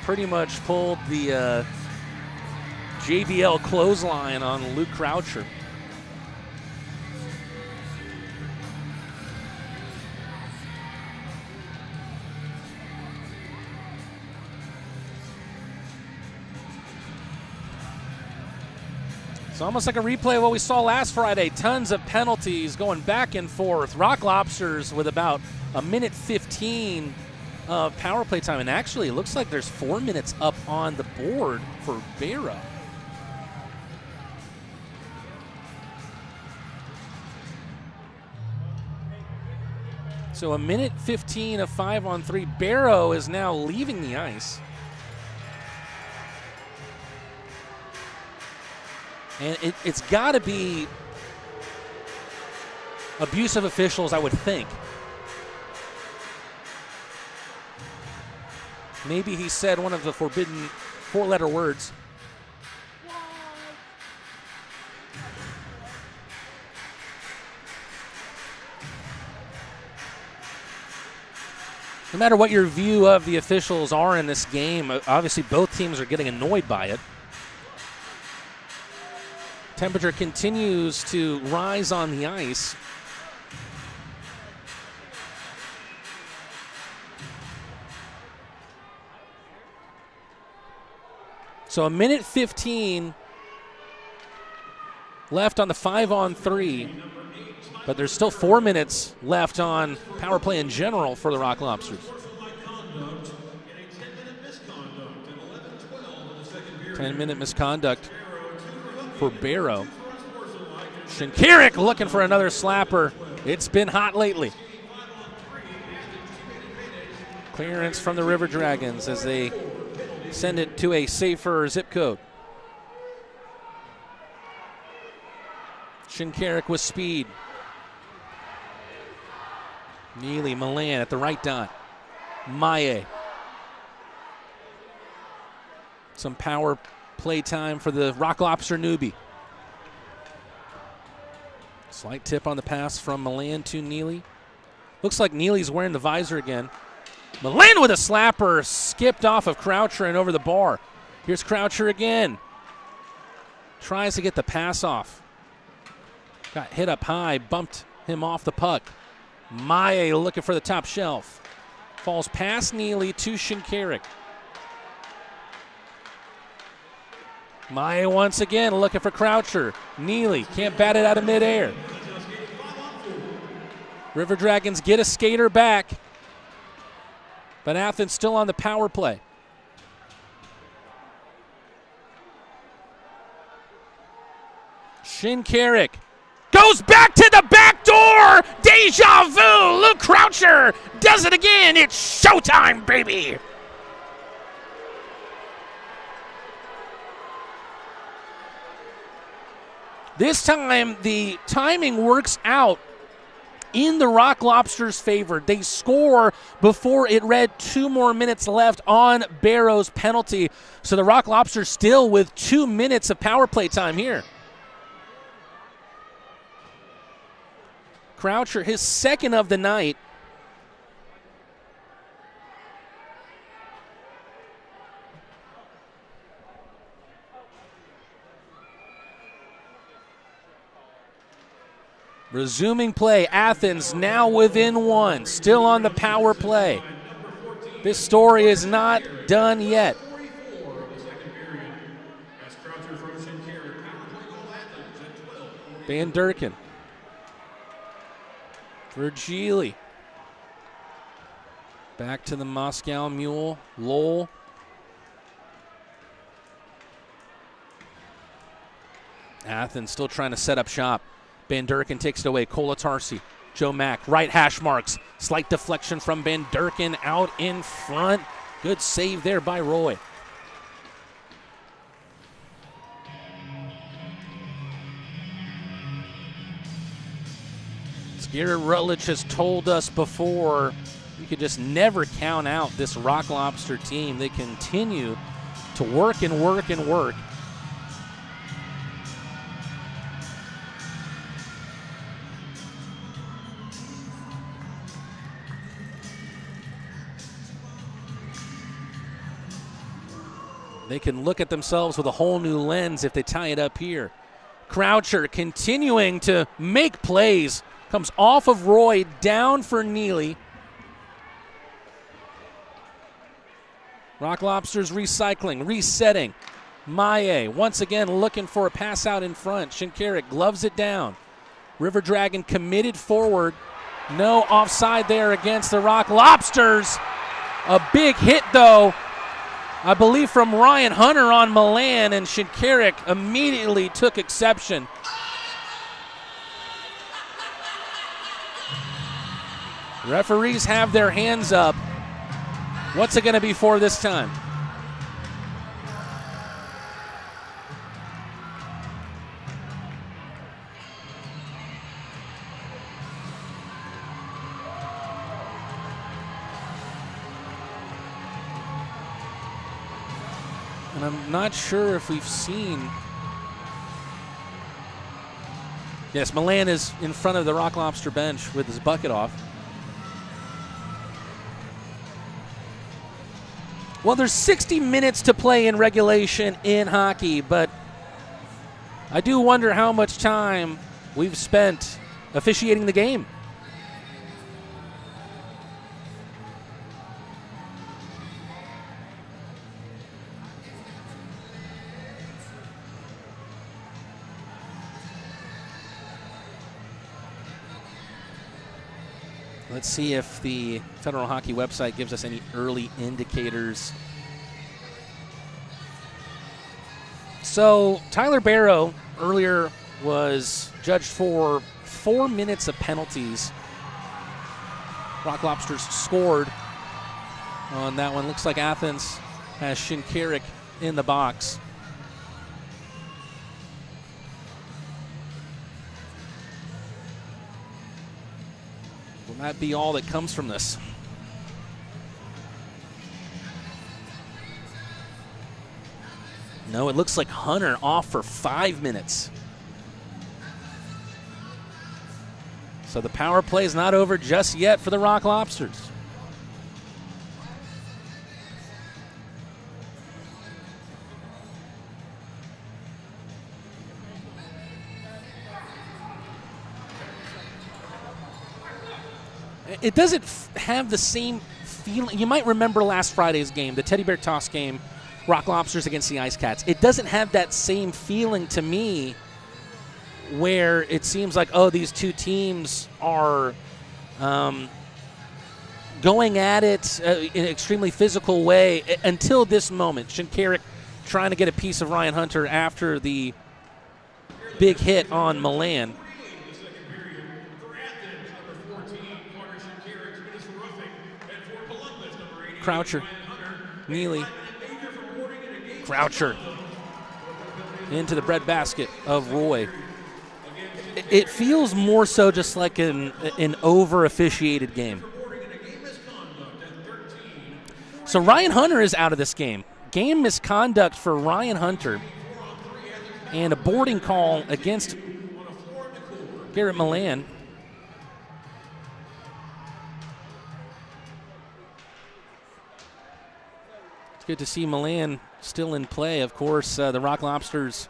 pretty much pulled the JBL clothesline on Luke Croucher. It's almost like a replay of what we saw last Friday. Tons of penalties going back and forth. Rock Lobsters with about a minute 15 of power play time. And actually, it looks like there's 4 minutes up on the board for Barrow. So a minute 15 of 5-on-3. Barrow is now leaving the ice. And it's got to be abusive officials, I would think. Maybe he said one of the forbidden 4-letter words. No matter what your view of the officials are in this game, obviously both teams are getting annoyed by it. Temperature continues to rise on the ice. So a minute 15 left on the 5-on-3, but there's still 4 minutes left on power play in general for the Rock Lobsters. 10-minute misconduct for Barrow. Shinkaruk looking for another slapper. It's been hot lately. Clearance from the River Dragons as they send it to a safer zip code. Shinkaruk with speed. Neely, Milan at the right dot. Maye. Some power play time for the Rock Lobster newbie. Slight tip on the pass from Milan to Neely. Looks like Neely's wearing the visor again. Milan with a slapper, skipped off of Croucher and over the bar. Here's Croucher again. Tries to get the pass off. Got hit up high, bumped him off the puck. Maye looking for the top shelf. Falls past Neely to Shinkaruk. Maye once again looking for Croucher. Neely can't bat it out of midair. River Dragons get a skater back, but Athens still on the power play. Shinkaruk goes back to the back door. Deja vu. Luke Croucher does it again. It's showtime, baby. This time, the timing works out in the Rock Lobsters' favor. They score before it read 2 more minutes left on Barrow's penalty. So the Rock Lobsters still with 2 minutes of power play time here. Croucher, his second of the night. Resuming play, Athens now within one, still on the power play. This story is not done yet. Van Durken. Virgili. Back to the Moscow Mule. Lowell. Athens still trying to set up shop. Van Durken takes it away. Kolatarsi. Joe Mack. Right hash marks. Slight deflection from Van Durken out in front. Good save there by Roy. Garrett Rutledge has told us before, you could just never count out this Rock Lobster team. They continue to work and work and work. They can look at themselves with a whole new lens if they tie it up here. Croucher continuing to make plays. Comes off of Roy, down for Neely. Rock Lobsters recycling, resetting. Maye once again looking for a pass out in front. Shinkaruk gloves it down. River Dragon committed forward. No offside there against the Rock Lobsters. A big hit though, I believe from Ryan Hunter on Milan, and Shinkaruk immediately took exception. Referees have their hands up. What's it going to be for this time? And I'm not sure if we've seen. Yes, Milan is in front of the Rock Lobster bench with his bucket off. Well, there's 60 minutes to play in regulation in hockey, but I do wonder how much time we've spent officiating the game. Let's see if the Federal Hockey website gives us any early indicators. So Tyler Barrow earlier was judged for 4 minutes of penalties. Rock Lobsters scored on that one. Looks like Athens has Shinkaruk in the box. Will that be all that comes from this? No, it looks like Hunter off for 5 minutes. So the power play is not over just yet for the Rock Lobsters. It doesn't have the same feeling. You might remember last Friday's game, the Teddy Bear Toss game, Rock Lobsters against the Ice Cats. It doesn't have that same feeling to me where it seems like, oh, these two teams are going at it in an extremely physical way until this moment. Shinkaruk trying to get a piece of Ryan Hunter after the big hit on Milan. Croucher, Neely, Croucher into the breadbasket of Roy. It feels more so just like an over-officiated game. So Ryan Hunter is out of this game. Game misconduct for Ryan Hunter and a boarding call against Garrett Milan. It's good to see Milan still in play. Of course, the Rock Lobsters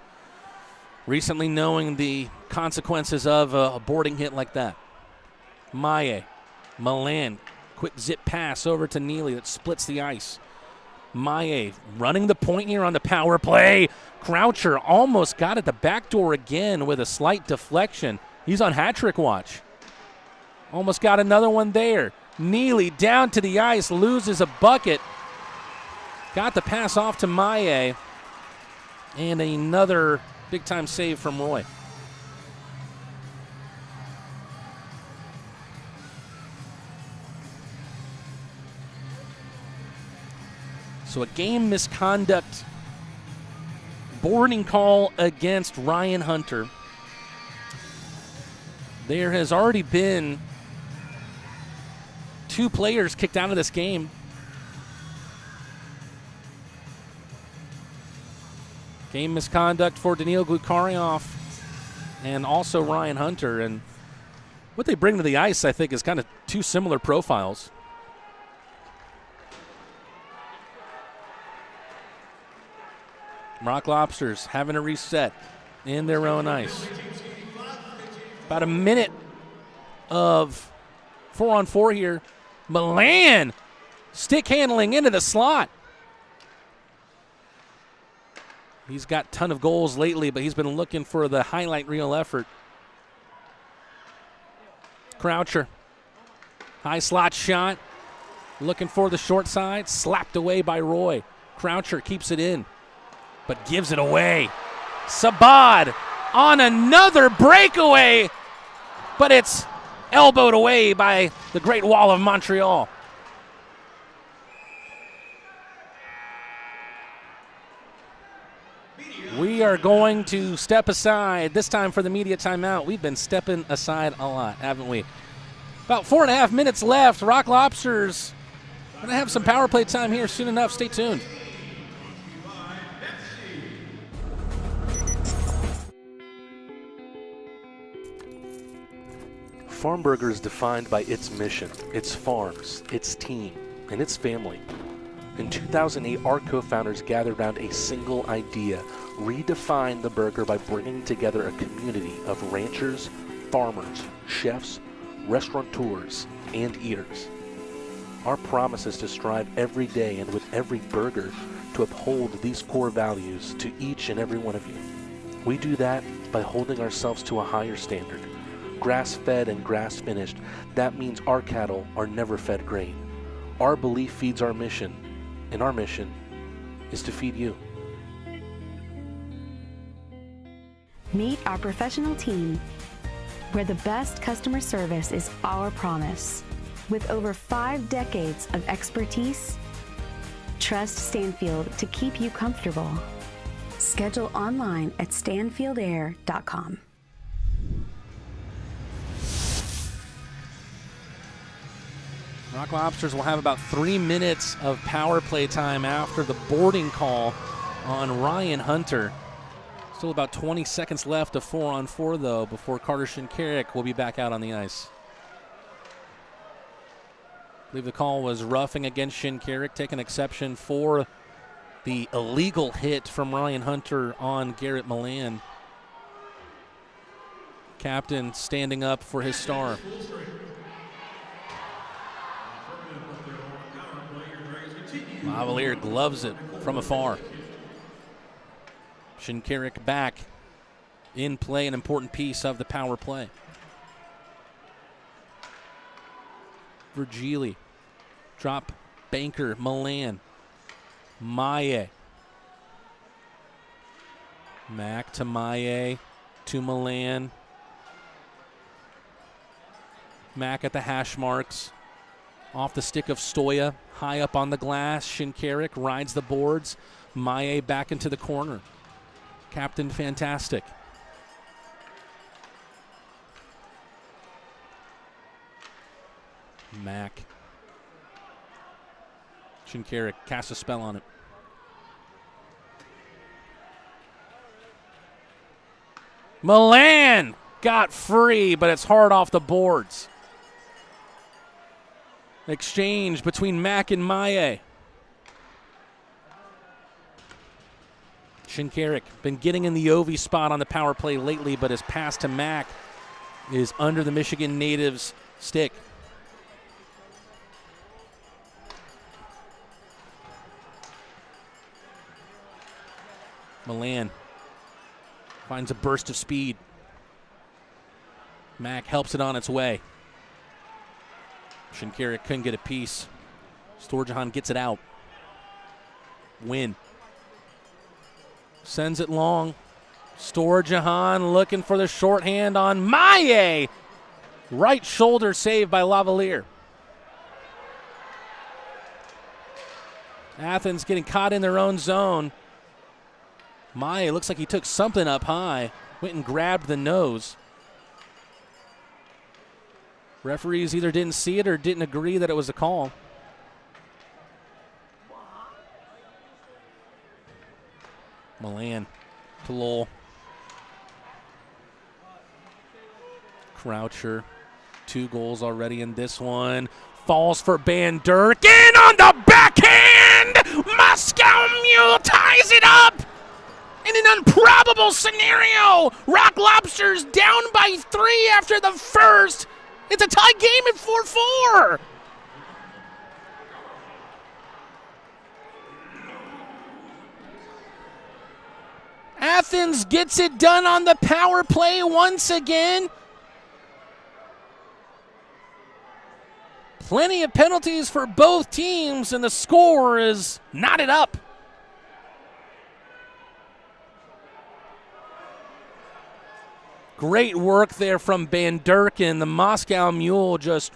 recently knowing the consequences of a boarding hit like that. Maye, Milan, quick zip pass over to Neely that splits the ice. Maye running the point here on the power play. Croucher almost got at the back door again with a slight deflection. He's on hat trick watch. Almost got another one there. Neely down to the ice, loses a bucket. Got the pass off to Maye. And another big-time save from Roy. So a game misconduct boarding call against Ryan Hunter. There has already been 2 players kicked out of this game. Game misconduct for Daniil Glukharyov and also Ryan Hunter. And what they bring to the ice, I think, is kind of 2 similar profiles. Rock Lobsters having a reset in their own ice. About a minute of 4-on-4 here. Milan stick handling into the slot. He's got a ton of goals lately, but he's been looking for the highlight reel effort. Croucher, high slot shot, looking for the short side, slapped away by Roy. Croucher keeps it in, but gives it away. Sabad on another breakaway, but it's elbowed away by the Great Wall of Montreal. We are going to step aside, this time for the media timeout. We've been stepping aside a lot, haven't we? About 4.5 minutes left. Rock Lobsters going to have some power play time here soon enough. Stay tuned. Farm Burger is defined by its mission, its farms, its team, and its family. In 2008, our co-founders gathered around a single idea: redefine the burger by bringing together a community of ranchers, farmers, chefs, restaurateurs, and eaters. Our promise is to strive every day and with every burger to uphold these core values to each and every one of you. We do that by holding ourselves to a higher standard. Grass-fed and grass-finished, that means our cattle are never fed grain. Our belief feeds our mission, and our mission is to feed you. Meet our professional team, where the best customer service is our promise. With over 5 decades of expertise, trust Stanfield to keep you comfortable. Schedule online at stanfieldair.com. Rock Lobsters will have about 3 minutes of power play time after the boarding call on Ryan Hunter. Still about 20 seconds left of 4-on-4, though, before Carter Shinkaruk will be back out on the ice. I believe the call was roughing against Shinkaruk, taking exception for the illegal hit from Ryan Hunter on Garrett Milan. Captain standing up for his star. Lavalier gloves it from afar. Shinkaruk back in play, an important piece of the power play. Virgili, drop banker, Milan. Maye. Mac to Maye, to Milan. Mac at the hash marks. Off the stick of Stoya, high up on the glass. Shinkaruk rides the boards. Maye back into the corner. Captain fantastic. Mac. Shinkaruk casts a spell on it. Milan got free, but it's hard off the boards. Exchange between Mac and Maye. Shinkaruk been getting in the Ovi spot on the power play lately, but his pass to Mack is under the Michigan native's stick. Milan finds a burst of speed. Mack helps it on its way. Shinkaruk couldn't get a piece. Storjahan gets it out. Win. Sends it long. Storjahan looking for the shorthand on Maye. Right shoulder save by Lavalier. Athens getting caught in their own zone. Maye looks like he took something up high. Went and grabbed the nose. Referees either didn't see it or didn't agree that it was a call. Milan to Lowell. Croucher. 2 goals already in this one. Falls for Van Durken on the backhand! Moscow Mule ties it up! In an improbable scenario! Rock Lobsters down by 3 after the first. It's a tie game at 4-4. Athens gets it done on the power play once again. Plenty of penalties for both teams, and the score is knotted up. Great work there from Van Durken. The Moscow Mule just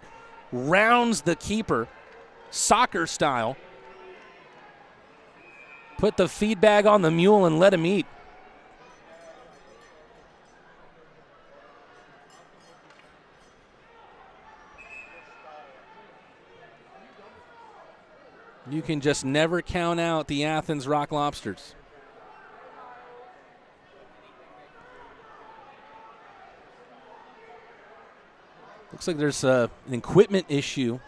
rounds the keeper, soccer style. Put the feed bag on the mule and let him eat. You can just never count out the Athens Rock Lobsters. Looks like there's an equipment issue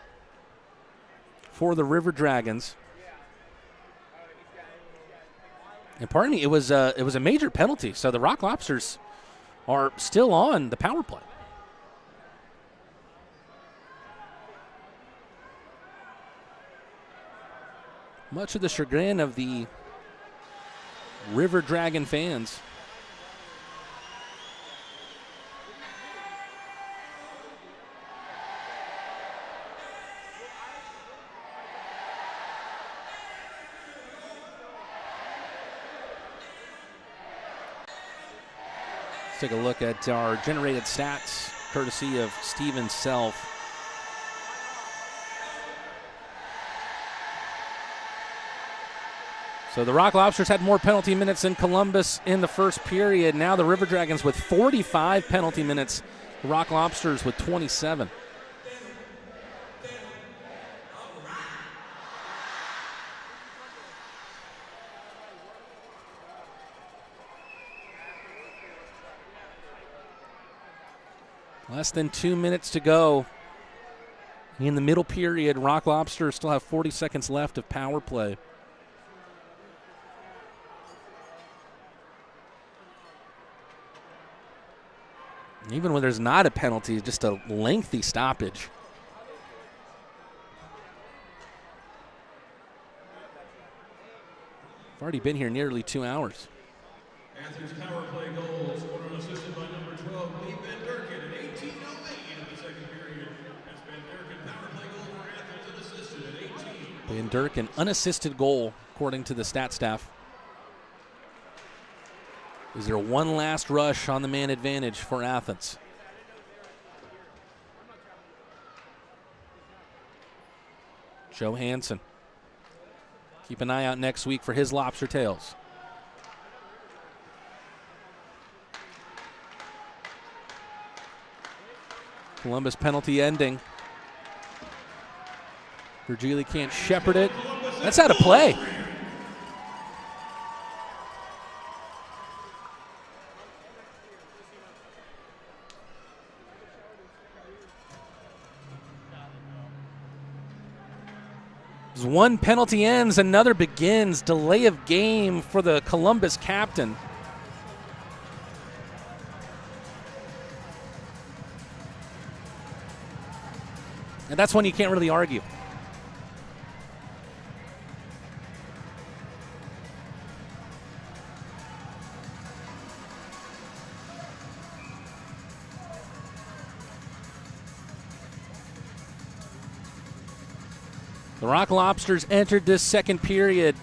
for the River Dragons. And pardon me, it was a major penalty, so the Rock Lobsters are still on the power play. Much of the chagrin of the River Dragon fans. Let's take a look at our generated stats, courtesy of Steven Self. So the Rock Lobsters had more penalty minutes than Columbus in the first period. Now the River Dragons with 45 penalty minutes. The Rock Lobsters with 27. Less than 2 minutes to go. In the middle period, Rock Lobsters still have 40 seconds left of power play. Even when there's not a penalty, just a lengthy stoppage. I've already been here nearly 2 hours. Athens power play goals, scored and assisted by number 12, Lee Van Durken, at 18:08 in the second period. That's Van Durken power play goal for Athens and assisted at 18. Van Durken, unassisted goal, according to the stat staff. Is there one last rush on the man advantage for Athens? Johansson. Keep an eye out next week for his lobster tails. Columbus penalty ending. Virgili can't shepherd it. That's out of play. As one penalty ends, another begins. Delay of game for the Columbus captain. And that's when you can't really argue. The Rock Lobsters entered this second period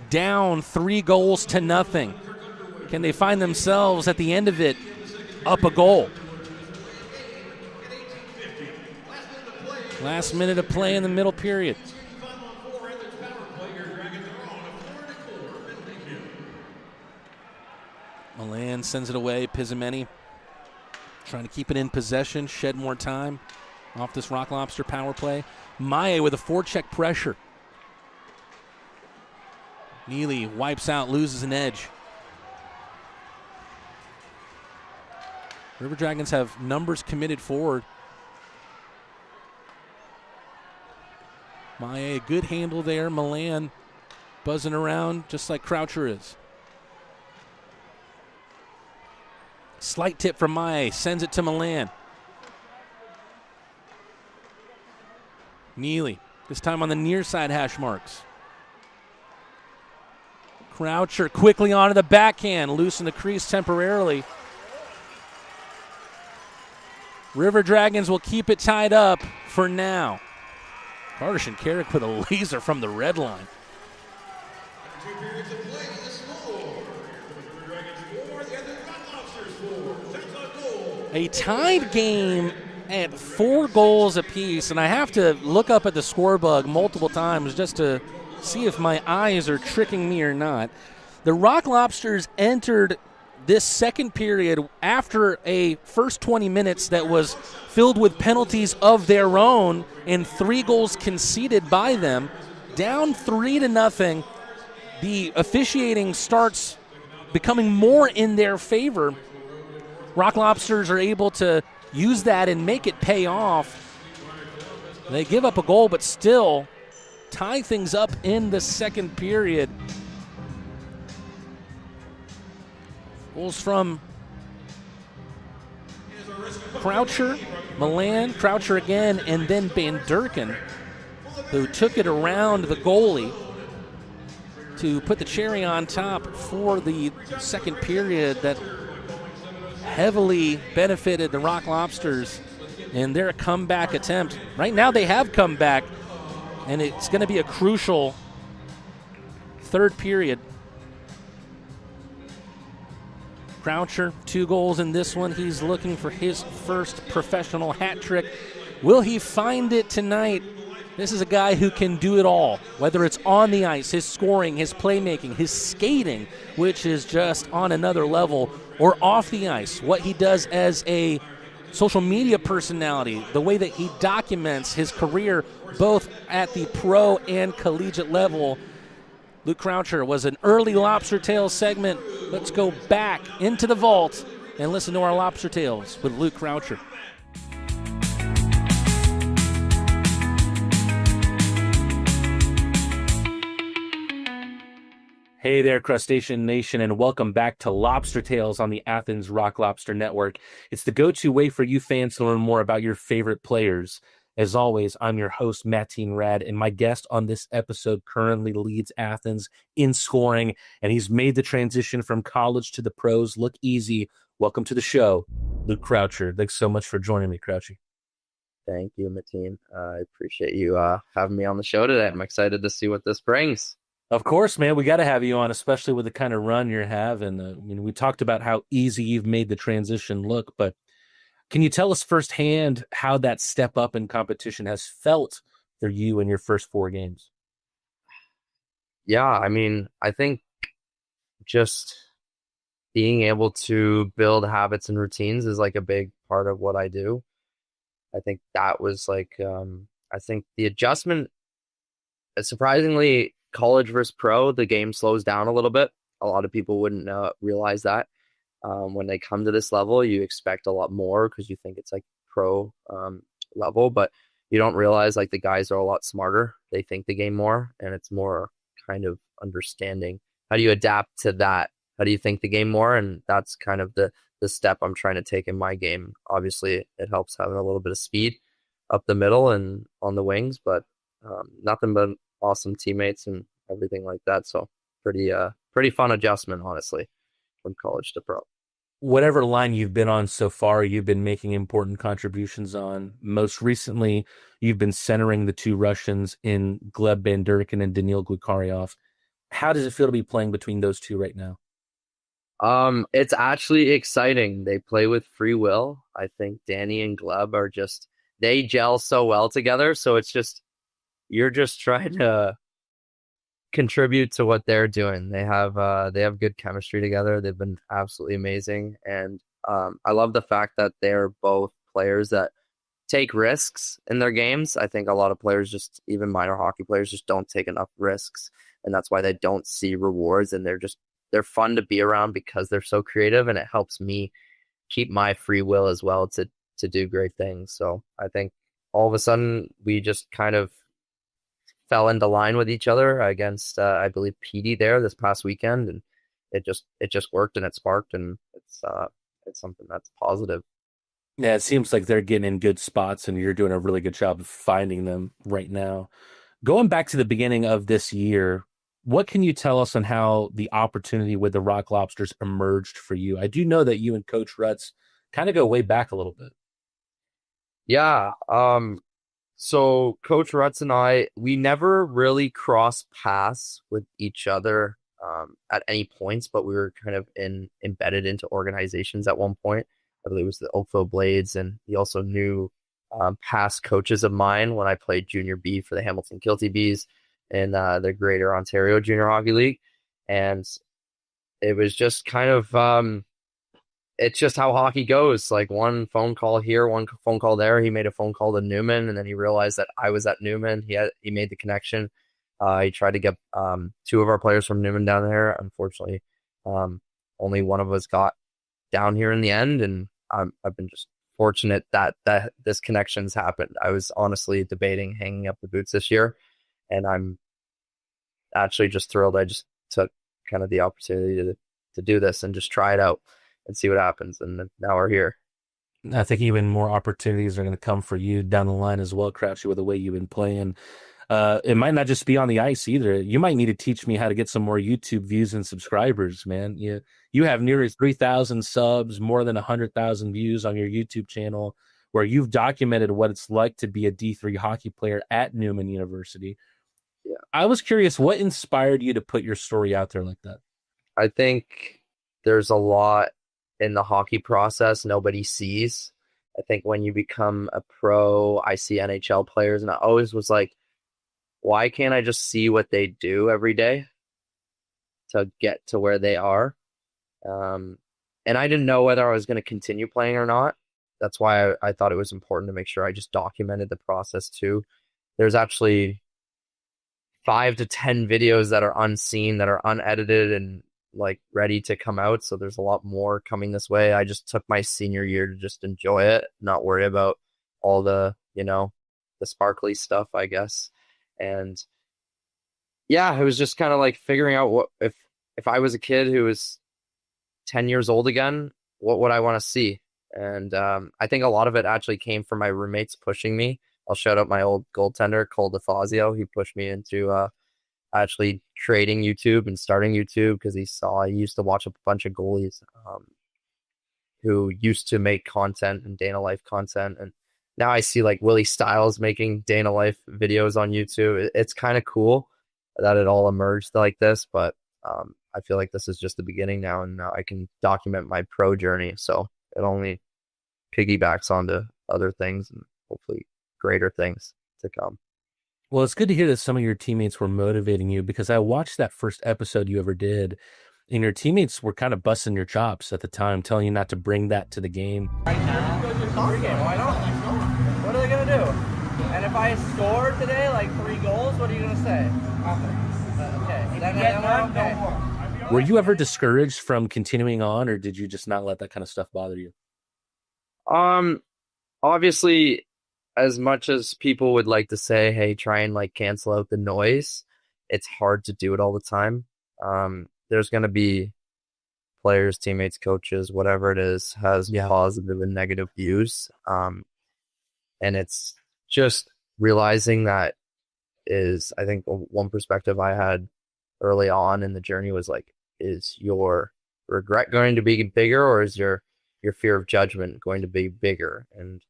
down 3-0. Can they find themselves at the end of it up a goal? Last minute of play in the middle period. Milan sends it away. Pizzameni trying to keep it in possession, shed more time off this Rock Lobster power play. Maye with a forecheck pressure. Neely wipes out, loses an edge. River Dragons have numbers committed forward. Maye, a good handle there. Milan buzzing around just like Croucher is. Slight tip from Maye, sends it to Milan. Neely, this time on the near side hash marks. Croucher quickly onto the backhand, loosen the crease temporarily. River Dragons will keep it tied up for now. Carter Shinkaruk with a laser from the red line. A tied game at 4 goals apiece, and I have to look up at the score bug multiple times just to see if my eyes are tricking me or not. The Rock Lobsters entered this second period after a first 20 minutes that was filled with penalties of their own and 3 goals conceded by them, down 3-0. The officiating starts becoming more in their favor. Rock Lobsters are able to use that and make it pay off. They give up a goal, but still tie things up in the second period. Goals from Croucher, Milan, Croucher again, and then Van Durken, who took it around the goalie to put the cherry on top for the second period that heavily benefited the Rock Lobsters in their comeback attempt. Right now they have come back, and it's going to be a crucial third period. Croucher, 2 goals in this one. He's looking for his first professional hat trick. Will he find it tonight? This is a guy who can do it all, whether it's on the ice, his scoring, his playmaking, his skating, which is just on another level, or off the ice, what he does as a social media personality, the way that he documents his career both at the pro and collegiate level. Luke Croucher was an early Lobster Tales segment. Let's go back into the vault and listen to our Lobster Tales with Luke Croucher. Hey there, Crustacean Nation, and welcome back to Lobster Tales on the Athens Rock Lobster Network. It's the go-to way for you fans to learn more about your favorite players. As always, I'm your host, Mateen Rad, and my guest on this episode currently leads Athens in scoring, and he's made the transition from college to the pros look easy. Welcome to the show, Luke Croucher. Thanks so much for joining me, Crouchy. Thank you, Mateen. I appreciate you having me on the show today. I'm excited to see what this brings. Of course, man. We got to have you on, especially with the kind of run you're having. We talked about how easy you've made the transition look, but can you tell us firsthand how that step up in competition has felt for you in your first 4 games? Yeah, I think just being able to build habits and routines is like a big part of what I do. I think that was I think the adjustment, surprisingly, college versus pro, the game slows down a little bit. A lot of people wouldn't realize that. When they come to this level, you expect a lot more because you think it's like pro level. But you don't realize like the guys are a lot smarter. They think the game more, and it's more kind of understanding. How do you adapt to that? How do you think the game more? And that's kind of the step I'm trying to take in my game. Obviously, it helps having a little bit of speed up the middle and on the wings, but nothing but awesome teammates and everything like that. So pretty fun adjustment, honestly, from college to pro. Whatever line you've been on so far, you've been making important contributions on. Most recently, you've been centering the two Russians in Gleb Bandurkin and Daniil Glukharyov. How does it feel to be playing between those two right now? It's actually exciting. They play with free will. I think Danny and Gleb are they gel so well together. So it's you're just trying to contribute to what they're doing. They have good chemistry together. They've been absolutely amazing. And I love the fact that they're both players that take risks in their games. I think a lot of players, even minor hockey players, just don't take enough risks. And that's why they don't see rewards, and they're fun to be around because they're so creative, and it helps me keep my free will as well to do great things. So I think all of a sudden we just kind of fell into line with each other against I believe Pee Dee there this past weekend, and it just worked, and it sparked, and it's something that's positive. Yeah, it seems like they're getting in good spots, and you're doing a really good job of finding them right now. Going back to the beginning of this year, what can you tell us on how the opportunity with the Rock Lobsters emerged for you? I do know that you and Coach Rutz kind of go way back a little bit. Yeah. So Coach Rutz and we never really crossed paths with each other at any points, but we were kind of embedded into organizations at one point. I believe it was the Oakville Blades, and he also knew past coaches of mine when I played Junior B for the Hamilton Kilty Bees in the Greater Ontario Junior Hockey League. And it was just kind of, it's just how hockey goes. Like one phone call here, one phone call there. He made a phone call to Newman, and then he realized that I was at Newman. He made the connection. He tried to get two of our players from Newman down there. Unfortunately, only one of us got down here in the end, and I've been just fortunate that this connection's happened. I was honestly debating hanging up the boots this year, and I'm actually just thrilled I just took kind of the opportunity to do this and just try it out and see what happens. And now we're here. I think even more opportunities are going to come for you down the line as well, Crouchy, with the way you've been playing. It might not just be on the ice either. You might need to teach me how to get some more YouTube views and subscribers, man. You have nearly 3,000 subs, more than 100,000 views on your YouTube channel, where you've documented what it's like to be a D3 hockey player at Newman University. Yeah. I was curious, what inspired you to put your story out there like that? I think there's a lot in the hockey process nobody sees. I think when you become a pro, I see NHL players, and I always was like, why can't I just see what they do every day to get to where they are? And I didn't know whether I was going to continue playing or not. That's why I thought it was important to make sure I just documented the process too. There's actually 5 to 10 videos that are unseen, that are unedited and like ready to come out. So there's a lot more coming this way. I just took my senior year to just enjoy it, not worry about all the, the sparkly stuff, I guess. And yeah, it was just kind of like figuring out what if I was a kid who was 10 years old again, what would I want to see? And I think a lot of it actually came from my roommates pushing me. I'll shout out my old goaltender, Cole DeFazio. He pushed me into actually creating YouTube and starting YouTube because he saw I used to watch a bunch of goalies who used to make content and Dana Life content. And now I see like Willie Stiles making Dana Life videos on YouTube. It's kind of cool that it all emerged like this, but I feel like this is just the beginning now, and now I can document my pro journey. So it only piggybacks onto other things and hopefully greater things to come. Well, it's good to hear that some of your teammates were motivating you, because I watched that first episode you ever did, and your teammates were kind of busting your chops at the time, telling you not to bring that to the game. Right now, pregame, why not? What are they going to do? And if I score today, like 3 goals, what are you going to say? Okay. Then we're okay. Were you ever discouraged from continuing on, or did you just not let that kind of stuff bother you? Obviously, as much as people would like to say, hey, try and like cancel out the noise, it's hard to do it all the time. There's going to be players, teammates, coaches, whatever it is, has positive and negative views. And it's just realizing that is, I think, one perspective I had early on in the journey was like, is your regret going to be bigger, or is your fear of judgment going to be bigger? And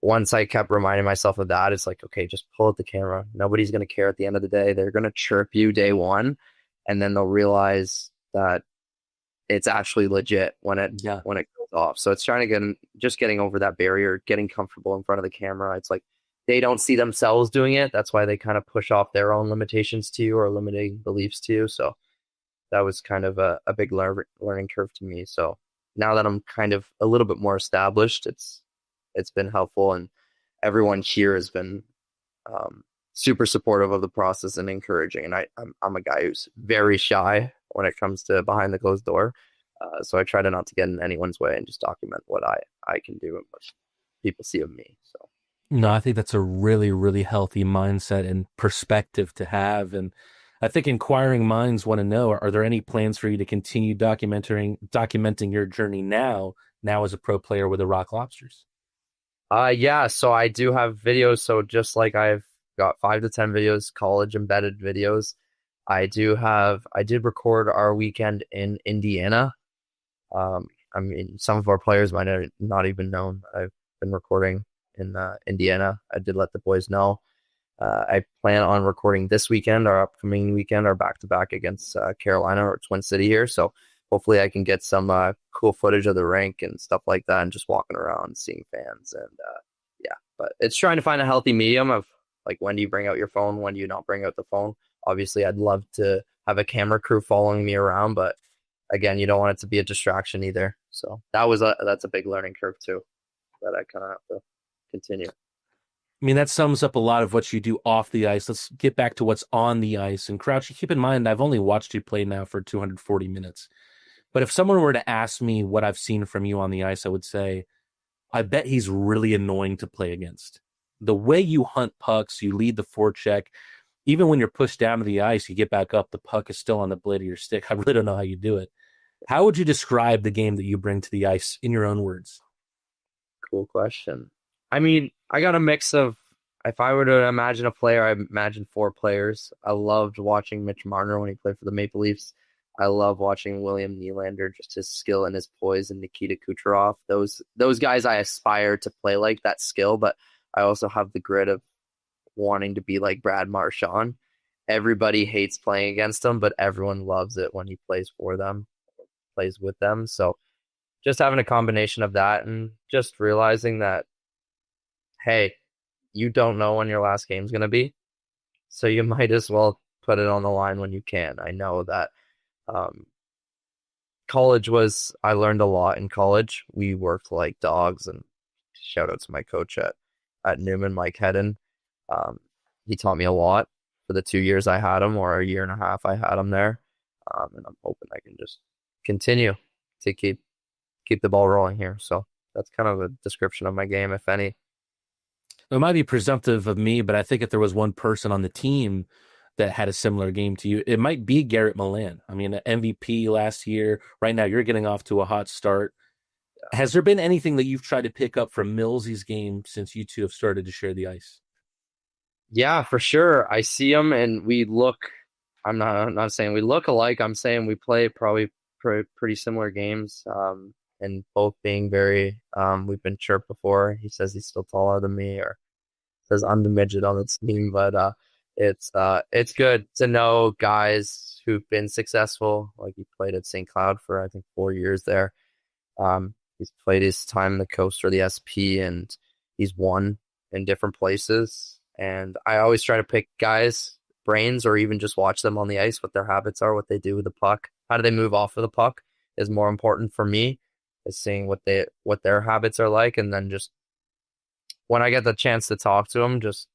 once I kept reminding myself of that, it's like, okay, just pull out the camera. Nobody's going to care at the end of the day. They're going to chirp you day one, and then they'll realize that it's actually legit when it goes off. So it's trying to getting over that barrier, getting comfortable in front of the camera. It's like they don't see themselves doing it. That's why they kind of push off their own limitations to you or limiting beliefs to you. So that was kind of a big learning curve to me. So now that I'm kind of a little bit more established, it's been helpful, and everyone here has been super supportive of the process and encouraging. And I'm a guy who's very shy when it comes to behind the closed door. So I try to not to get in anyone's way and just document what I can do and what people see of me. So no, I think that's a really, really healthy mindset and perspective to have. And I think inquiring minds want to know, are there any plans for you to continue documenting your journey now as a pro player with the Rock Lobsters? Yeah, so I do have videos. So just like I've got 5 to 10 videos, college embedded videos, I did record our weekend in Indiana. I mean, some of our players might have not even known I've been recording in Indiana. I did let the boys know. I plan on recording this weekend, our upcoming weekend, our back-to-back against Carolina or Twin City here. So hopefully I can get some cool footage of the rink and stuff like that, and just walking around, seeing fans. And but it's trying to find a healthy medium of like, when do you bring out your phone? When do you not bring out the phone? Obviously, I'd love to have a camera crew following me around, but again, you don't want it to be a distraction either. So that's a big learning curve too, that I kind of have to continue. I mean, that sums up a lot of what you do off the ice. Let's get back to what's on the ice. And Crouch, keep in mind, I've only watched you play now for 240 minutes. But if someone were to ask me what I've seen from you on the ice, I would say, I bet he's really annoying to play against. The way you hunt pucks, you lead the forecheck. Even when you're pushed down to the ice, you get back up, the puck is still on the blade of your stick. I really don't know how you do it. How would you describe the game that you bring to the ice in your own words? Cool question. I mean, I got a mix of, if I were to imagine a player, I imagine 4 players. I loved watching Mitch Marner when he played for the Maple Leafs. I love watching William Nylander, just his skill and his poise, and Nikita Kucherov. Those guys I aspire to play like, that skill, but I also have the grit of wanting to be like Brad Marchand. Everybody hates playing against him, but everyone loves it when he plays for them, plays with them. So just having a combination of that, and just realizing that, hey, you don't know when your last game's going to be, so you might as well put it on the line when you can. I know that I learned a lot in college. We worked like dogs, and shout out to my coach at Newman, Mike Hedden. He taught me a lot for the 2 years I had him, or a year and a half I had him there. And I'm hoping I can just continue to keep the ball rolling here. So that's kind of a description of my game, if any. It might be presumptive of me, but I think if there was one person on the team that had a similar game to you, it might be Garrett Milan. I mean, an MVP last year. Right now, you're getting off to a hot start. Has there been anything that you've tried to pick up from Millsy's game since you two have started to share the ice? Yeah, for sure. I see him, and we look. I'm not saying we look alike. I'm saying we play probably pretty similar games. And both being very. We've been chirped before. He says he's still taller than me, or says I'm the midget on the team. But it's good to know guys who've been successful. Like, he played at St. Cloud for, I think, 4 years there. He's played his time in the Coast or the SP, and he's won in different places. And I always try to pick guys' brains, or even just watch them on the ice, what their habits are, what they do with the puck. How do they move off of the puck is more important for me, is seeing what their habits are like. And then just when I get the chance to talk to them, just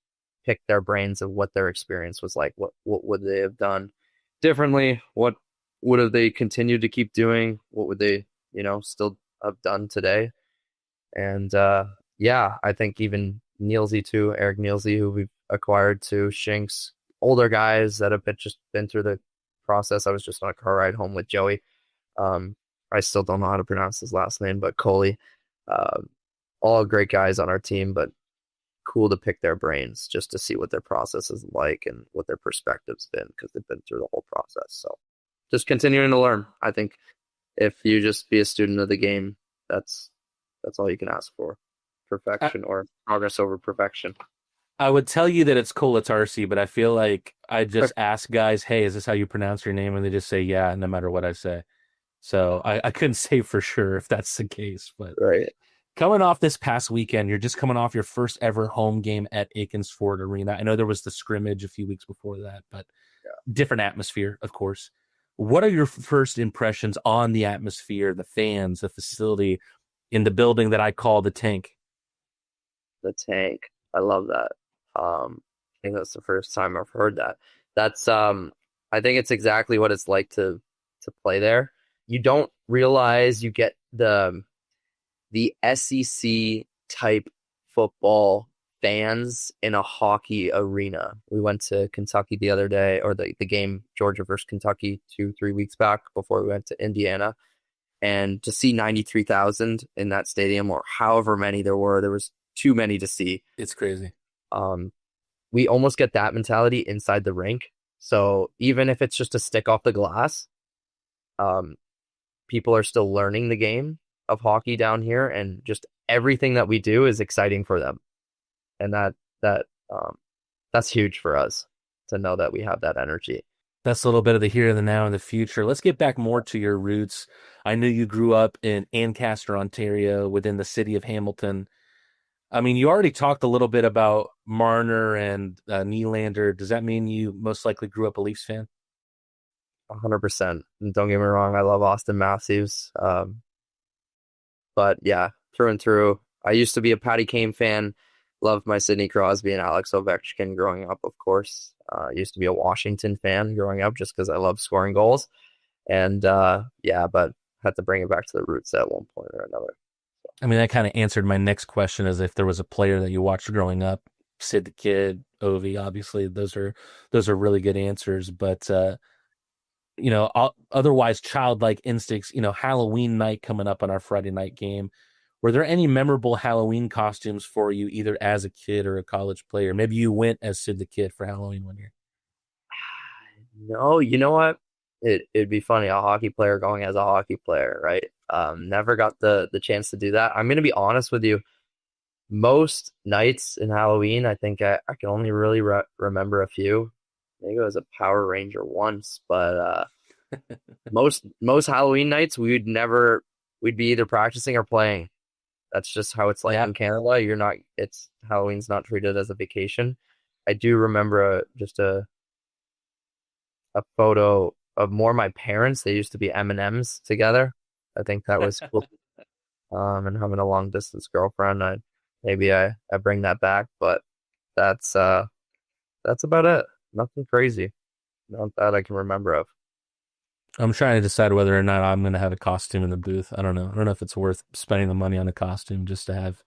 pick their brains of what their experience was like. What would they have done differently? What would have they continued to keep doing? What would they, still have done today? And I think even Nielzy too, Eric Nielzy, who we've acquired too, Shinks, older guys that have just been through the process. I was just on a car ride home with Joey. I still don't know how to pronounce his last name, but Coley. All great guys on our team, but cool to pick their brains just to see what their process is like and what their perspective's been, because they've been through the whole process. So just continuing to learn. I think if you just be a student of the game, that's all you can ask for. Perfection or progress over perfection. I would tell you that it's Kolatarsi, but I feel like I just ask guys, hey, is this how you pronounce your name? And they just say, yeah, no matter what I say. So I couldn't say for sure if that's the case. But right. Coming off this past weekend, you're just coming off your first ever home game at Aikens Ford Arena. I know there was the scrimmage a few weeks before that, but different atmosphere, of course. What are your first impressions on the atmosphere, the fans, the facility, in the building that I call the Tank? The Tank. I love that. I think that's the first time I've heard that. That's I think it's exactly what it's like to play there. You don't realize you get the SEC type football fans in a hockey arena. We went to Kentucky the other day, or the game Georgia versus Kentucky 2-3 weeks back before we went to Indiana. And to see 93,000 in that stadium, or however many there was too many to see. It's crazy. We almost get that mentality inside the rink. So even if it's just a stick off the glass, people are still learning the game of hockey down here, and just everything that we do is exciting for them. And that's huge for us to know that we have that energy. That's a little bit of the here and the now and the future. Let's get back more to your roots. I knew you grew up in Ancaster, Ontario, within the city of Hamilton. I mean, you already talked a little bit about Marner and Nylander. Does that mean you most likely grew up a Leafs fan? 100%. And don't get me wrong, I love Austin Matthews. But yeah, through and through. I used to be a Patty Kane fan. Loved my Sidney Crosby and Alex Ovechkin growing up, of course. Used to be a Washington fan growing up just because I love scoring goals. And but had to bring it back to the roots at one point or another. I mean, that kind of answered my next question, as if there was a player that you watched growing up. Sid the Kid, Ovi, obviously, those are really good answers. But otherwise, childlike instincts. Halloween night coming up on our Friday night game. Were there any memorable Halloween costumes for you, either as a kid or a college player? Maybe you went as Sid the Kid for Halloween one year. No, you know what? It'd be funny, a hockey player going as a hockey player, right? Never got the chance to do that. I'm going to be honest with you. Most nights in Halloween, I think I can only really remember a few. Maybe I was a Power Ranger once, but most Halloween nights, we'd be either practicing or playing. That's just how it's like in Canada. Halloween's not treated as a vacation. I do remember just a photo of more my parents. They used to be M&Ms together. I think that was cool. And having a long distance girlfriend, I bring that back, but that's about it. Nothing crazy. Not that I can remember of. I'm trying to decide whether or not I'm going to have a costume in the booth. I don't know. I don't know if it's worth spending the money on a costume just to have.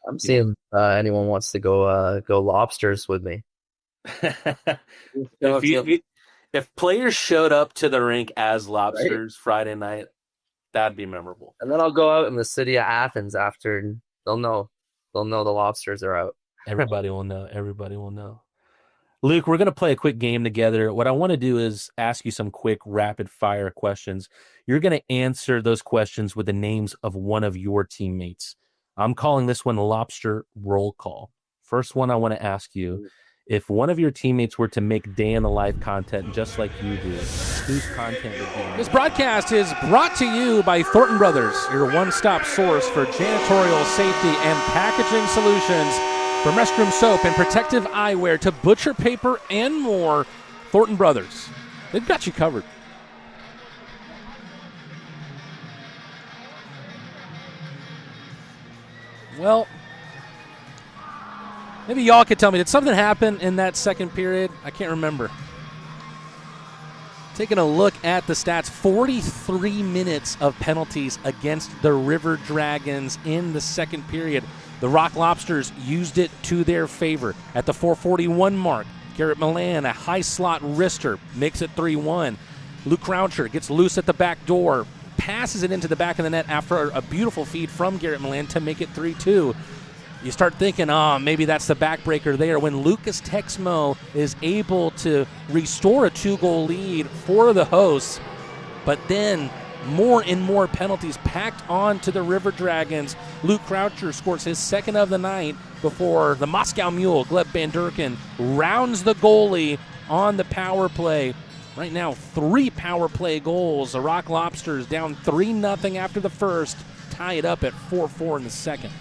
I'm seeing anyone wants to go Lobsters with me. If players showed up to the rink as Lobsters Friday night, that'd be memorable. And then I'll go out in the city of Athens after, and they'll know the Lobsters are out. Everybody will know. Everybody will know. Luke, we're going to play a quick game together. What I want to do is ask you some quick rapid fire questions. You're going to answer those questions with the names of one of your teammates. I'm calling this one Lobster Roll Call. First one I want to ask you, if one of your teammates were to make day in the life content just like you do, whose content would be? This broadcast is brought to you by Thornton Brothers, your one-stop source for janitorial safety and packaging solutions. From restroom soap and protective eyewear to butcher paper and more, Thornton Brothers, they've got you covered. Well, maybe y'all could tell me, did something happen in that second period? I can't remember. Taking a look at the stats, 43 minutes of penalties against the River Dragons in the second period. The Rock Lobsters used it to their favor. At the 4:41 mark, Garrett Milan, a high slot wrister, makes it 3-1. Luke Croucher gets loose at the back door, passes it into the back of the net after a beautiful feed from Garrett Milan to make it 3-2. You start thinking, maybe that's the backbreaker there, when Lucas Texmo is able to restore a 2-goal lead for the hosts, but then more and more penalties packed on to the River Dragons. Luke Croucher scores his second of the night before the Moscow Mule, Gleb Banderkin, rounds the goalie on the power play. Right now, 3 power play goals. The Rock Lobsters down 3-0 after the first, tie it up at 4-4 in the second.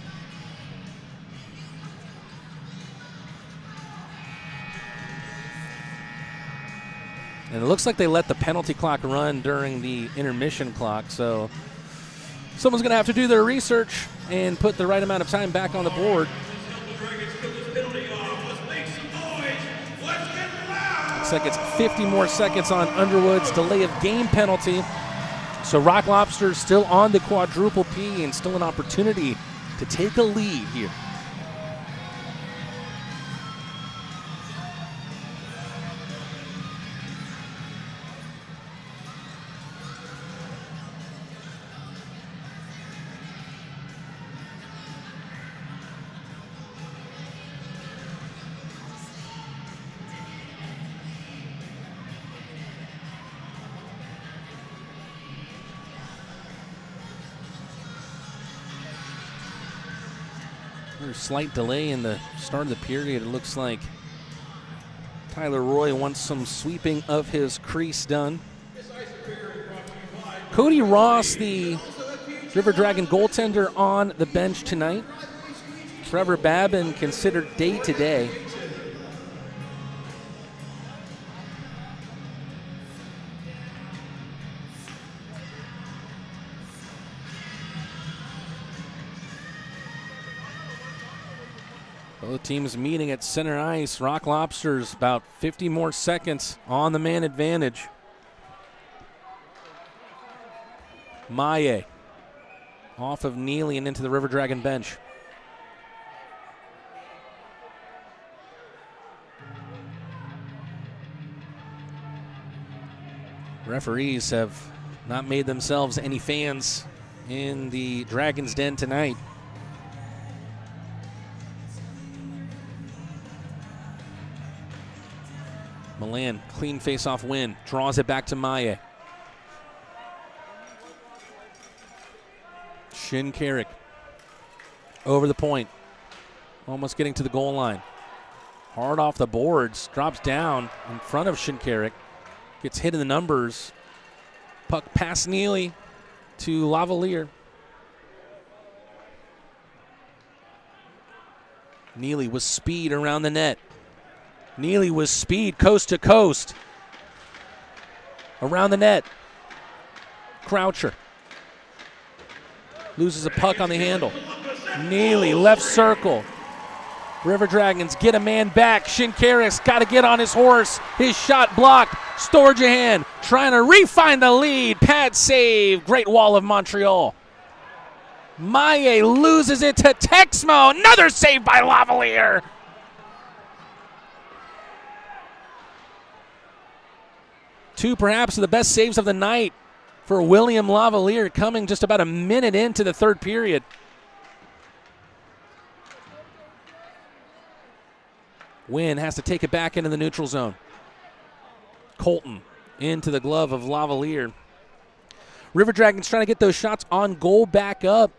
And it looks like they let the penalty clock run during the intermission clock, so someone's going to have to do their research and put the right amount of time back on the board. Looks like it's 50 more seconds on Underwood's delay of game penalty. So Rock Lobsters still on the quadruple P and still an opportunity to take a lead here. Slight delay in the start of the period. It looks like Tyler Roy wants some sweeping of his crease done. Cody Ross, the River Dragon goaltender, on the bench tonight. Trevor Babin considered day-to-day. Both teams meeting at center ice. Rock Lobsters about 50 more seconds on the man advantage. Maye off of Neely and into the River Dragon bench. Referees have not made themselves any fans in the Dragon's Den tonight. Milan, clean face-off win, draws it back to Maye. Shinkaruk over the point, almost getting to the goal line. Hard off the boards, drops down in front of Shinkaruk, gets hit in the numbers. Puck past Neely to Lavalier. Neely with speed around the net. Neely with speed coast to coast. Around the net. Croucher. Loses a puck on the handle. Neely, left circle. River Dragons get a man back. Shinkaruk's got to get on his horse. His shot blocked. Storjahan trying to refine the lead. Pad save. Great Wall of Montreal. Maye loses it to Texmo. Another save by Lavalier. Two perhaps of the best saves of the night for William Lavalier, coming just about a minute into the third period. Wynn has to take it back into the neutral zone. Colten into the glove of Lavalier. River Dragons trying to get those shots on goal back up.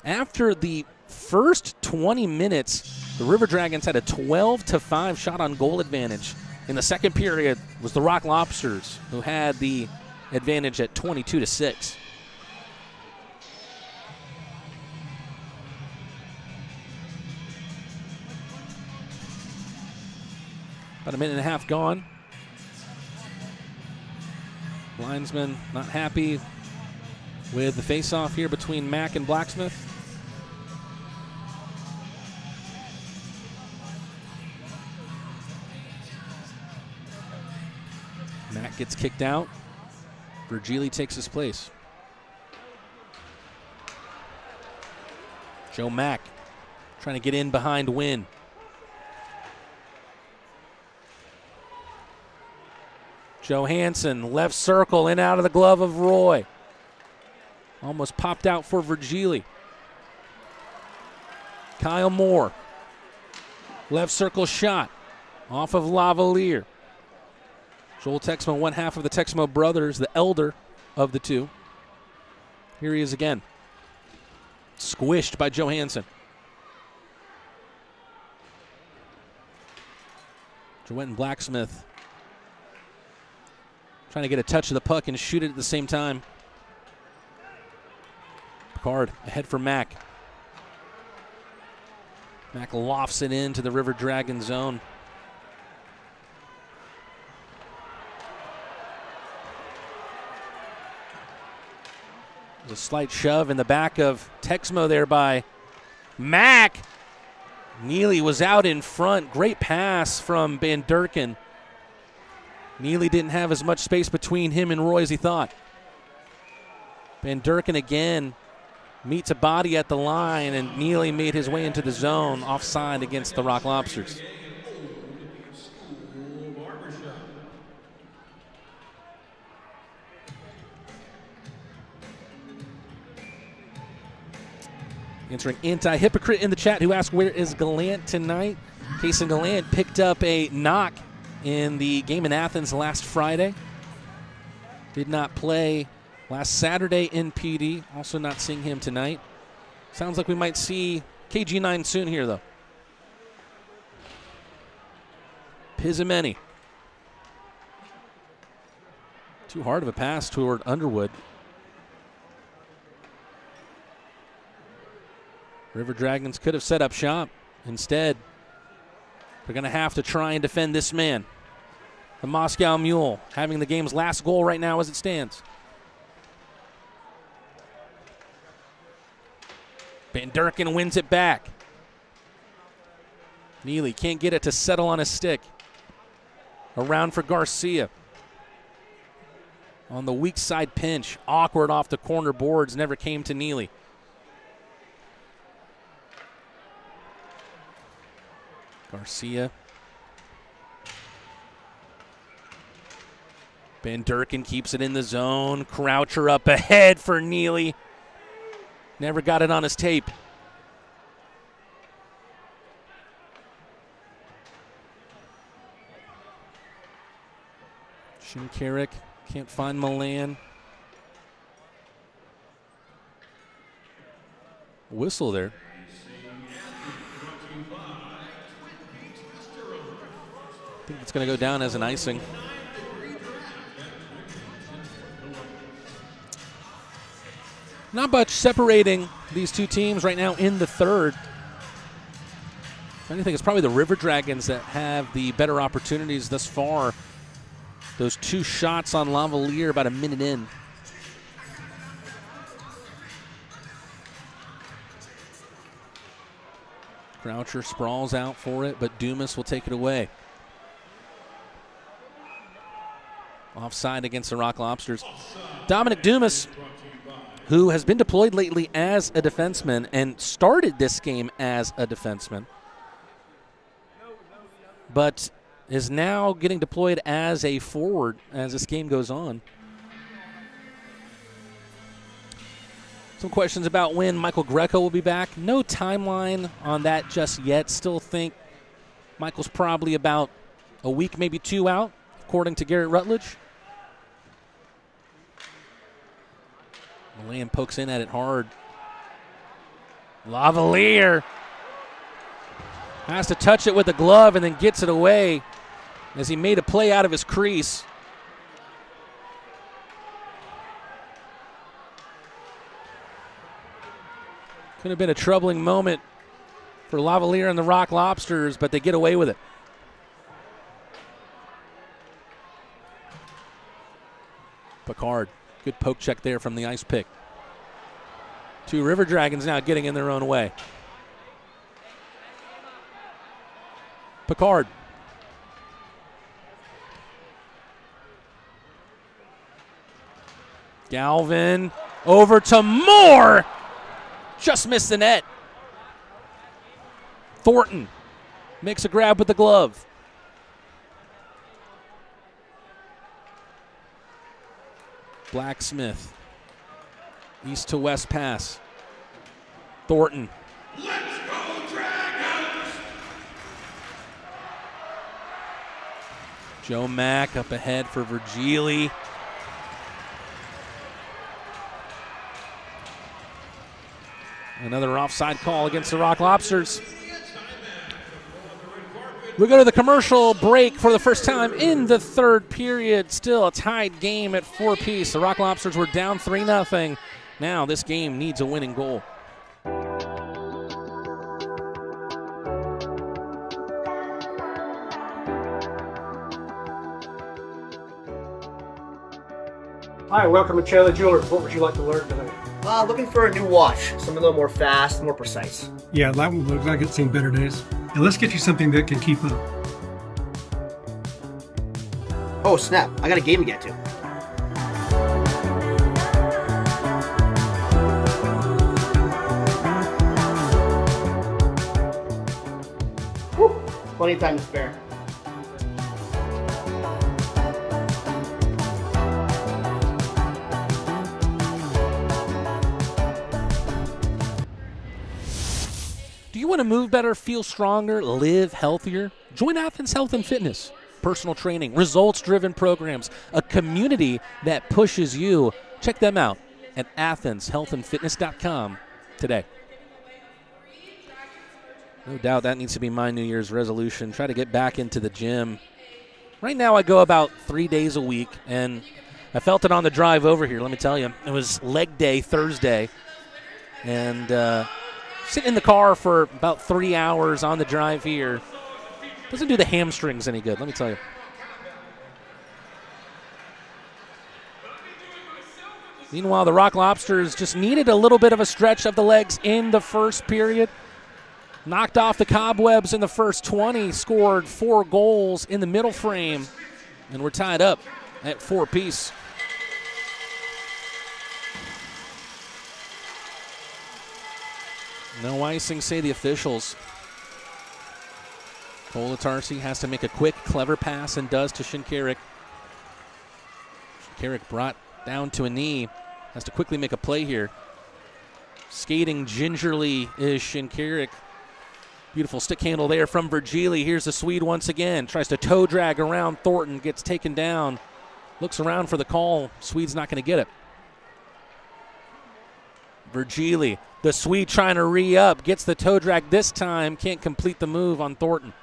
After the first 20 minutes, the River Dragons had a 12-5 shot on goal advantage. In the second period was the Rock Lobsters, who had the advantage at 22-6. About a minute and a half gone. Linesman not happy with the face-off here between Mack and Blacksmith. Mack gets kicked out. Virgili takes his place. Joe Mack Trying to get in behind Wynn. Johansson, left circle, in out of the glove of Roy. Almost popped out for Virgili. Kyle Moore. Left circle shot off of Lavalier. Joel Texmo, one half of the Texmo brothers, the elder of the two. Here he is again. Squished by Johansson. Joetten Blacksmith trying to get a touch of the puck and shoot it at the same time. Picard ahead for Mack. Mack lofts it into the River Dragon zone. There's a slight shove in the back of Texmo there by Mack. Neely was out in front. Great pass from Van Durken. Neely didn't have as much space between him and Roy as he thought. Van Durken again meets a body at the line, and Neely made his way into the zone, offside against the Rock Lobsters. Answering anti-hypocrite in the chat who asked where is Gallant tonight. Kason Gallant picked up a knock in the game in Athens last Friday. Did not play last Saturday in Pee Dee. Also not seeing him tonight. Sounds like we might see KG9 soon here, though. Pizameni. Too hard of a pass toward Underwood. River Dragons could have set up shop. Instead, they're going to have to try and defend this man. The Moscow Mule having the game's last goal right now as it stands. Van Durken wins it back. Neely can't get it to settle on his stick. Around for Garcia. On the weak side pinch. Awkward off the corner boards. Never came to Neely. Garcia. Van Durken keeps it in the zone. Croucher up ahead for Neely. Never got it on his tape. Shinkaruk can't find Milan. Whistle there. I think it's going to go down as an icing. Not much separating these two teams right now in the third. If anything, it's probably the River Dragons that have the better opportunities thus far. Those two shots on Lavalier about a minute in. Croucher sprawls out for it, but Dumas will take it away. Offside against the Rock Lobsters. Dominic Dumas, who has been deployed lately as a defenseman and started this game as a defenseman, but is now getting deployed as a forward as this game goes on. Some questions about when Michael Greco will be back. No timeline on that just yet. Still think Michael's probably about a week, maybe two out, according to Garrett Rutledge. Milan pokes in at it hard. Lavalier has to touch it with a glove and then gets it away as he made a play out of his crease. Could have been a troubling moment for Lavalier and the Rock Lobsters, but they get away with it. Picard. Good poke check there from the ice pick. Two River Dragons now getting in their own way. Picard. Galvin over to Moore. Just missed the net. Thornton makes a grab with the glove. Blacksmith. East to west pass. Thornton. Let's go Dragons! Joe Mack up ahead for Virgili. Another offside call against the Rock Lobsters. We go to the commercial break for the first time in the third period. Still a tied game at 4-piece. The Rock Lobsters were down 3-0. Now this game needs a winning goal. Hi, welcome to Chandler Jewelers. What would you like to learn today? Looking for a new watch, something a little more fast, more precise. Yeah, that one looks like it's seen better days. And let's get you something that can keep up. Oh snap, I got a game to get to. Whew, plenty of time to spare. Do you want to move better, feel stronger, live healthier? Join Athens Health and Fitness. Personal training, results-driven programs, a community that pushes you. Check them out at athenshealthandfitness.com today. No doubt that needs to be my New Year's resolution. Try to get back into the gym. Right now I go about 3 days a week, and I felt it on the drive over here, let me tell you. It was leg day Thursday, and sitting in the car for about 3 hours on the drive here doesn't do the hamstrings any good, let me tell you. Meanwhile, the Rock Lobsters just needed a little bit of a stretch of the legs in the first period. Knocked off the cobwebs in the first 20, scored 4 goals in the middle frame, and we're tied up at 4-piece. No icing, say the officials. Kolatarsi has to make a quick, clever pass and does to Shinkaruk. Shinkaruk brought down to a knee. Has to quickly make a play here. Skating gingerly is Shinkaruk. Beautiful stick handle there from Virgili. Here's the Swede once again. Tries to toe drag around Thornton. Gets taken down. Looks around for the call. Swede's not going to get it. Virgili. The Swede trying to re-up. Gets the toe drag this time. Can't complete the move on Thornton.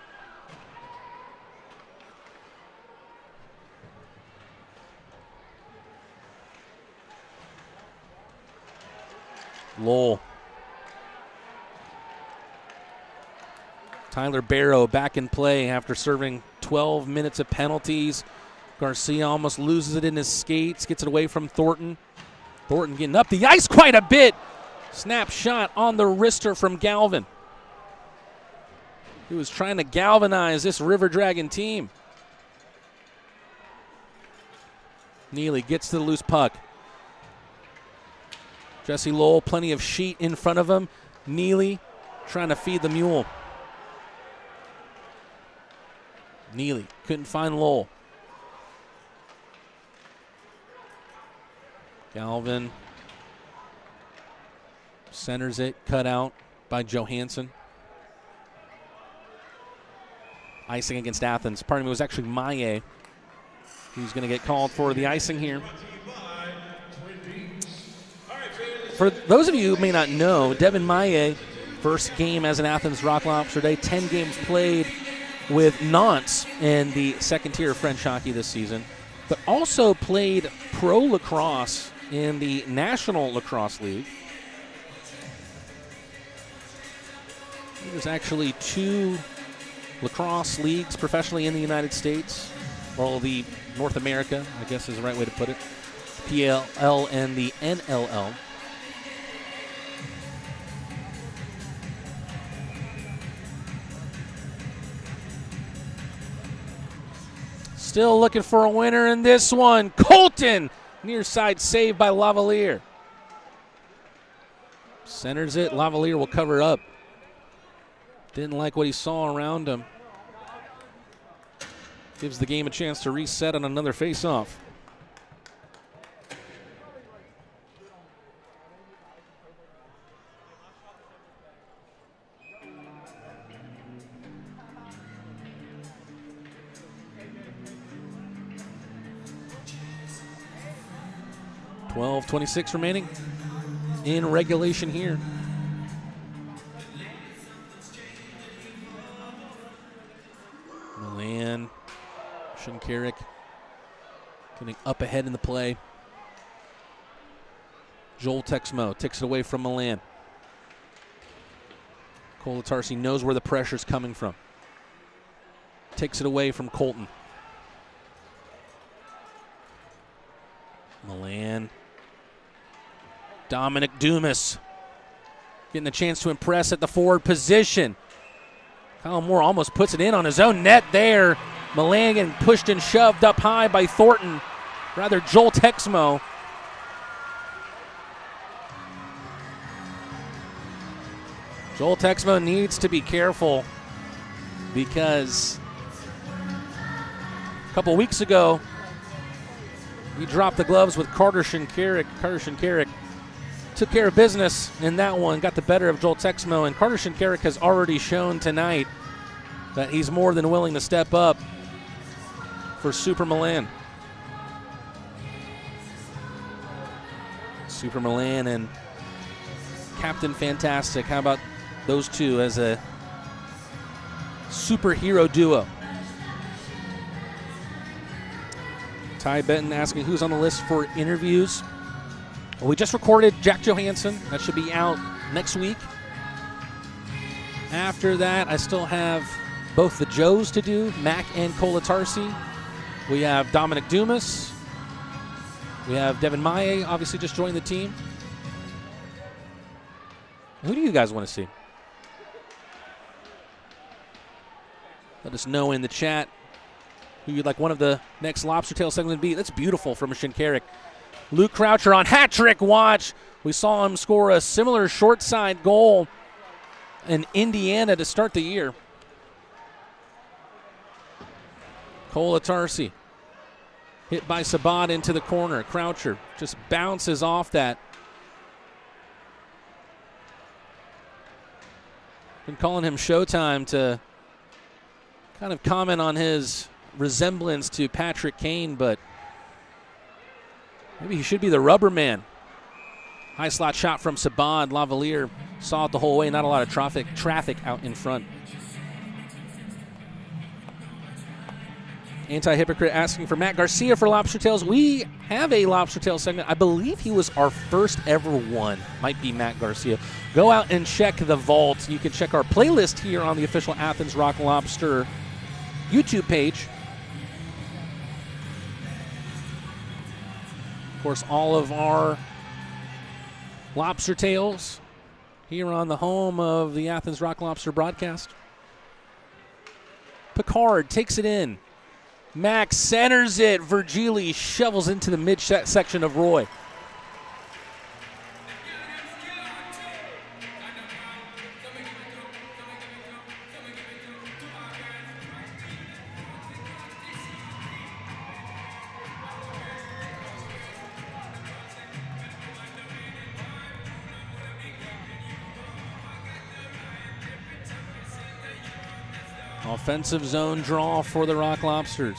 Lowell. Tyler Barrow back in play after serving 12 minutes of penalties. Garcia almost loses it in his skates. Gets it away from Thornton. Thornton getting up the ice quite a bit. Snap shot on the wrister from Galvin. He was trying to galvanize this River Dragon team. Neely gets to the loose puck. Jesse Lowell, plenty of sheet in front of him. Neely trying to feed the mule. Neely couldn't find Lowell. Galvin centers it, cut out by Johansson. Icing against Athens. Pardon me, it was actually Maye who's going to get called for the icing here. For those of you who may not know, Devin Maye, first game as an Athens Rock Lobster Day, 10 games played with Nantes in the second tier of French hockey this season, but also played pro lacrosse in the National Lacrosse League. There's actually 2 lacrosse leagues professionally in the United States. Well, the North America, I guess is the right way to put it. PLL and the NLL. Still looking for a winner in this one. Colten, near side save by Lavalier. Centers it, Lavalier will cover up. Didn't like what he saw around him. Gives the game a chance to reset on another face-off. .26 remaining in regulation here. Milan, Shinkaruk getting up ahead in the play. Joel Texmo takes it away from Milan. Kolatarsi knows where the pressure's coming from. Takes it away from Colten. Milan. Dominic Dumas getting a chance to impress at the forward position. Kyle Moore almost puts it in on his own net there. Milan getting pushed and shoved up high by Thornton. Rather, Joel Texmo. Joel Texmo needs to be careful because a couple weeks ago, he dropped the gloves with Carter Shinkaruk. Carter Shinkaruk took care of business in that one, got the better of Joel Texmo, and Carter Shinkaruk has already shown tonight that he's more than willing to step up for Super Milan. Super Milan and Captain Fantastic. How about those two as a superhero duo? Ty Benton asking who's on the list for interviews. Well, we just recorded Jack Johansson. That should be out next week. After that, I still have both the Joes to do, Mac and Kolatarsi. We have Dominic Dumas. We have Devin Maye, obviously just joined the team. Who do you guys want to see? Let us know in the chat who you'd like one of the next Lobster Tail segment to be. That's beautiful from Shinkaruk. Luke Croucher on hat-trick watch. We saw him score a similar short side goal in Indiana to start the year. Kolatarsi hit by Sabat into the corner. Croucher just bounces off that. Been calling him Showtime to kind of comment on his resemblance to Patrick Kane, but maybe he should be the rubber man. High slot shot from Sabat. Lavalier saw it the whole way. Not a lot of traffic out in front. Anti-Hypocrite asking for Matt Garcia for Lobster Tales. We have a Lobster Tales segment. I believe he was our first ever one. Might be Matt Garcia. Go out and check the vault. You can check our playlist here on the official Athens Rock Lobster YouTube page. Of course, all of our Lobster Tales here on the home of the Athens Rock Lobster broadcast. Picard takes it in. Max centers it. Virgili shovels into the mid-section of Roy. Offensive zone draw for the Rock Lobsters.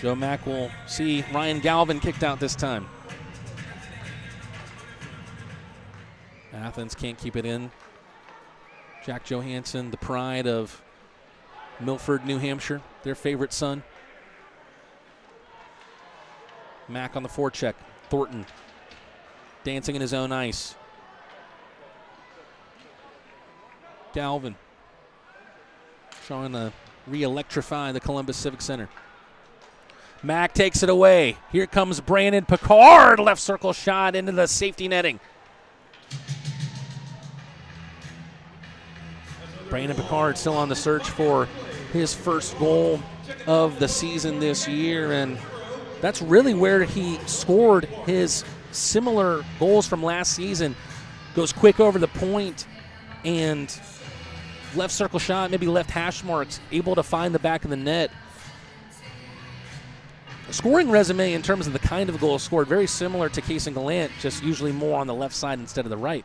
Joe Mack will see Ryan Galvin kicked out this time. Athens can't keep it in. Jack Johansson, the pride of Milford, New Hampshire, their favorite son. Mack on the forecheck. Thornton dancing in his own ice. Galvin trying to re-electrify the Columbus Civic Center. Mack takes it away. Here comes Brandon Picard. Left circle shot into the safety netting. Brandon Picard still on the search for his first goal of the season this year, and that's really where he scored his similar goals from last season. Goes quick over the point and left circle shot, maybe left hash marks, able to find the back of the net. A scoring resume in terms of the kind of goal scored, very similar to Case and Gallant, just usually more on the left side instead of the right.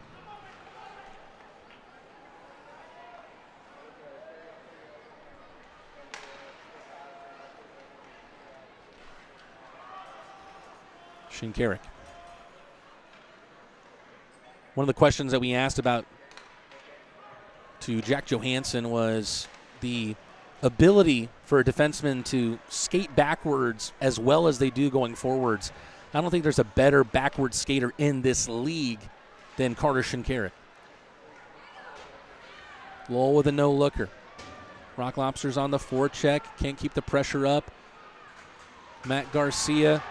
Shinkaruk. One of the questions that we asked about to Jack Johansson was the ability for a defenseman to skate backwards as well as they do going forwards. I don't think there's a better backward skater in this league than Carter Shinkaruk. Lowell with a no-looker. Rock Lobsters on the forecheck. Can't keep the pressure up. Matt Garcia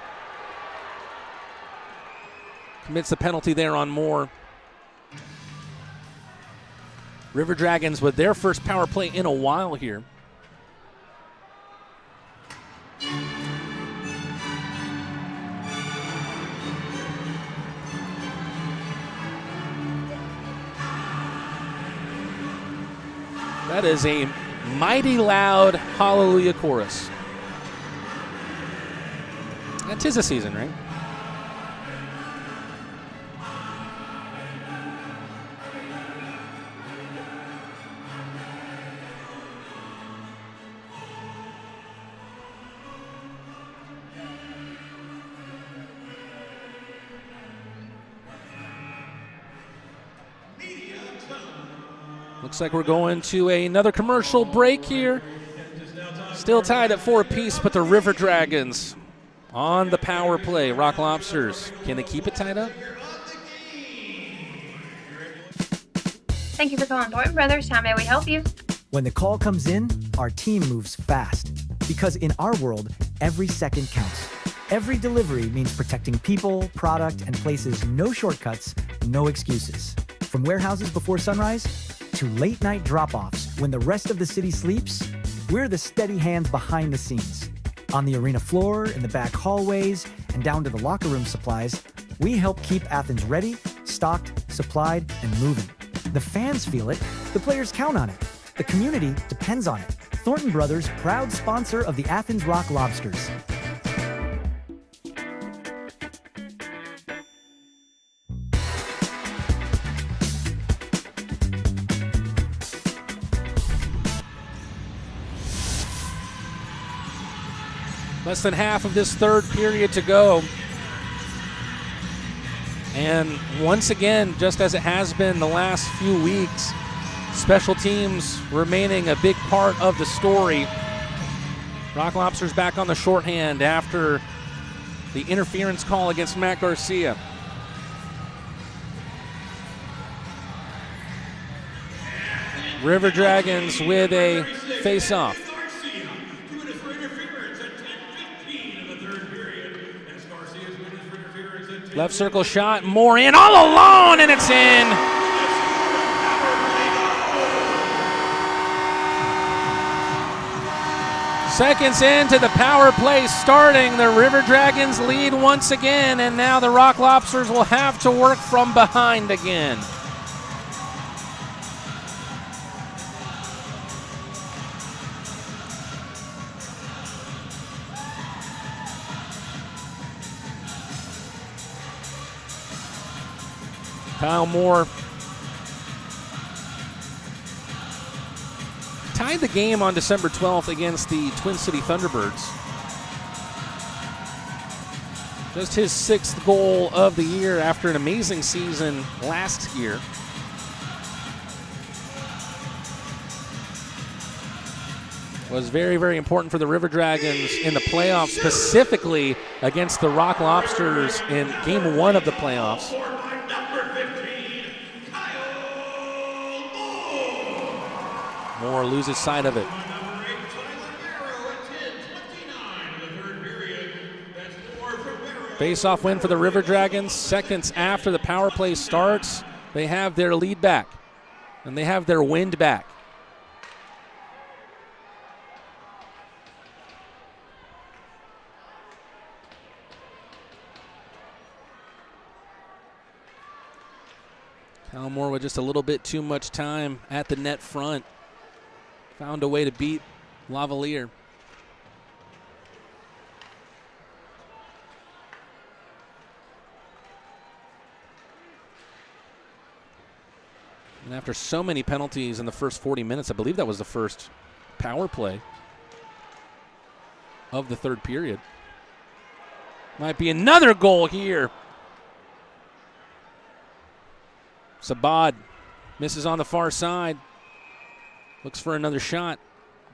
commits the penalty there on Moore. River Dragons with their first power play in a while here. That is a mighty loud hallelujah chorus. And 'tis a season, right? Looks like we're going to another commercial break here. Still tied at 4 apiece, but the River Dragons on the power play. Rock Lobsters, can they keep it tied up? Thank you for calling Thornton Brothers. How may we help you? When the call comes in, our team moves fast. Because in our world, every second counts. Every delivery means protecting people, product, and places no shortcuts, no excuses. From warehouses before sunrise to late-night drop-offs when the rest of the city sleeps, we're the steady hands behind the scenes. On the arena floor, in the back hallways, and down to the locker room supplies, we help keep Athens ready, stocked, supplied, and moving. The fans feel it, the players count on it, the community depends on it. Thornton Brothers, proud sponsor of the Athens Rock Lobsters. Less than half of this third period to go. And once again, just as it has been the last few weeks, special teams remaining a big part of the story. Rock Lobsters back on the shorthand after the interference call against Matt Garcia. River Dragons with a face-off. Left circle shot, Moore in, all alone, and it's in. Seconds into the power play starting, the River Dragons lead once again, and now the Rock Lobsters will have to work from behind again. Kyle Moore tied the game on December 12th against the Twin City Thunderbirds. Just his 6th goal of the year after an amazing season last year. Was very, very important for the River Dragons in the playoffs, specifically against the Rock Lobsters in Game 1 of the playoffs. Moore loses sight of it. Face-off win for the River Dragons. Seconds after the power play starts, they have their lead back, and they have their wind back. Kyle Moore with just a little bit too much time at the net front. Found a way to beat Lavalier. And after so many penalties in the first 40 minutes, I believe that was the first power play of the third period. Might be another goal here. Sabad misses on the far side. Looks for another shot.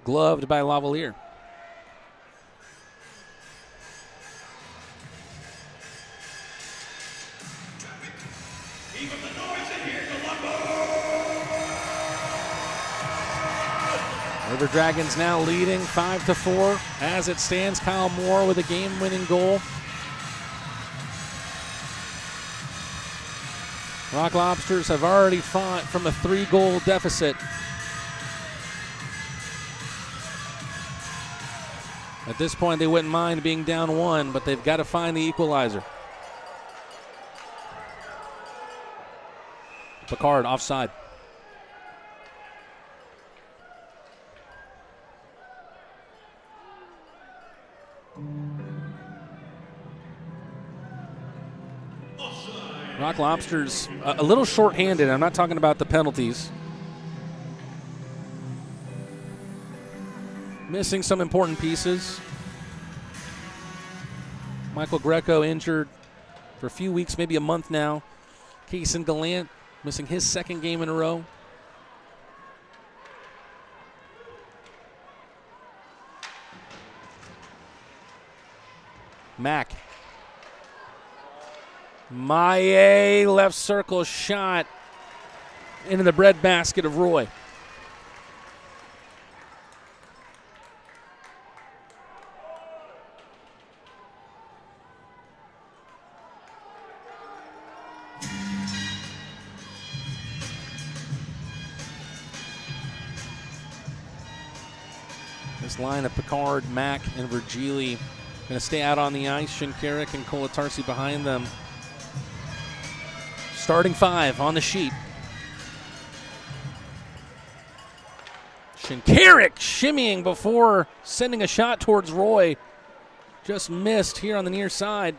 Gloved by Lavalier. River Dragons now leading 5-4. As it stands, Kyle Moore with a game-winning goal. Rock Lobsters have already fought from a 3-goal deficit. At this point, they wouldn't mind being down 1, but they've got to find the equalizer. Picard offside. Rock Lobsters a little shorthanded. I'm not talking about the penalties. Missing some important pieces. Michael Greco injured for a few weeks, maybe a month now. Kaysen Gallant missing his second game in a row. Mack. Maye, left circle shot into the breadbasket of Roy. This line of Picard, Mack, and Virgili going to stay out on the ice. Shinkaruk and Kolatarsi behind them. Starting 5 on the sheet. Shinkaruk shimmying before sending a shot towards Roy. Just missed here on the near side.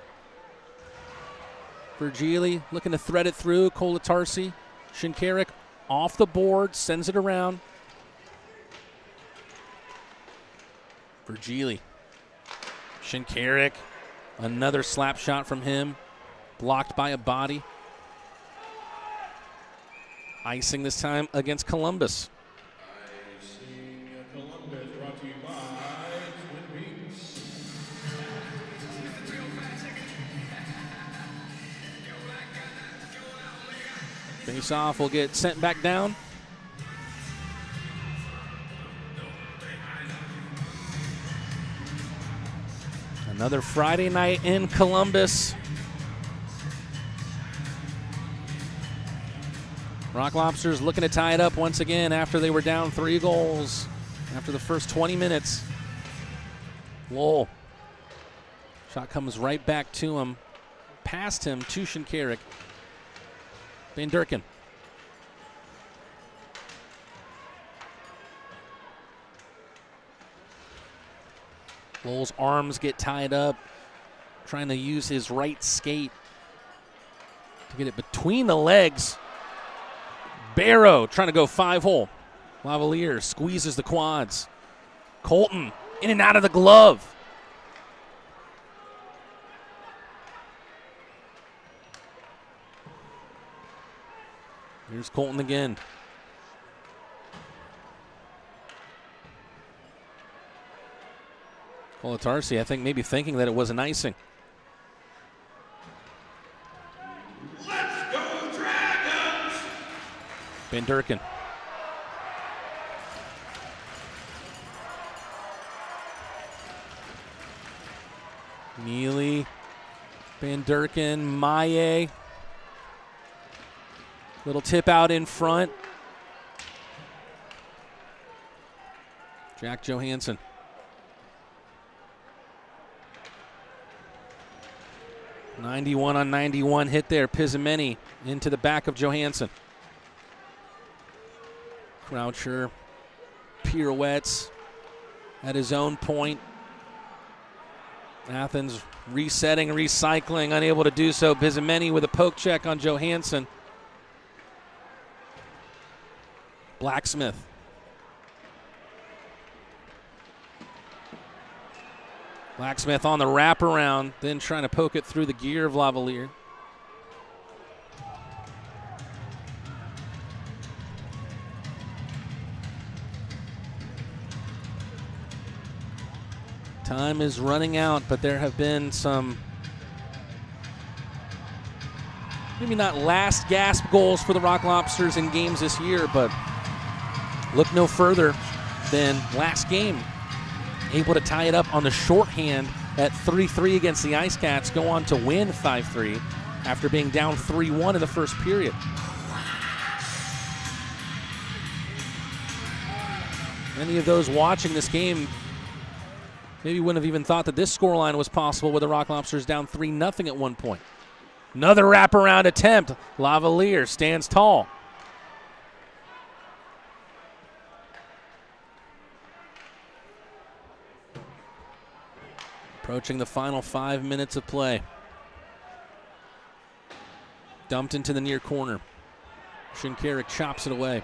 Virgili looking to thread it through. Kolatarsi. Shinkaruk off the board, sends it around. Virgili. Shinkaruk. Another slap shot from him. Blocked by a body. Icing this time against Columbus. Columbus brought to you by Twin Peaks. Face off will get sent back down. Another Friday night in Columbus. Rock Lobsters looking to tie it up once again after they were down 3 goals after the first 20 minutes. Lowell. Shot comes right back to him. Past him to Shinkaruk. Van Durkin. Lowell's arms get tied up. Trying to use his right skate to get it between the legs. Barrow trying to go 5-hole. Lavalier squeezes the quads. Colten in and out of the glove. Here's Colten again. Kolatarsi, I think, maybe thinking that it was an icing. Let's go Dragons! Van Durkin. Neely. Van Durkin. Maye. Little tip out in front. Jack Johansson. '91 on '91 hit there. Pizzameni into the back of Johansson. Croucher pirouettes at his own point. Athens resetting, recycling, unable to do so. Bizimeni with a poke check on Johansson. Blacksmith. Blacksmith on the wraparound, then trying to poke it through the gear of Lavalier. Time is running out, but there have been some maybe not last gasp goals for the Rock Lobsters in games this year, but look no further than last game. Able to tie it up on the shorthand at 3-3 against the Ice Cats, go on to win 5-3 after being down 3-1 in the first period. Many of those watching this game maybe wouldn't have even thought that this scoreline was possible with the Rock Lobsters down 3-0 at one point. Another wraparound attempt. Lavalier stands tall. Approaching the final 5 minutes of play. Dumped into the near corner. Shinkaruk chops it away.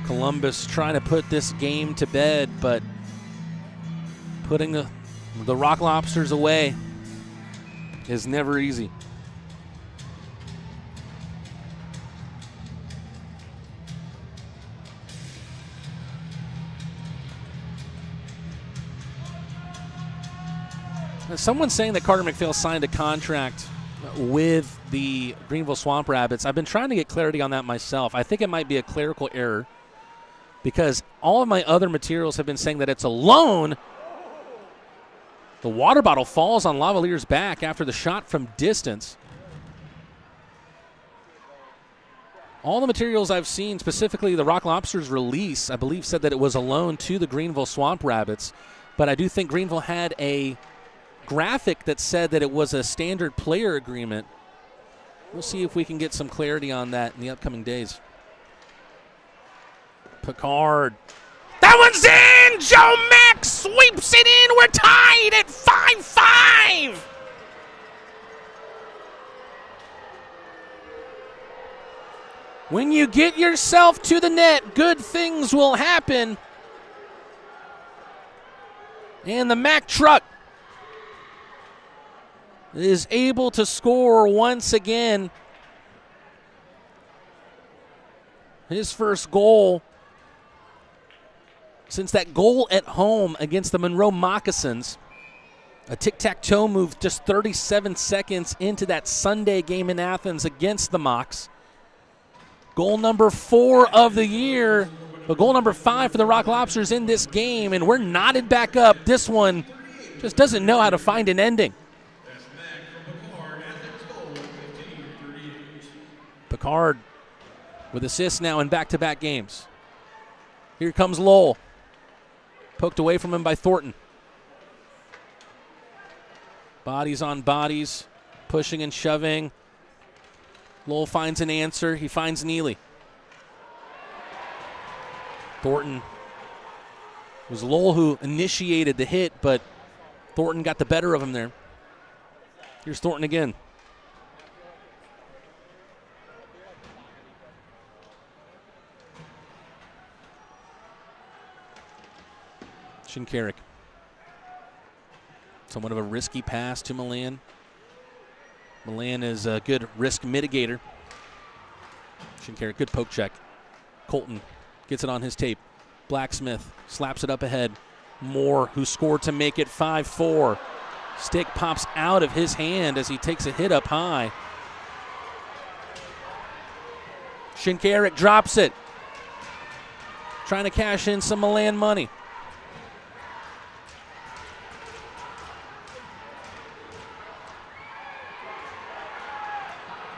Columbus trying to put this game to bed, but putting the Rock Lobsters away is never easy. Someone's saying that Carter McPhail signed a contract with the Greenville Swamp Rabbits. I've been trying to get clarity on that myself. I think it might be a clerical error because all of my other materials have been saying that it's a loan. The water bottle falls on Lavalier's back after the shot from distance. All the materials I've seen, specifically the Rock Lobsters release, I believe said that it was a loan to the Greenville Swamp Rabbits, but I do think Greenville had a graphic that said that it was a standard player agreement. We'll see if we can get some clarity on that in the upcoming days. Picard. That one's in! Joe Mack sweeps it in. We're tied at 5-5. When you get yourself to the net, good things will happen. And the Mack truck is able to score once again. His first goal since that goal at home against the Monroe Moccasins. A tic-tac-toe move just 37 seconds into that Sunday game in Athens against the Mocs. Goal number 4 of the year, but goal number 5 for the Rock Lobsters in this game, and we're knotted back up. This one just doesn't know how to find an ending. Picard with assists now in back-to-back games. Here comes Lowell. Poked away from him by Thornton. Bodies on bodies, pushing and shoving. Lowell finds an answer. He finds Neely. Thornton. It was Lowell who initiated the hit, but Thornton got the better of him there. Here's Thornton again. Shinkaruk. Somewhat of a risky pass to Milan. Milan is a good risk mitigator. Shinkaruk, good poke check. Colten gets it on his tape. Blacksmith slaps it up ahead. Moore, who scored to make it 5-4. Stick pops out of his hand as he takes a hit up high. Shinkaruk drops it. Trying to cash in some Milan money.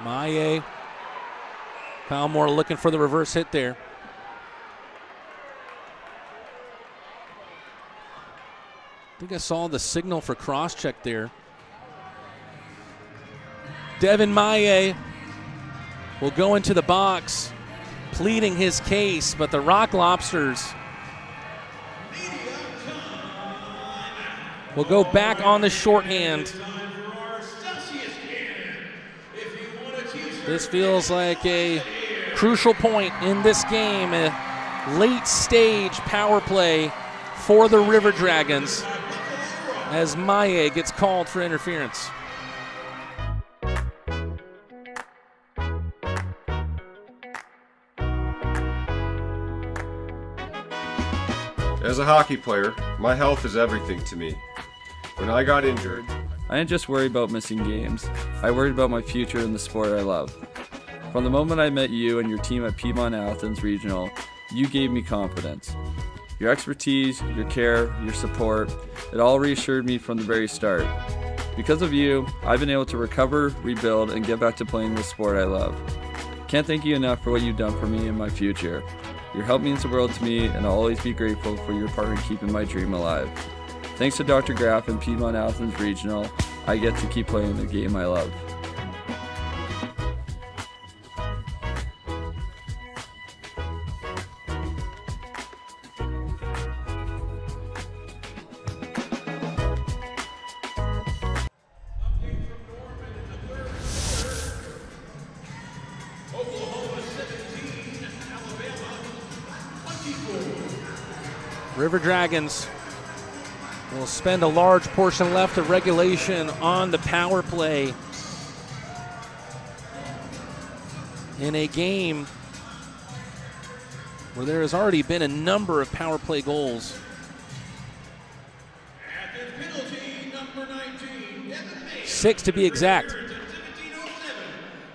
Maye. Kyle Moore looking for the reverse hit there. I think I saw the signal for cross-check there. Devin Maye will go into the box, pleading his case, but the Rock Lobsters will go back on the shorthand. This feels like a crucial point in this game, a late-stage power play for the River Dragons as Maye gets called for interference. As a hockey player, my health is everything to me. When I got injured, I didn't just worry about missing games. I worried about my future in the sport I love. From the moment I met you and your team at Athens Regional, you gave me confidence. Your expertise, your care, your support, it all reassured me from the very start. Because of you, I've been able to recover, rebuild, and get back to playing the sport I love. Can't thank you enough for what you've done for me and my future. Your help means the world to me, and I'll always be grateful for your part in keeping my dream alive. Thanks to Dr. Graff and Athens Regional, I get to keep playing the game I love. River Dragons will spend a large portion left of regulation on the power play in a game where there has already been a number of power play goals. Penalty number 19, 6 to be exact.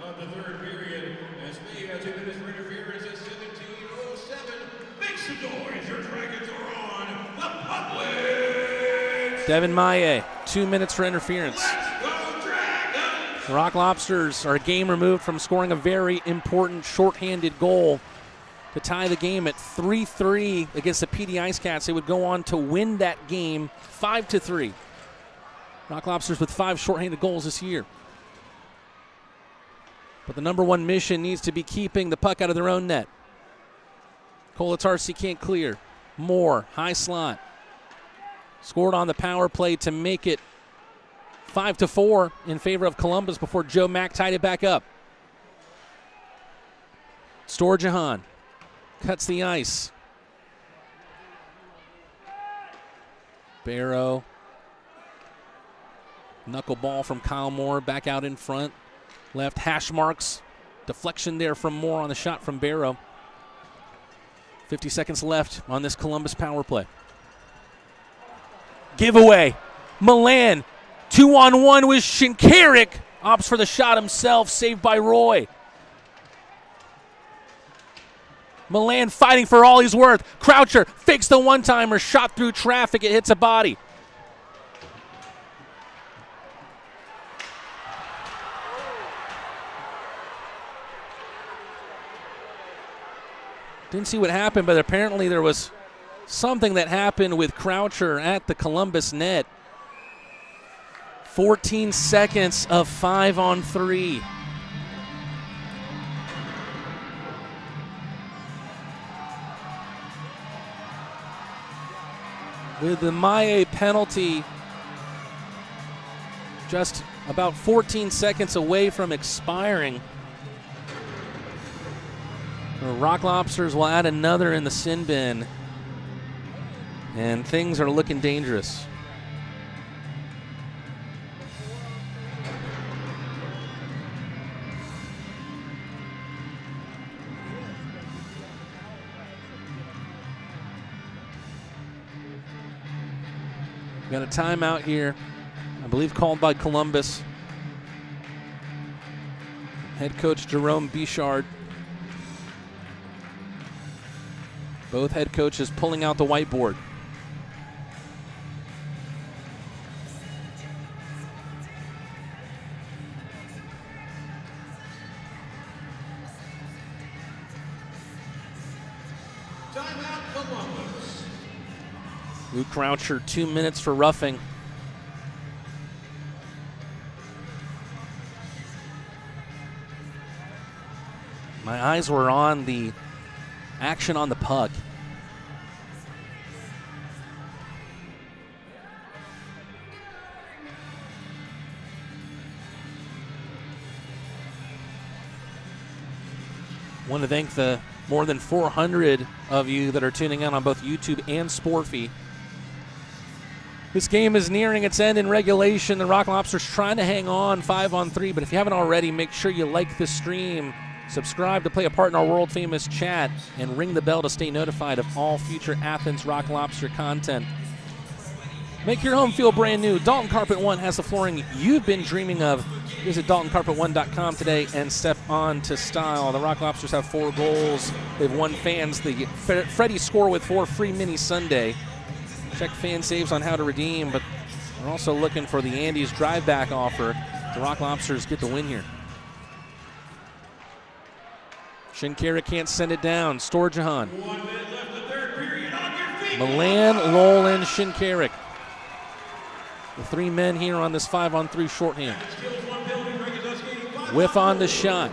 of the third period. As May has 2 minutes for interference at 17:07. Make some noise, your Dragons are on the public. Devin Maye, 2 minutes for interference. The Rock Lobsters are a game removed from scoring a very important shorthanded goal to tie the game at 3-3 against the Pee Dee Ice Cats. They would go on to win that game 5-3. Rock Lobsters with 5 shorthanded goals this year. But the number one mission needs to be keeping the puck out of their own net. Kolatarski can't clear. Moore, high slot. Scored on the power play to make it 5-4 in favor of Columbus before Joe Mack tied it back up. Storjahan cuts the ice. Barrow. Knuckleball from Kyle Moore back out in front. Left hash marks. Deflection there from Moore on the shot from Barrow. 50 seconds left on this Columbus power play. Giveaway. Milan 2-on-1 with Shinkaruk. Opts for the shot himself, saved by Roy. Milan fighting for all he's worth. Croucher fakes the one-timer, shot through traffic. It hits a body. Didn't see what happened, but apparently there was something that happened with Croucher at the Columbus net. 14 seconds of 5-on-3. With the Maye penalty just about 14 seconds away from expiring, the Rock Lobsters will add another in the sin bin, and things are looking dangerous. Got a timeout here, I believe called by Columbus. Head coach Jerome Bichard. Both head coaches pulling out the whiteboard. Timeout, Columbus. Luke Croucher, 2 minutes for roughing. My eyes were on the action on the puck. I want to thank the more than 400 of you that are tuning in on both YouTube and Sportfy. This game is nearing its end in regulation. The Rock Lobsters trying to hang on 5-on-3, but if you haven't already, make sure you like the stream, subscribe to play a part in our world-famous chat, and ring the bell to stay notified of all future Athens Rock Lobster content. Make your home feel brand new. Dalton Carpet One has the flooring you've been dreaming of. Visit DaltonCarpet1.com today and step on to style. The Rock Lobsters have 4 goals. They've won fans the Freddie Score with 4 free mini Sunday. Check fan saves on how to redeem, but we're also looking for the Andy's drive back offer. The Rock Lobsters get the win here. Shinkaruk can't send it down. Storjahan. Milan, Lolan, Shinkaruk. The 3 men here on this 5-on-3 shorthand. Whiff on the shot.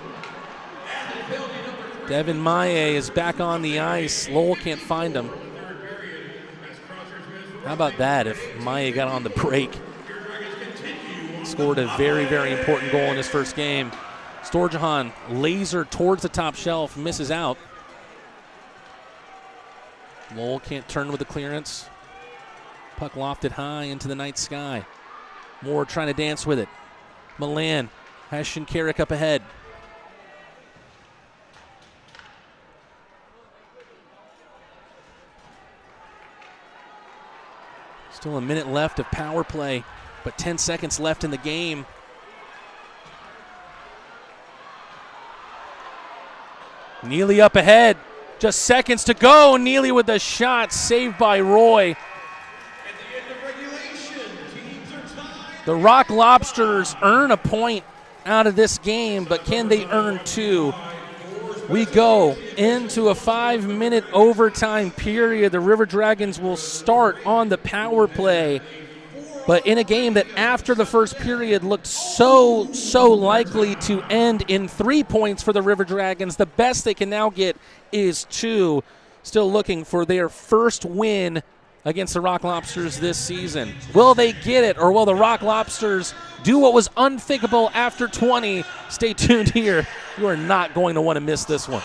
Devin Maye is back on the ice. Lowell can't find him. How about that if Maye got on the break? Scored a very, very important goal in his first game. Storjahan laser towards the top shelf, misses out. Lowell can't turn with the clearance. Puck lofted high into the night sky. Moore trying to dance with it. Milan has Shinkaruk up ahead. Still a minute left of power play, but 10 seconds left in the game. Neely up ahead. Just seconds to go. Neely with the shot, saved by Roy. The Rock Lobsters earn a point out of this game, but can they earn 2? We go into a 5-minute overtime period. The River Dragons will start on the power play, but in a game that after the first period looked so likely to end in 3 points for the River Dragons, the best they can now get is 2. Still looking for their first win against the Rock Lobsters this season. Will they get it, or will the Rock Lobsters do what was unthinkable after 20? Stay tuned here. You are not going to want to miss this one.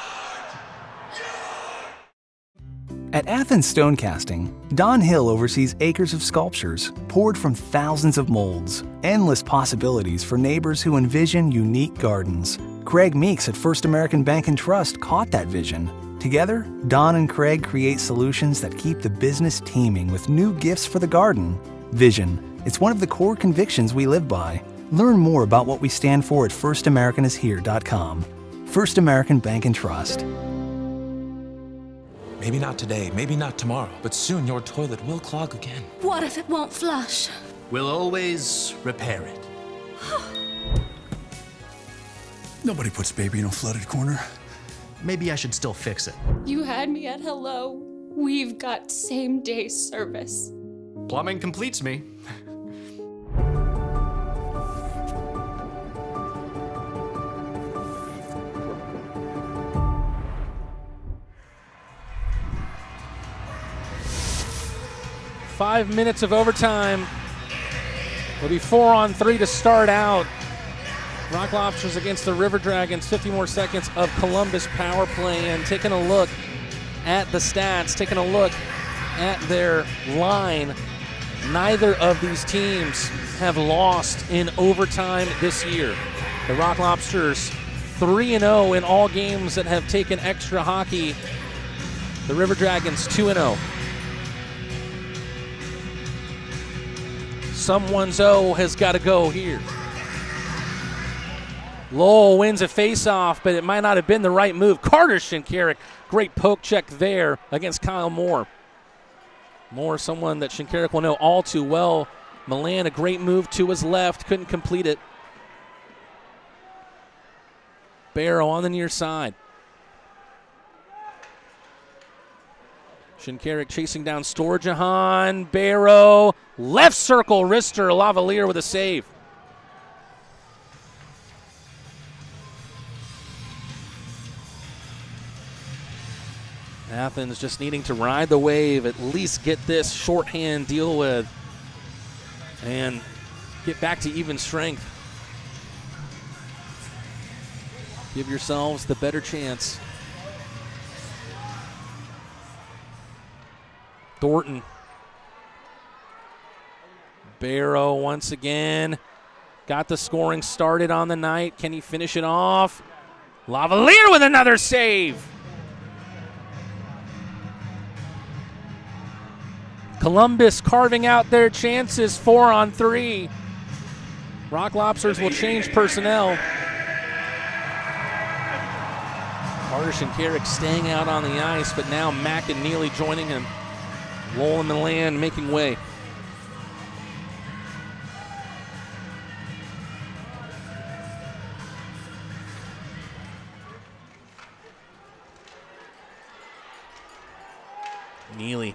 At Athens Stonecasting, Don Hill oversees acres of sculptures poured from thousands of molds, endless possibilities for neighbors who envision unique gardens. Craig Meeks at First American Bank and Trust caught that vision. Together, Don and Craig create solutions that keep the business teeming with new gifts for the garden. Vision. It's one of the core convictions we live by. Learn more about what we stand for at firstamericanishere.com. First American Bank and Trust. Maybe not today, maybe not tomorrow, but soon your toilet will clog again. What if it won't flush? We'll always repair it. Nobody puts baby in a flooded corner. Maybe I should still fix it. You had me at hello. We've got same-day service. Plumbing completes me. Five minutes of overtime. It'll be 4-on-3 to start out. Rock Lobsters against the River Dragons. 50 more seconds of Columbus power play. And taking a look at the stats, taking a look at their line, neither of these teams have lost in overtime this year. The Rock Lobsters 3-0 in all games that have taken extra hockey. The River Dragons 2-0. Someone's O has got to go here. Lowell wins a faceoff, but it might not have been the right move. Carter Shinkaruk, great poke check there against Kyle Moore. Moore, someone that Shinkaruk will know all too well. Milan, a great move to his left, couldn't complete it. Barrow on the near side. Shinkaruk chasing down Storjahan. Barrow, left circle, wrister, Lavalier with a save. Athens just needing to ride the wave, at least get this shorthand deal with, and get back to even strength. Give yourselves the better chance. Thornton. Barrow once again. Got the scoring started on the night. Can he finish it off? Lavalier with another save. Columbus carving out their chances, 4-on-3. Rock Lobsters will change personnel. Shinkaruk staying out on the ice, but now Mack and Neely joining him. Lowell and Milan making way. Neely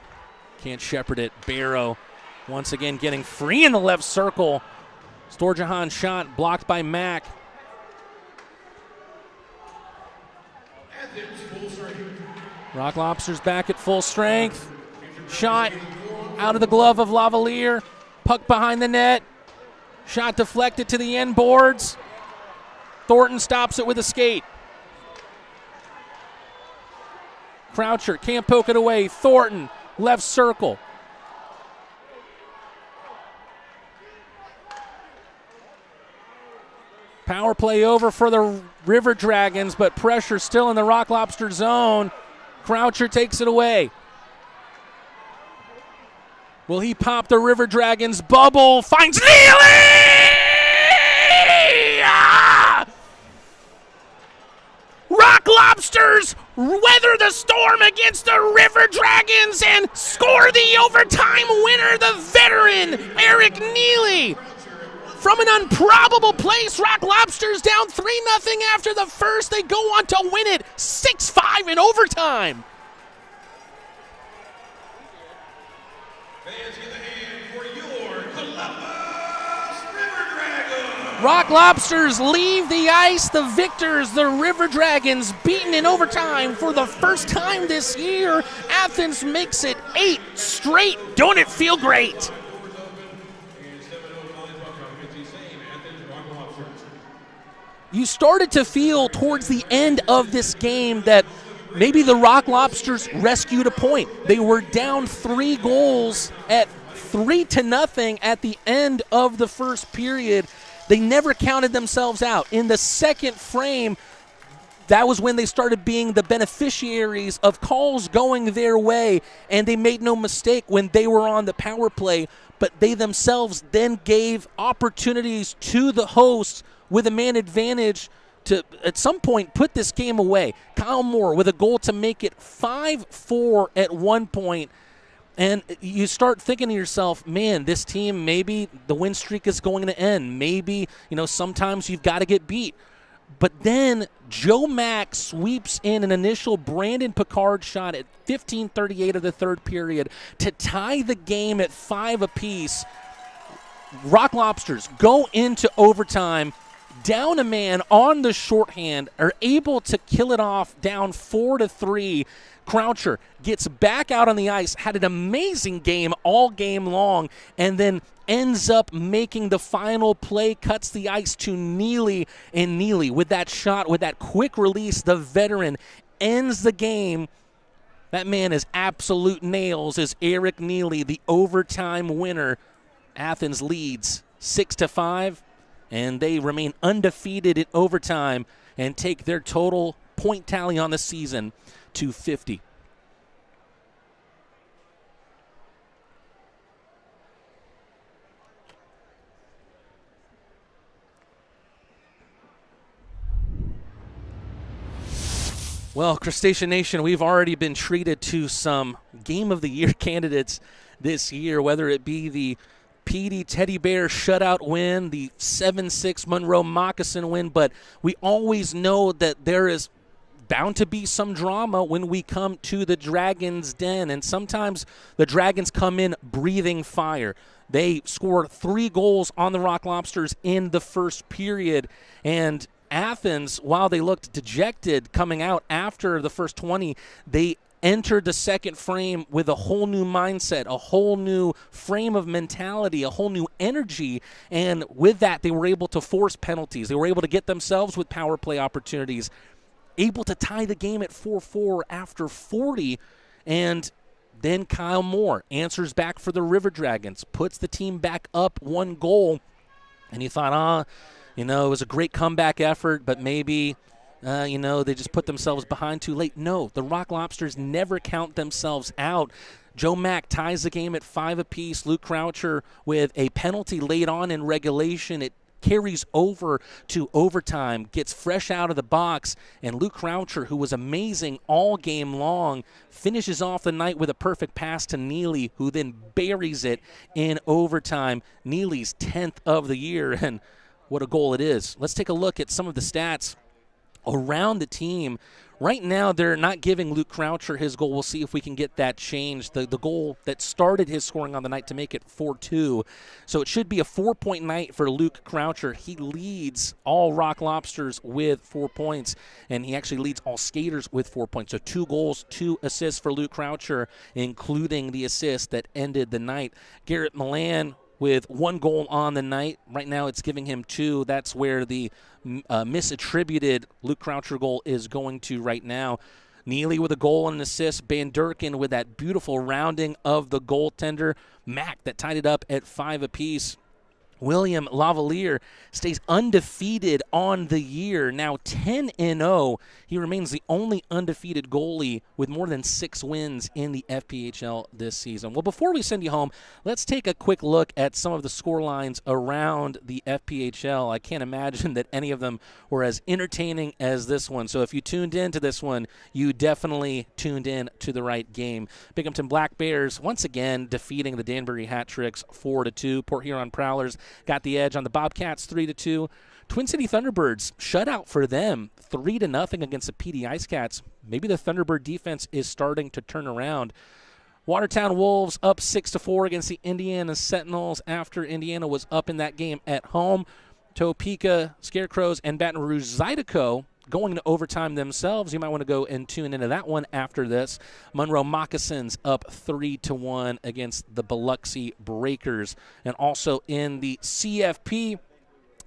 can't shepherd it. Barrow once again getting free in the left circle. Storjahan shot blocked by Mack. Rock Lobsters back at full strength. Shot out of the glove of Lavalier. Puck behind the net. Shot deflected to the end boards. Thornton stops it with a skate. Croucher can't poke it away. Thornton, left circle. Power play over for the River Dragons, but pressure still in the Rock Lobster zone. Croucher takes it away. Will he pop the River Dragons bubble? Finds Neely! Ah! Rock Lobsters weather the storm against the River Dragons and score the overtime winner, the veteran Eric Neely. From an improbable place, Rock Lobsters down 3-0 after the first. They go on to win it 6-5 in overtime. Rock Lobsters leave the ice. The victors, the River Dragons, beaten in overtime for the first time this year. Athens makes it 8 straight. Don't it feel great? You started to feel towards the end of this game that maybe the Rock Lobsters rescued a point. They were down 3 goals at 3-0 at the end of the first period. They never counted themselves out. In the second frame, that was when they started being the beneficiaries of calls going their way, and they made no mistake when they were on the power play, but they themselves then gave opportunities to the hosts with a man advantage to, at some point, put this game away. Kyle Moore with a goal to make it 5-4 at one point. And you start thinking to yourself, man, this team, maybe the win streak is going to end. Maybe, sometimes you've got to get beat. But then Joe Mack sweeps in an initial Brandon Picard shot at 15:38 of the third period to tie the game at 5 apiece. Rock Lobsters go into overtime, down a man on the shorthand, are able to kill it off down 4-3. Croucher gets back out on the ice, had an amazing game all game long, and then ends up making the final play, cuts the ice to Neely, and Neely with that shot, with that quick release, the veteran ends the game. That man is absolute nails, is Eric Neely, the overtime winner. Athens leads 6-5, and they remain undefeated in overtime and take their total point tally on the season to 50. Well, Crustacean Nation, we've already been treated to some Game of the Year candidates this year, whether it be the Pee Dee Teddy Bear shutout win, the 7-6 Monroe Moccasin win, but we always know that there is bound to be some drama when we come to the Dragons' den, and sometimes the Dragons come in breathing fire. They scored 3 goals on the Rock Lobsters in the first period, and Athens, while they looked dejected coming out after the first 20, they entered the second frame with a whole new mindset, a whole new frame of mentality, a whole new energy, and with that, they were able to force penalties. They were able to get themselves with power play opportunities, able to tie the game at 4-4 after 40, and then Kyle Moore answers back for the River Dragons, puts the team back up 1 goal, and you thought, it was a great comeback effort, but maybe they just put themselves behind too late. No, the Rock Lobsters never count themselves out. Joe Mack ties the game at 5 apiece. Luke Croucher with a penalty late on in regulation. It carries over to overtime, gets fresh out of the box, and Luke Croucher, who was amazing all game long, finishes off the night with a perfect pass to Neely, who then buries it in overtime. Neely's 10th of the year, and what a goal it is. Let's take a look at some of the stats around the team. Right now, they're not giving Luke Croucher his goal. We'll see if we can get that changed. The goal that started his scoring on the night to make it 4-2. So it should be a 4-point night for Luke Croucher. He leads all Rock Lobsters with 4 points, and he actually leads all skaters with 4 points. So 2 goals, 2 assists for Luke Croucher, including the assist that ended the night. Garrett Milan with 1 goal on the night. Right now it's giving him 2. That's where the misattributed Luke Croucher goal is going to right now. Neely with a goal and an assist. Van Durken with that beautiful rounding of the goaltender. Mack that tied it up at 5 apiece. William Lavalier stays undefeated on the year, now 10-0. He remains the only undefeated goalie with more than 6 wins in the FPHL this season. Well, before we send you home, let's take a quick look at some of the score lines around the FPHL. I can't imagine that any of them were as entertaining as this one. So if you tuned into this one, you definitely tuned in to the right game. Binghamton Black Bears once again defeating the Danbury Hat Tricks 4-2. Port Huron Prowlers got the edge on the Bobcats 3-2. Twin City Thunderbirds shutout for them 3-0 against the Pee Dee Ice Cats. Maybe the Thunderbird defense is starting to turn around. Watertown Wolves up 6-4 against the Indiana Sentinels after Indiana was up in that game at home. Topeka Scarecrows and Baton Rouge Zydeco going to overtime themselves. You might want to go and tune into that one after this. Monroe Moccasins up 3-1 against the Biloxi Breakers. And also in the CFP,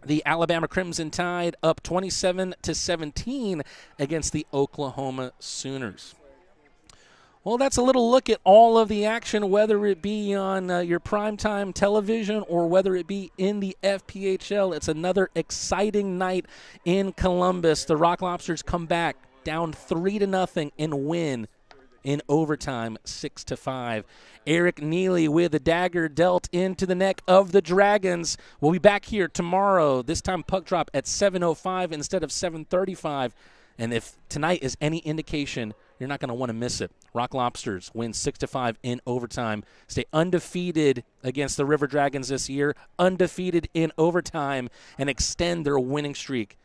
the Alabama Crimson Tide up 27-17 against the Oklahoma Sooners. Well, that's a little look at all of the action, whether it be on your primetime television or whether it be in the FPHL. It's another exciting night in Columbus. The Rock Lobsters come back down 3-0 and win in overtime 6-5. Eric Neely with a dagger dealt into the neck of the Dragons. We'll be back here tomorrow, this time puck drop at 7:05 instead of 7:35. And if tonight is any indication, you're not going to want to miss it. Rock Lobsters win 6-5 in overtime. Stay undefeated against the River Dragons this year, undefeated in overtime, and extend their winning streak